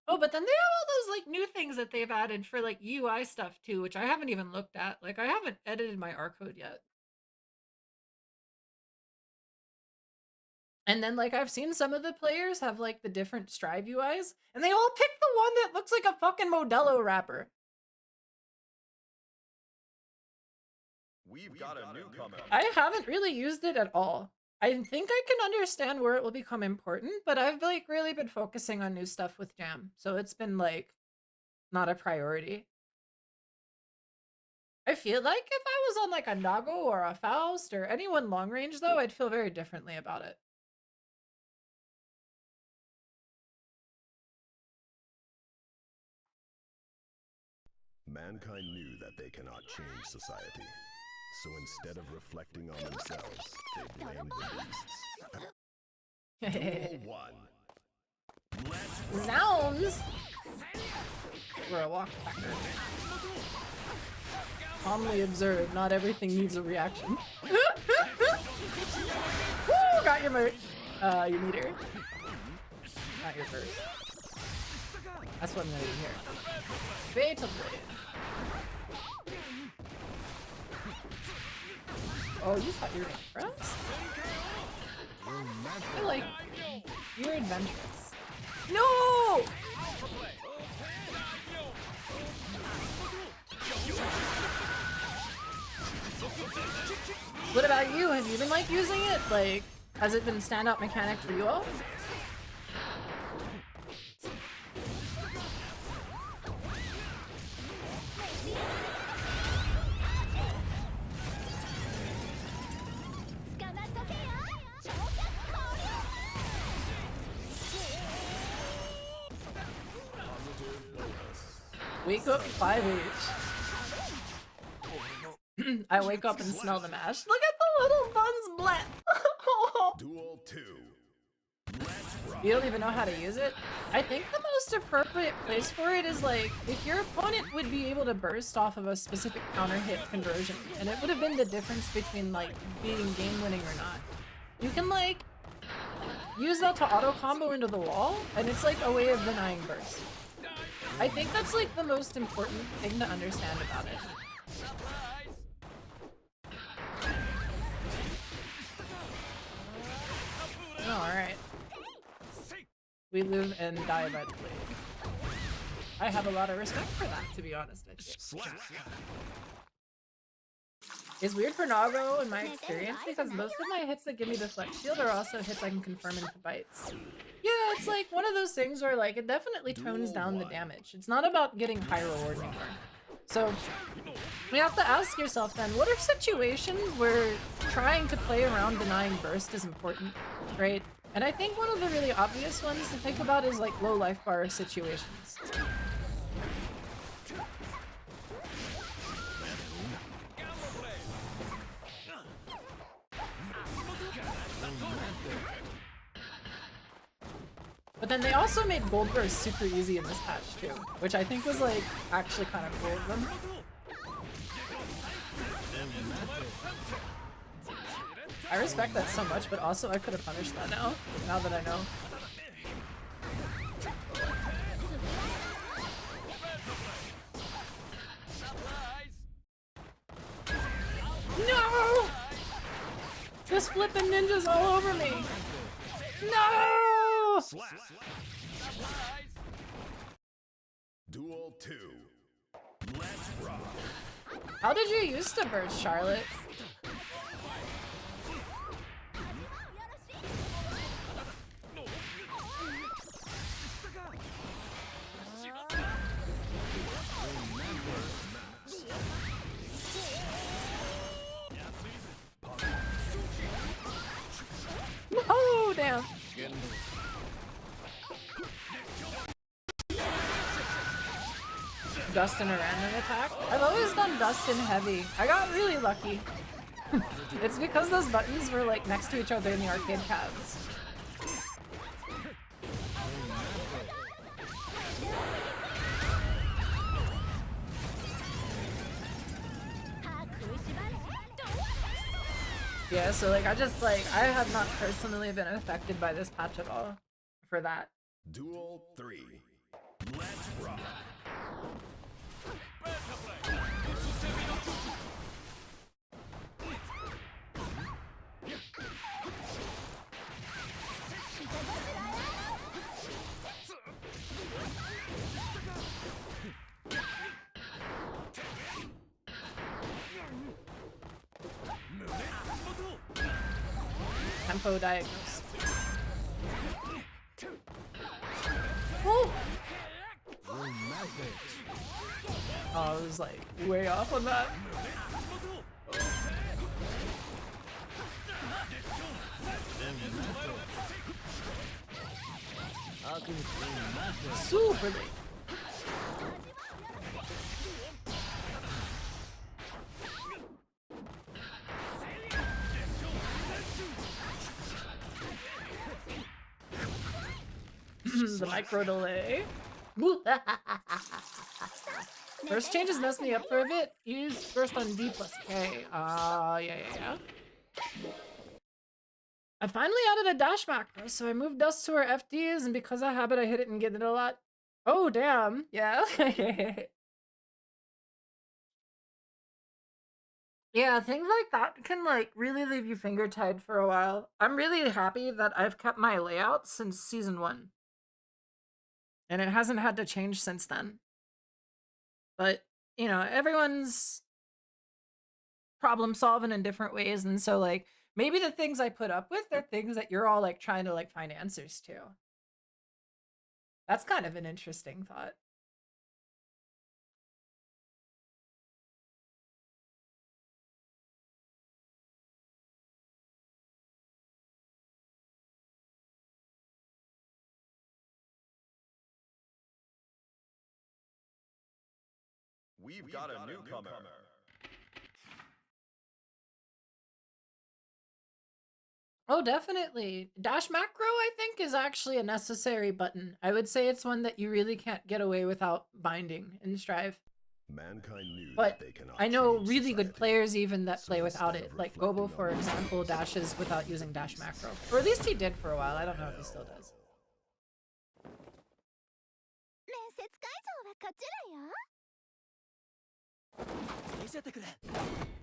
S5: Oh, but then they have all those like new things that they've added for like UI stuff too, which I haven't even looked at. Like I haven't edited my R code yet. And then like I've seen some of the players have like the different Strive UIs, and they all pick the one that looks like a fucking Modelo wrapper.
S7: We've got a newcomer.
S5: I haven't really used it at all. I think I can understand where it will become important, but I've like really been focusing on new stuff with Jam, so it's been like not a priority. I feel like if I was on like a Nago or a Faust or anyone long range though, I'd feel very differently about it.
S7: Mankind knew that they cannot change society. So instead of reflecting on themselves, they blamed the beasts. Duel 1.
S5: Zounds! We're a walk backer. Calmly observe, not everything needs a reaction. Woo! Got your meter. Not your first. That's what I'm gonna do here. Beta blade. Oh, you thought you were impressed? I like you're adventurous. No! What about you? Have you been like using it? Like, has it been standout mechanic for you all? Wake up 5H. I wake up and smell the mash. Look at the little buns blend.
S7: Duel 2. Let's rock.
S5: You don't even know how to use it? I think the most appropriate place for it is like, if your opponent would be able to burst off of a specific counter hit conversion, and it would have been the difference between like being game winning or not. You can like use that to auto combo into the wall, and it's like a way of denying burst. I think that's like the most important thing to understand about it. Oh, alright. We live and die by the blade. I have a lot of respect for that, to be honest with you. It's weird for Nago in my experience because most of my hits that give me the flex shield are also hits I can confirm into bites. Yeah, it's like one of those things where like it definitely tones down the damage. It's not about getting high reward anymore. So you have to ask yourself then, what are situations where trying to play around denying burst is important, right? And I think one of the really obvious ones to think about is like low life bar situations. But then they also made gold burst super easy in this patch too, which I think was like actually kind of cool of them. I respect that so much, but also I could have punished that now that I know. No! This flippin' ninja's all over me! No!
S7: Duel 2. Let's rock.
S5: How did you used to burst, Charlotte? Oh, damn. Dust in a random attack? I've always done dust in heavy. I got really lucky. It's because those buttons were like next to each other in the arcade cabs. Yeah, so like I have not personally been affected by this patch at all for that.
S7: Duel 3. Let's rock.
S5: Tempo diagnose. Oh! I was like way off on that. Super late. The micro delay. First changes messed me up for a bit. Use first on D plus K. Yeah. I finally added a dash macro, so I moved dust to our FDs, and because of habit, I hit it and get it a lot. Oh, damn. Yeah. Yeah, things like that can like really leave you finger tied for a while. I'm really happy that I've kept my layout since season 1. And it hasn't had to change since then. But, you know, everyone's problem solving in different ways. And so like, maybe the things I put up with are things that you're all like trying to like find answers to. That's kind of an interesting thought.
S7: We've got a newcomer.
S5: Oh, definitely. Dash macro, I think, is actually a necessary button. I would say it's one that you really can't get away without binding in Strive.
S7: Mankind knew
S5: But
S7: that they cannot
S5: I know
S7: change
S5: really good
S7: society.
S5: players even that
S7: So
S5: play without
S7: instead
S5: it.
S7: of
S5: Like
S7: reflecting
S5: Gobo, for
S7: on
S5: example,
S7: themselves,
S5: dashes without
S7: they
S5: using
S7: blame
S5: dash
S7: the
S5: macro.
S7: beasts.
S5: Or at least he did for a while. I don't know if he still does.
S4: 面接会場はこちらよ。
S6: 見せてくれ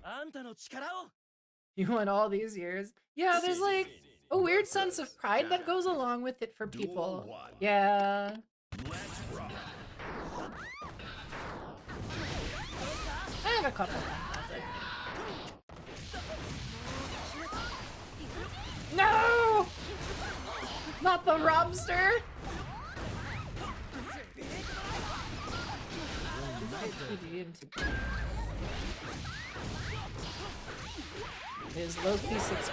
S6: あんたの力を
S5: You went all these years. Yeah, there's like a weird sense of pride that goes along with it for people. Yeah. I have a couple. No! Not the Robster! His low-key 6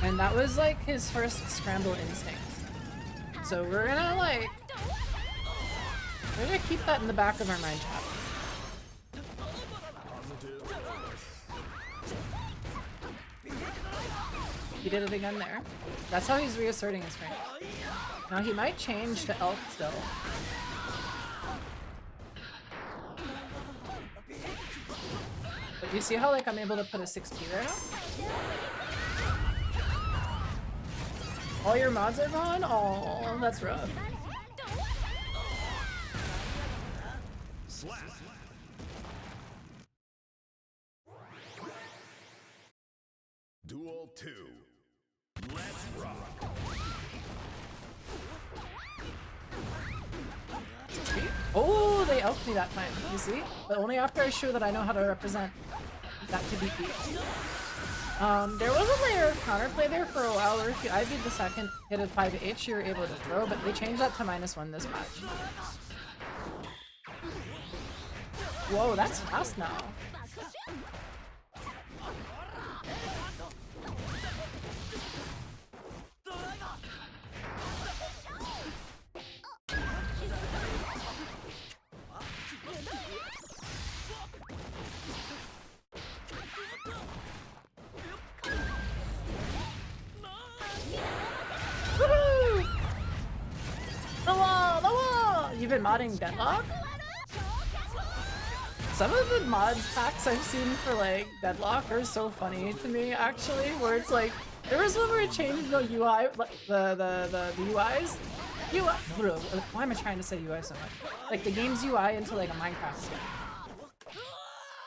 S5: and that was like his first scramble instinct. So we're gonna keep that in the back of our mind, chat. He did it again there. That's how he's reasserting his range. Now he might change to elk still. But you see how like I'm able to put a 6P there now? All your mods are gone? Oh, that's rough.
S7: Duel 2. Let's rock.
S5: Oh, they elked me that time. You see? But only after I show that I know how to represent that to beat people. There was a layer of counterplay there for a while where if you IV'd the second hit a 5H, you were able to throw, but they changed that to -1 this match. Whoa, that's fast now. Woohoo! The wall! The wall! You've been modding Deadlock? Some of the mod packs I've seen for like Deadlock are so funny to me actually, where it's like there was one where it changed the UI, the UIs. UI, bro, why am I trying to say UI so much? Like the game's UI into like a Minecraft game.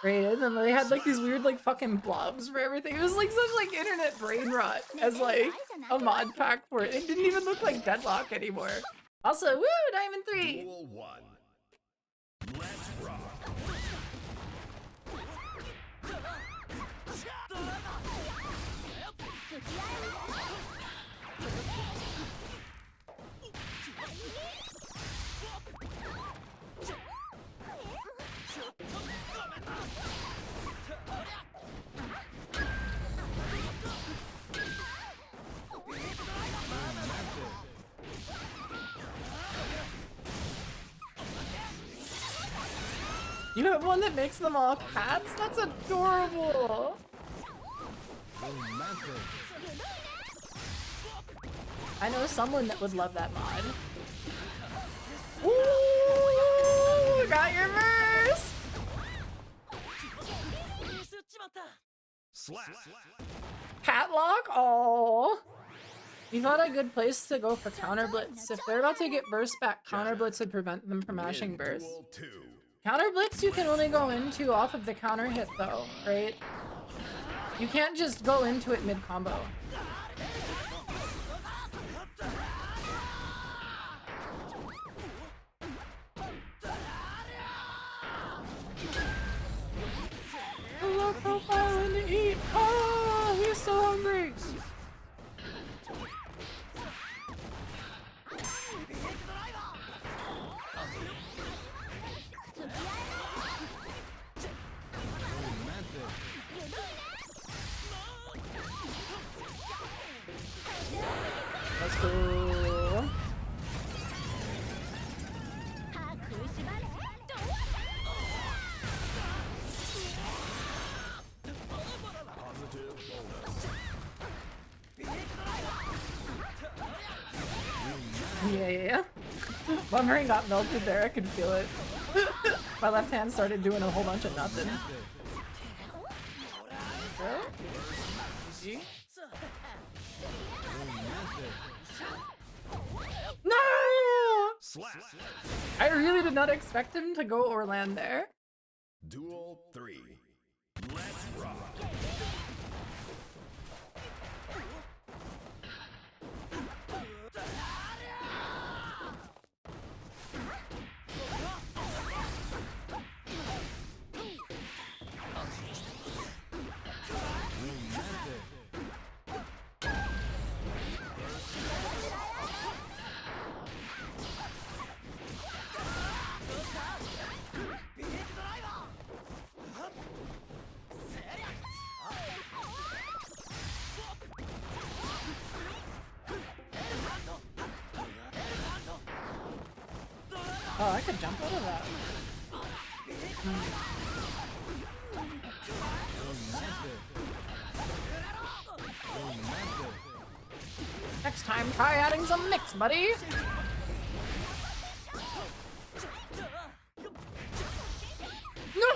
S5: Right, and then they had like these weird like fucking blobs for everything. It was like such like internet brain rot as like a mod pack for it. It didn't even look like Deadlock anymore. Also, woo, Diamond 3!
S7: Duel 1. Let's rock.
S5: You have one that makes them all cats? That's adorable! I know someone that would love that mod. Ooh, got your verse! Catlock? Oh. You thought a good place to go for counter blitz. If they're about to get burst back, counter blitz would prevent them from mashing burst.
S7: Duel 2.
S5: Counter blitz you can only go into off of the counter hit though, right? You can't just go into it mid combo. A low profile and to eat. Oh, he's so hungry. Let's go. Bummering got melted there, I could feel it. My left hand started doing a whole bunch of nothing. No! I really did not expect him to go or land there.
S7: Duel 3. Let's rock.
S5: Oh, I could jump out of that. Next time, try adding some mix, buddy. No!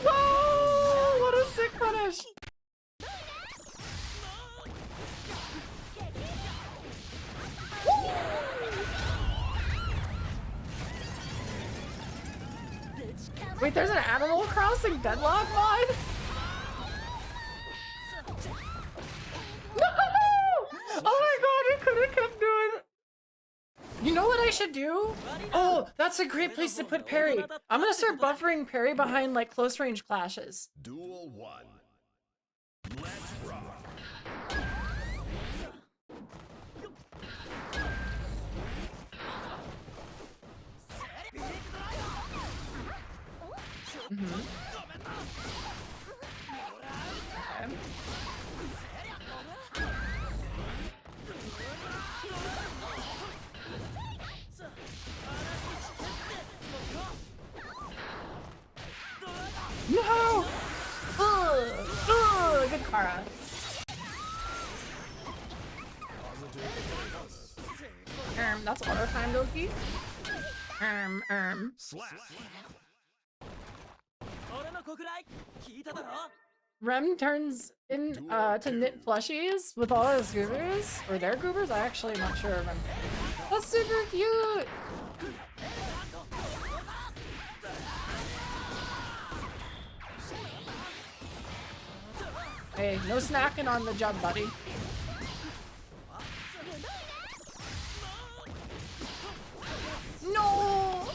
S5: What a sick punish! Wait, there's an Animal Crossing deadlock mod? No! Oh my god, I could have kept doing it. You know what I should do? Oh, that's a great place to put parry. I'm gonna start buffering parry behind like close range clashes.
S7: Duel 1. Let's rock.
S5: Okay. No! Ugh, good Kara. That's auto time, Doki.
S7: Slap.
S5: Rem turns in to knit plushies with all his goobers, or their goobers. I actually am not sure of Rem. That's super cute. Hey, no snacking on the jump, buddy. No.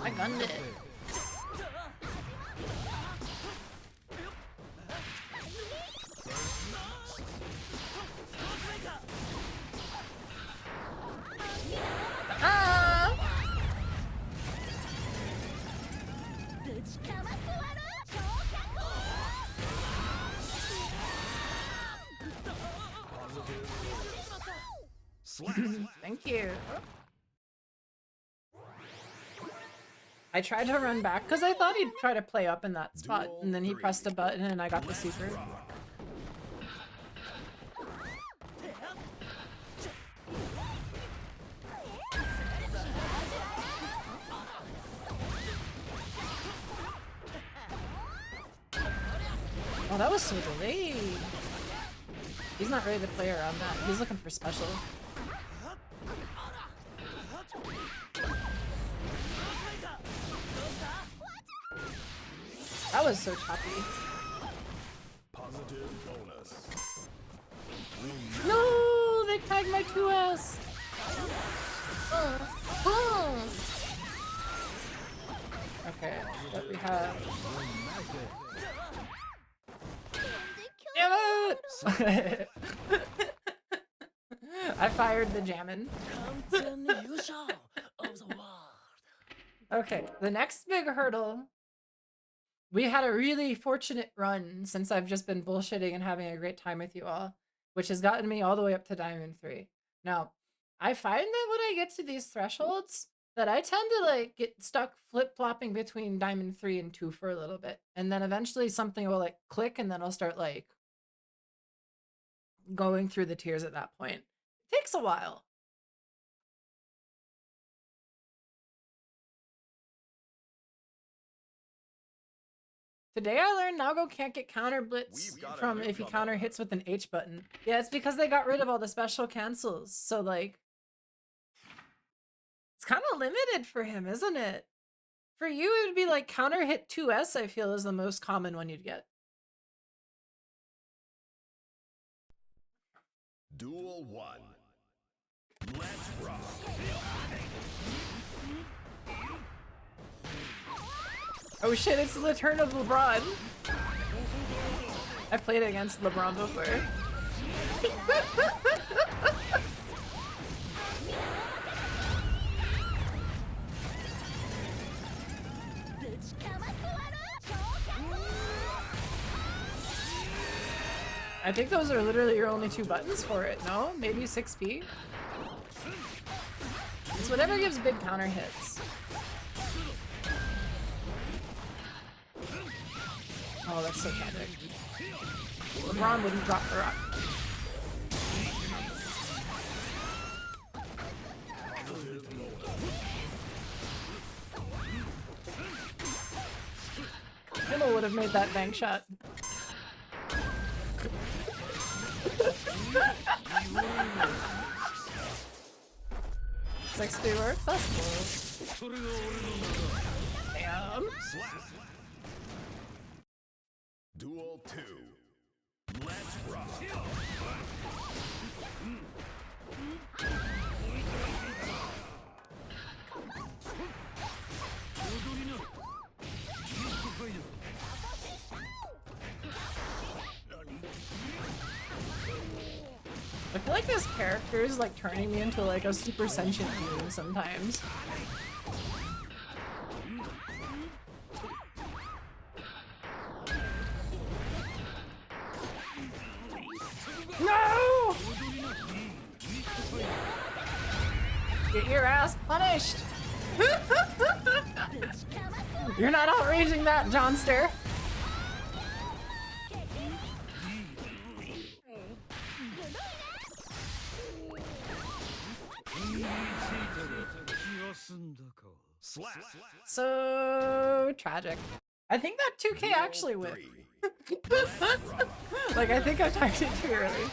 S5: I gunned it. Ah! Thank you. I tried to run back because I thought he'd try to play up in that spot, and then he pressed a button and I got the super. Oh, that was so delayed. He's not ready to play around that. He's looking for special. That was so choppy.
S7: Positive bonus.
S5: No, they tagged my 2S. Okay, what we have. Damn it! I fired the jammin'. Okay, the next big hurdle. We had a really fortunate run since I've just been bullshitting and having a great time with you all, which has gotten me all the way up to Diamond 3. Now, I find that when I get to these thresholds, that I tend to like get stuck flip-flopping between Diamond 3 and 2 for a little bit. And then eventually something will like click and then I'll start like going through the tiers at that point. It takes a while. Today I learned Nago can't get counter blitz from if he counter hits with an H button. Yeah, it's because they got rid of all the special cancels. So like, it's kind of limited for him, isn't it? For you, it would be like counter hit 2S, I feel, is the most common one you'd get.
S7: Duel 1. Let's rock.
S5: Oh shit, it's the turn of LeBron. I've played against LeBron before. I think those are literally your only 2 buttons for it, no? Maybe 6P? It's whatever gives big counter hits. Oh, that's so tragic. LeBron wouldn't drop the rock. Himmel would have made that bank shot. Six speed works? That's cool. Damn.
S7: Duel 2. Let's rock.
S5: I feel like this character is like turning me into like a super sentient being sometimes. No! Get your ass punished! You're not outraging that, Johnster. So tragic. I think that 2K actually went. Like, I think I typed it too early.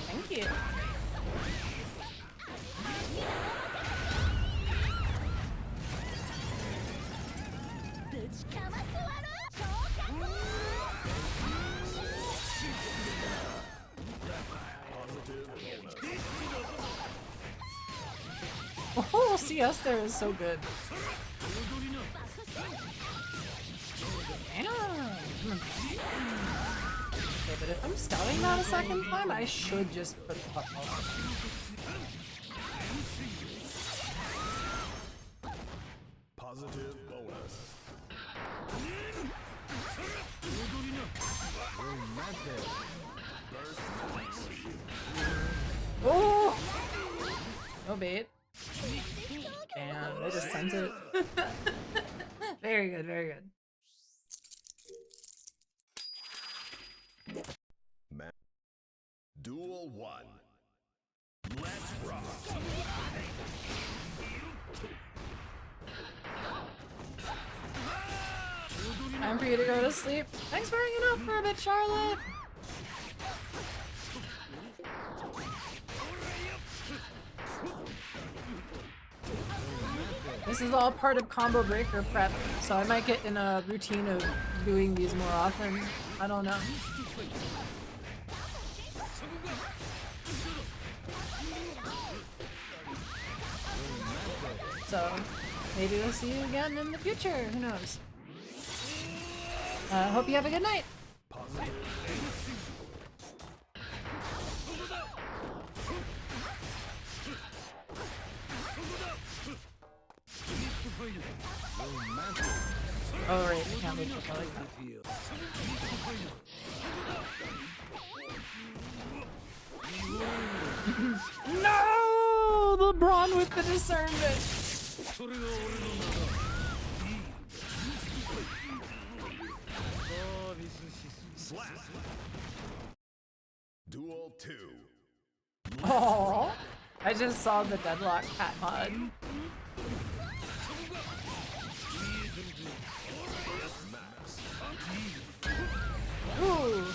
S5: Thank you. Oh, CS there is so good. Damn. Okay, but if I'm scouting that a second time, I should just put the button on.
S7: Positive bonus.
S5: Oh! No bait. Damn, they just sent it. Very good, very good.
S7: Duel 1. Let's rock.
S5: Time for you to go to sleep. Thanks for hanging out for a bit, Charlotte. This is all part of combo breaker prep, so I might get in a routine of doing these more often. I don't know. So maybe we'll see you again in the future. Who knows? Hope you have a good night. Oh right, I can't leave it like that. No! LeBron with the discernment!
S7: Duel 2.
S5: Oh, I just saw the Deadlock cat mod. Ooh,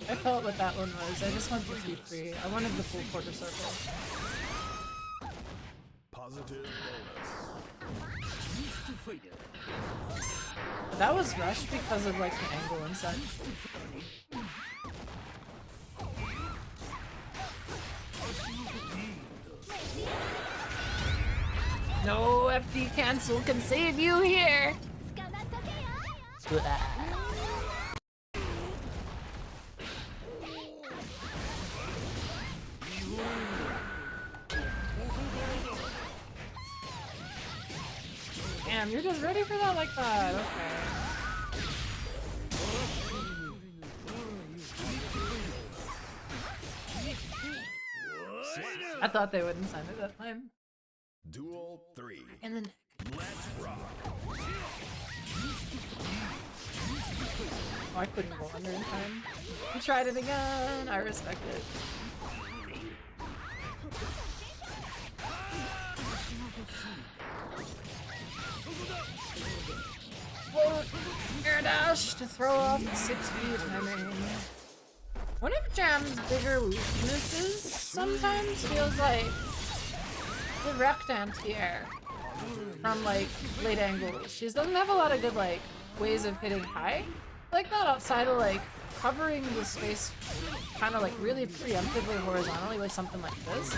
S5: I felt what that one was. I just wanted to be free. I wanted the full quarter circle.
S7: Positive bonus.
S5: That was rushed because of like the angle and such. No FD cancel can save you here. Damn, you're just ready for that like that. Okay. I thought they wouldn't sign it that time.
S7: Duel 3.
S5: In the neck.
S7: Let's rock.
S5: Oh, I couldn't go under in time. You tried it again. I respect it. Whoa! Air dash to throw off the 6-speed timing. One of Jam's bigger weaknesses sometimes feels like the wrecked anti-air from like late angles. She doesn't have a lot of good like ways of hitting high like that outside of like covering the space kind of like really preemptively horizontally with something like this.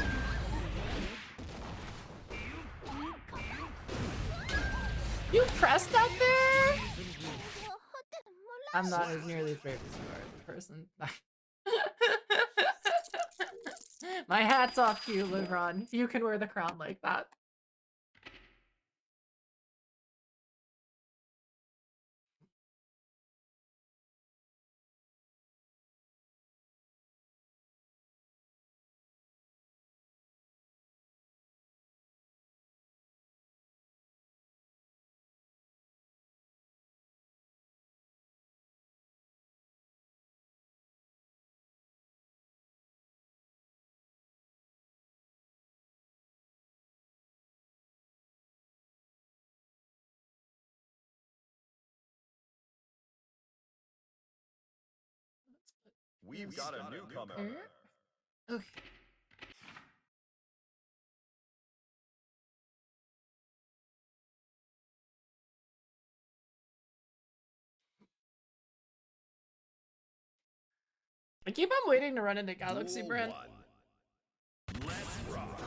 S5: You pressed that there? I'm not as nearly as brave as you are as a person. My hat's off to you, LeBron. You can wear the crown like that.
S7: We've got a newcomer.
S5: Okay. I keep on waiting to run into Galaxy
S7: Duel
S5: Brand.
S7: 1. Let's rock.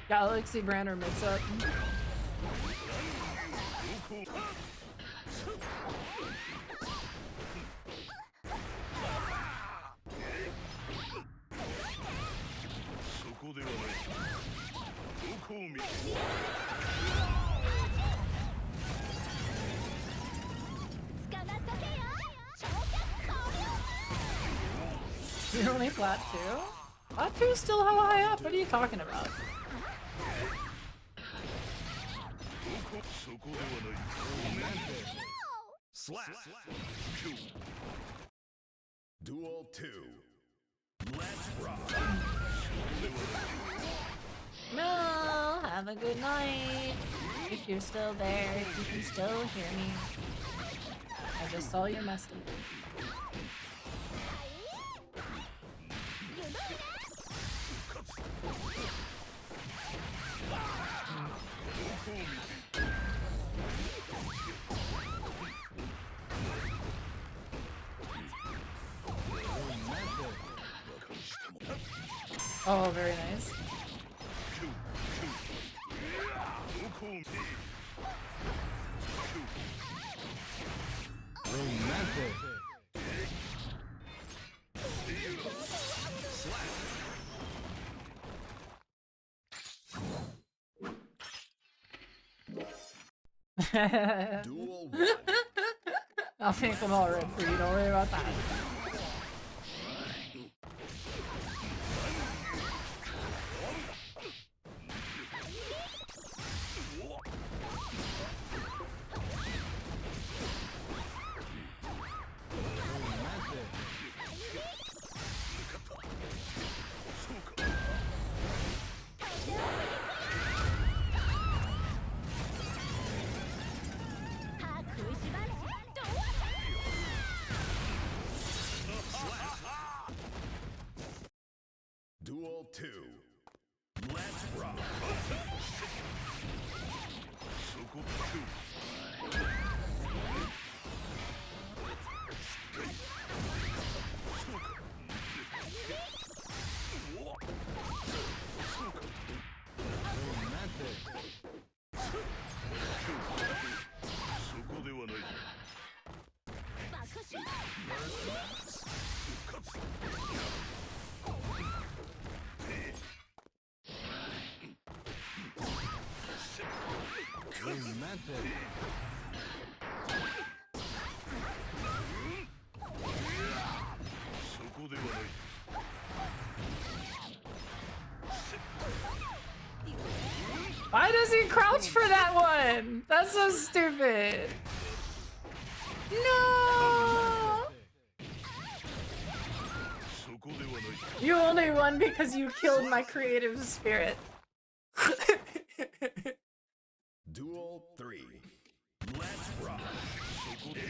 S5: Galaxy Brand or mix up. You're only flat 2? Flat 2 is still hella high up. What are you talking about?
S7: Slap. Duel 2. Let's rock.
S4: No, have a good night. If you're still there, if you can still hear me.
S5: I just saw your message. Oh, very nice.
S7: Duel 1.
S5: I'll make them all red for you, don't worry about that.
S1: そこではない。
S5: Why does he crouch for that one? That's so stupid. No!
S1: そこではない。
S5: You only won because you killed my creative spirit.
S7: Duel 3. Let's rock.
S1: そこで。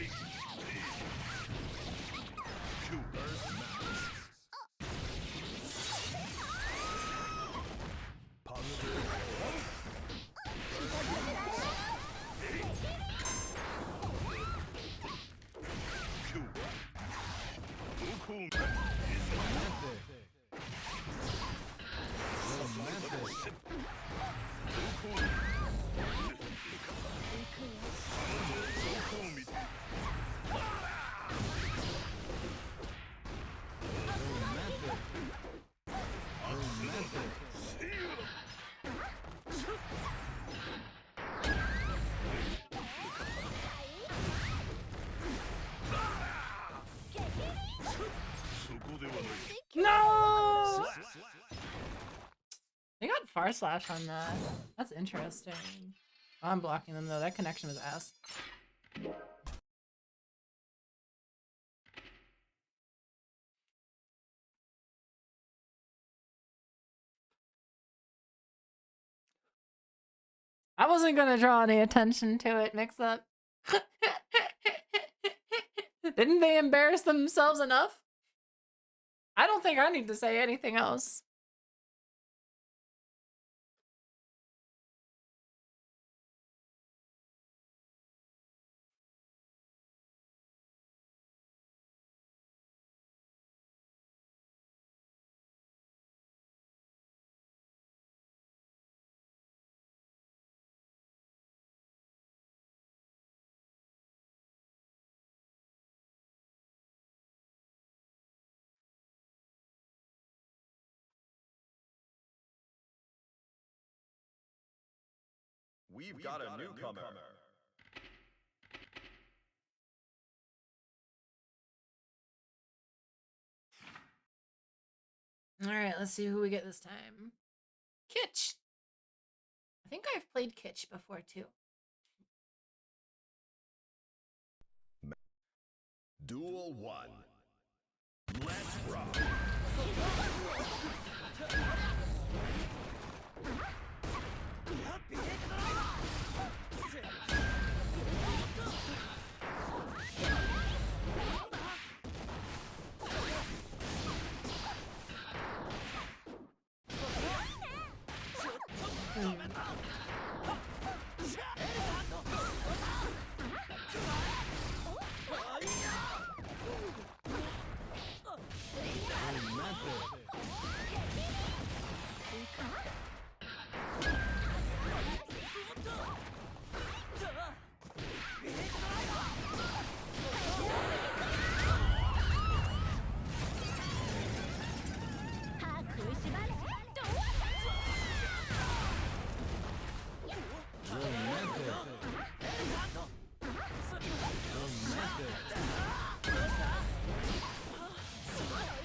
S5: No! They got far slash on that. That's interesting. Oh, I'm blocking them though. That connection was ass. I wasn't gonna draw any attention to it, mix up. Didn't they embarrass themselves enough? I don't think I need to say anything else.
S7: We've got a newcomer.
S5: Alright, let's see who we get this time. Kitsch! I think I've played Kitsch before too.
S7: Duel 1. Let's rock.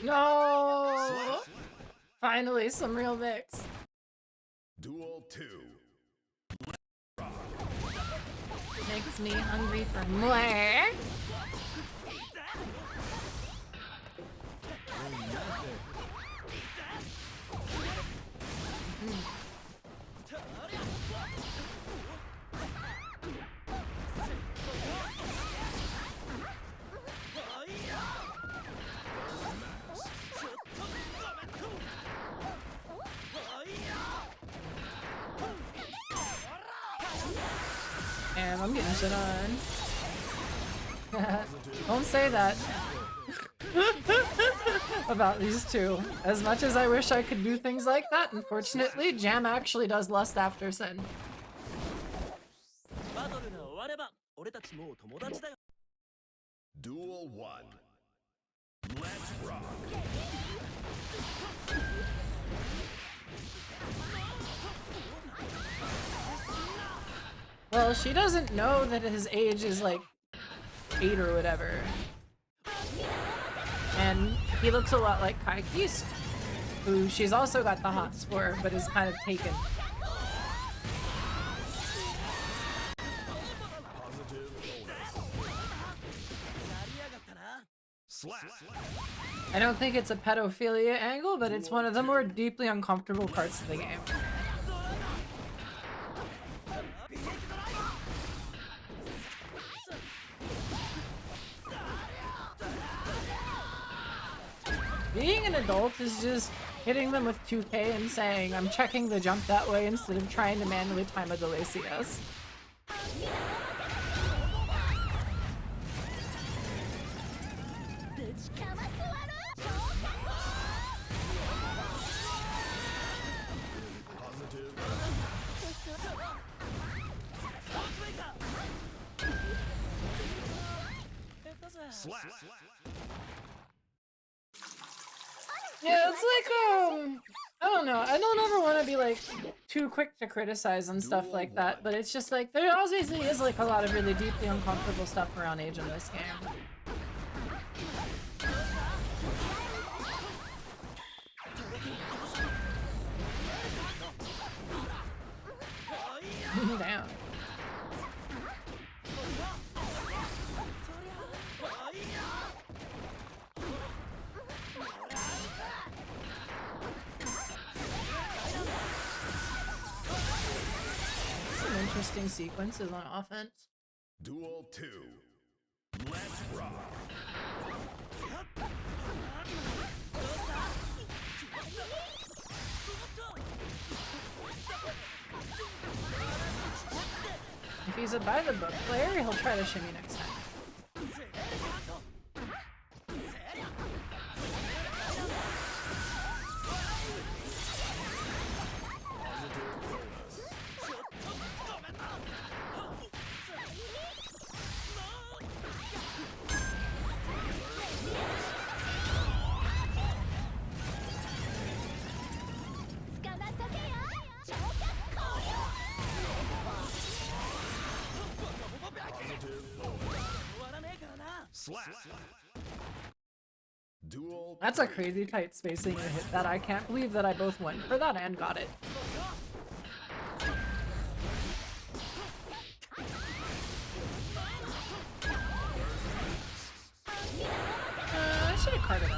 S5: No! Finally, some real mix.
S7: Duel 2.
S5: Makes me hungry for more. Damn, I'm getting shit on. Don't say that about these two. As much as I wish I could do things like that, unfortunately, Jam actually does lust after Sen.
S7: Duel 1.
S5: Well, she doesn't know that his age is like 8 or whatever. And he looks a lot like Kai Kis, who she's also got the hots for, but is kind of taken. I don't think it's a pedophilia angle, but it's one of the more deeply uncomfortable parts of the game. Being an adult is just hitting them with 2K and saying, I'm checking the jump that way instead of trying to manually time a delay CS. Yeah, it's like, I don't know. I don't ever want to be like too quick to criticize and stuff like that, but it's just like there obviously is like a lot of really deeply uncomfortable stuff around age in this game. Damn. Some interesting sequences on offense.
S7: Duel 2. Let's rock.
S5: If he's a by the book player, he'll try to shimmy next time.
S7: Duel.
S5: That's a crazy tight spacing to hit that. I can't believe that I both went for that and got it. I should have carded it.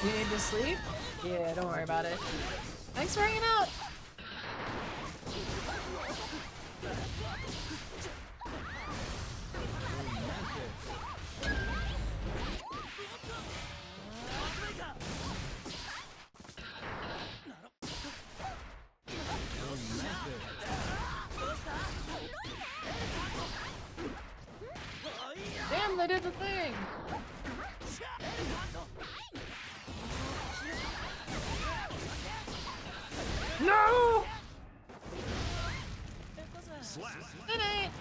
S5: You need to sleep? Yeah, don't worry about it. Thanks for hanging out! Damn, they did the thing! No! Good night.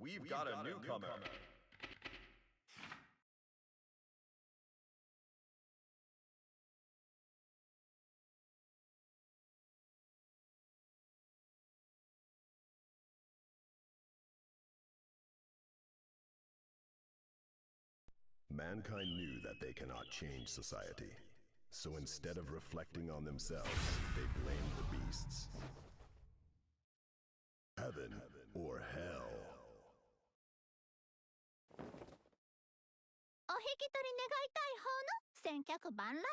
S7: We've got a newcomer. Mankind knew that they cannot change society. So instead of reflecting on themselves, they blamed the beasts. Heaven or hell.
S8: お引き取り願いたい方の千客万来な。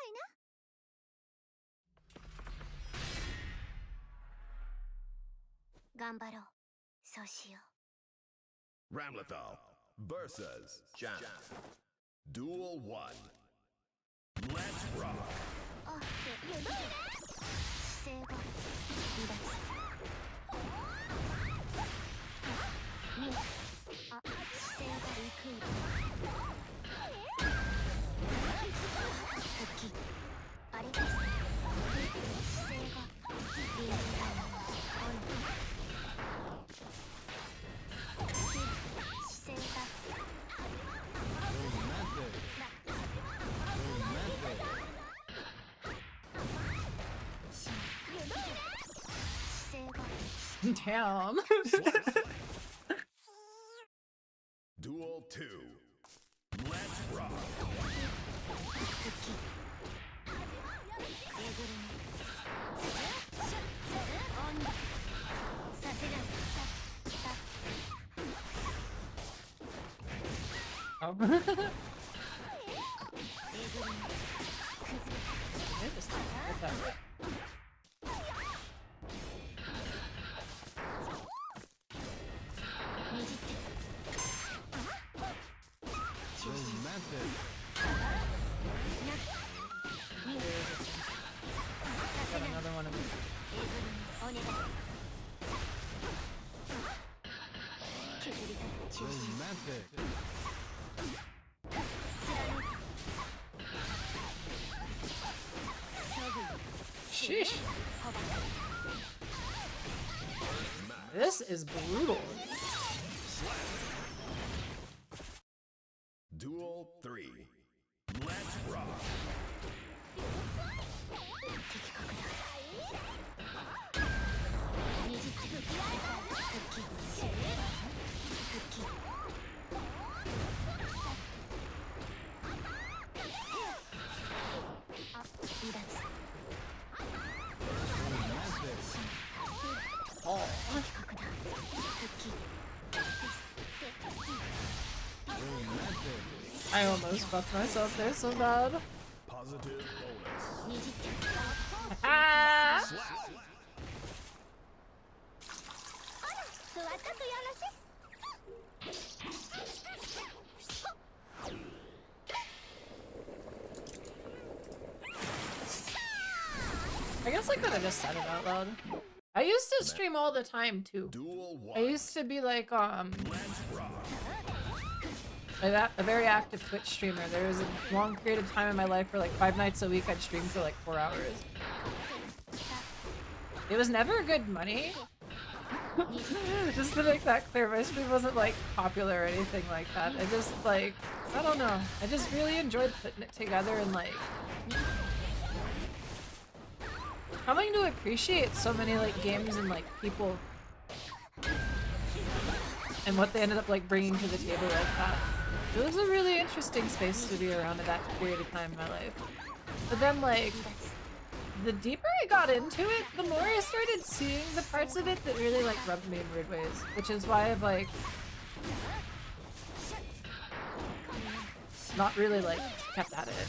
S8: 頑張ろう。そうしよ
S7: Ramlethal versus Jam. Duel 1. Let's rock.
S8: う。あ、ゆるいね。姿勢が離脱。み、あ、姿勢が低い。復帰。あれです。姿勢がリングダウン。オン。姿勢が
S5: Damn.
S7: Duel 2. Let's rock.
S5: Sheesh. This is brutal.
S7: Duel 3. Let's rock.
S5: 哦。I almost fucked myself there so bad.
S7: Positive bonus.
S5: Ah!
S8: 座ったとよろしい。
S5: I guess I could have just said it out loud. I used to stream all the time too.
S7: Duel 1.
S5: I used to be like
S7: Let's rock.
S5: a very active Twitch streamer. There was a long period of time in my life where like 5 nights a week I'd stream for like 4 hours. It was never good money. Just to make that clear, my stream wasn't like popular or anything like that. I just like, I don't know. I just really enjoyed putting it together and like coming to appreciate so many like games and like people and what they ended up like bringing to the table like that. It was a really interesting space to be around at that period of time in my life. But then like, the deeper I got into it, the more I started seeing the parts of it that really like rubbed me in weird ways, which is why I've like not really like kept at it.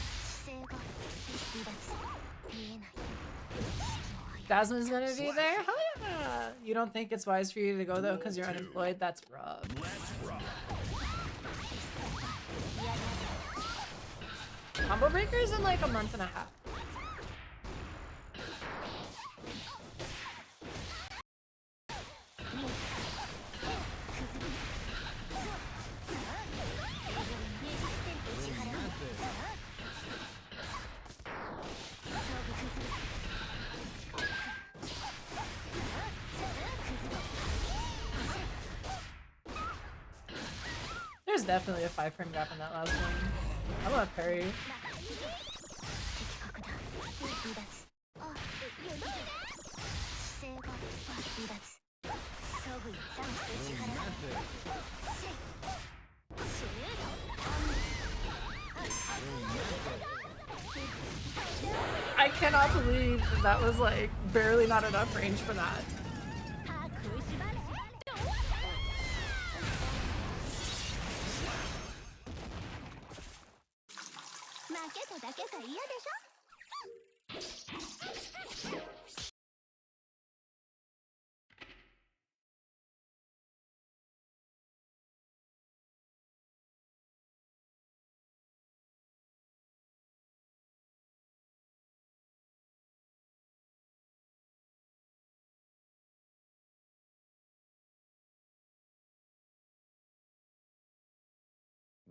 S5: Jasmine's gonna be there? Hell yeah! You don't think it's wise for you to go though because you're unemployed? That's rough. Combo breakers in like a month and a half. There's definitely a 5-frame gap in that last one. I'm gonna parry. I cannot believe that was like barely not enough range for that.
S8: 負けただけが嫌でしょ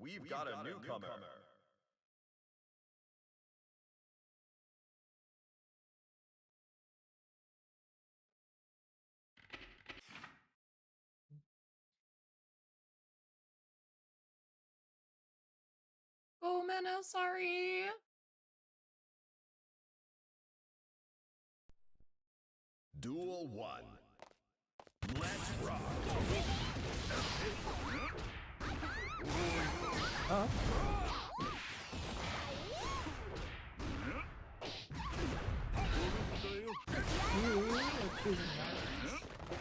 S7: We've got a newcomer.
S5: Oh man, I'm sorry.
S7: Duel 1. Let's rock.
S5: Oh.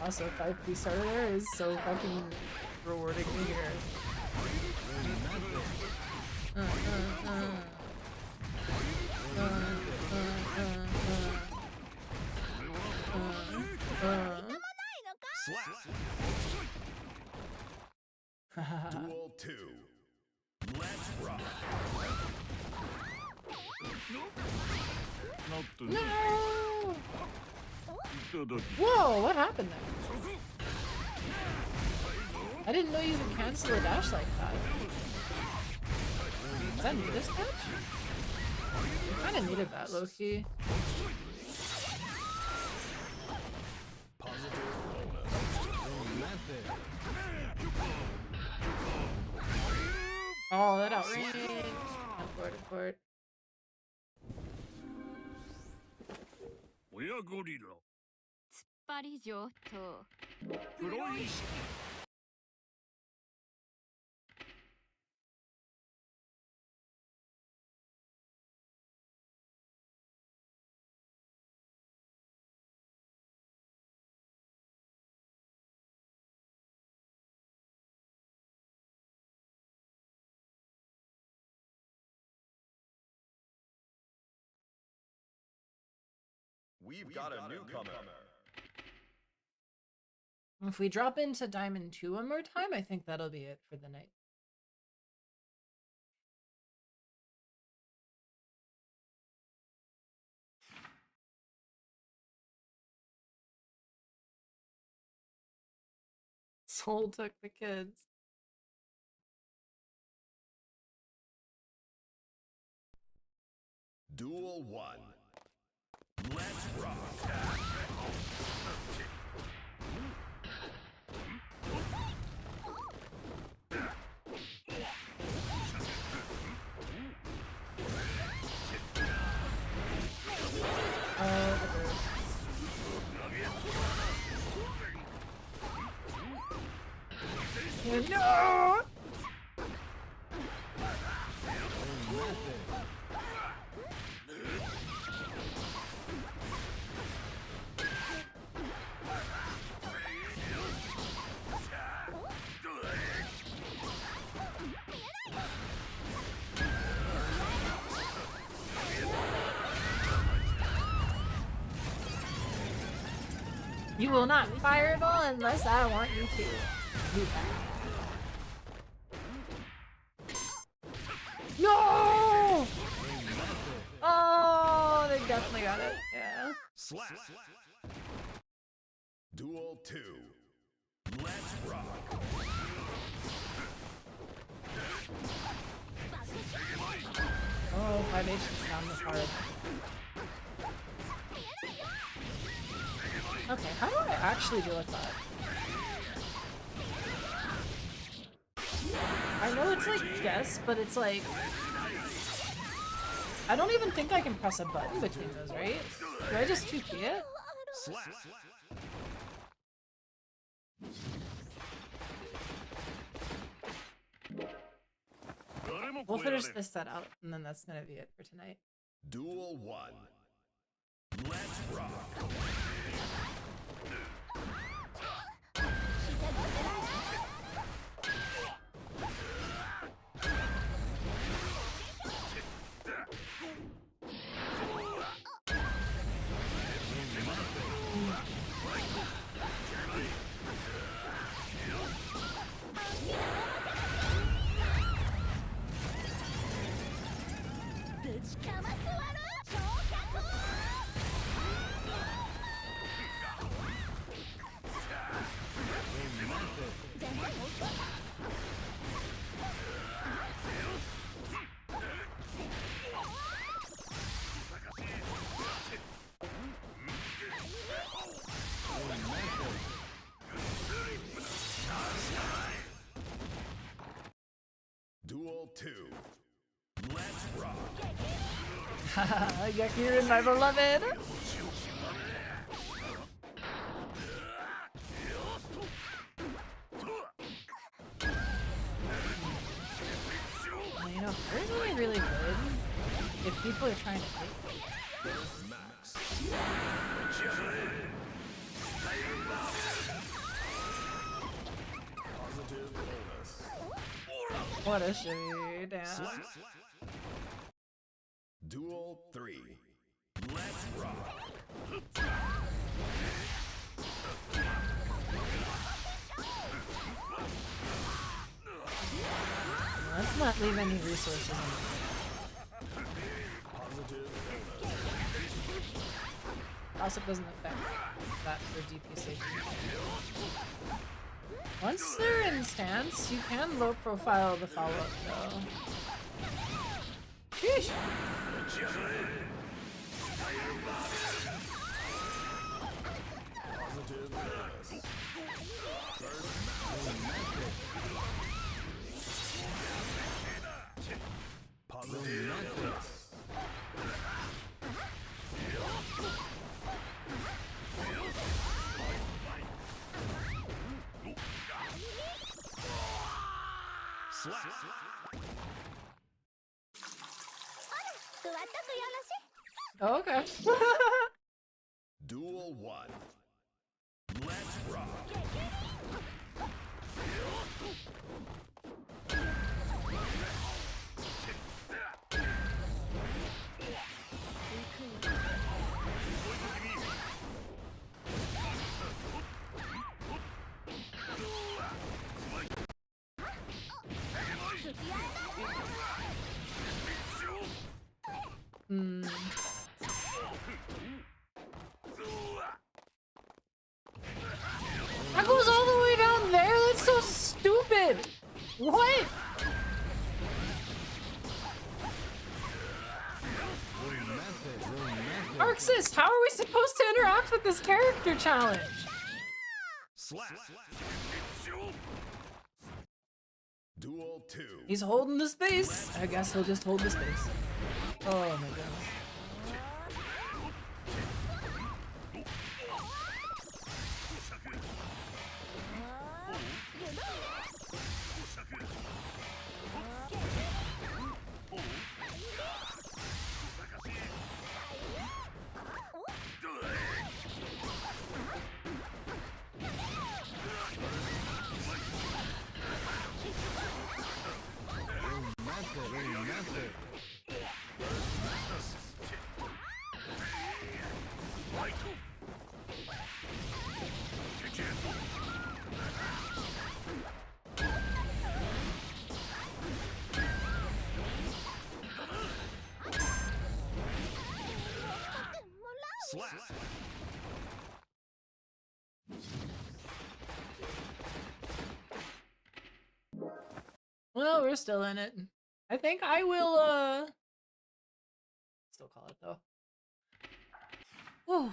S5: Also, 5 starter there is so fucking rewarding to hear.
S7: Duel 2. Let's rock.
S5: No!
S3: いただき
S5: Whoa, what happened there? I didn't know you could cancel a dash like that. Does that need this patch? I kinda needed that, low-key. Oh, that outranged. Abort.
S3: 親ゴリラ
S8: パリ城と
S3: プロ意識
S7: We've got a newcomer.
S5: If we drop into Diamond 2 one more time, I think that'll be it for the night. Soul took the kids.
S7: Duel 1. Let's rock.
S5: No! You will not fireball unless I want you to. Do that. No! Oh, they definitely got it. Yeah.
S7: Slap. Duel 2. Let's rock.
S5: Oh, 5H is down this hard. Okay, how do I actually deal with that? I know it's like guess, but it's like... I don't even think I can press a button between those, right? Do I just 2P it?
S7: Slap.
S5: We'll finish this set out, and then that's gonna be it for tonight.
S7: Duel 1. Let's rock. 2. Let's rock.
S5: Yakirin, my beloved. Well, you know, personally really good if people are trying to hit.
S7: Max. Positive bonus.
S5: What a shade.
S7: Slap. Duel 3. Let's rock.
S5: Let's not leave any resources in.
S7: Positive
S5: Also doesn't affect that for DP safety. Once they're in stance, you can low profile the follow-up though. Sheesh.
S7: Positive bonus. Positive bonus. Slap.
S8: 座っとくよろし
S5: Oh, okay.
S7: Duel 1. Let's rock.
S5: Hmm. That goes all the way down there? That's so stupid! What? Arxis, how are we supposed to interact with this character challenge?
S7: Slap. Duel 2.
S5: He's holding the space. I guess he'll just hold the space. Oh my goodness.
S7: Slap.
S5: Well, we're still in it. I think I will, still call it though. Whew.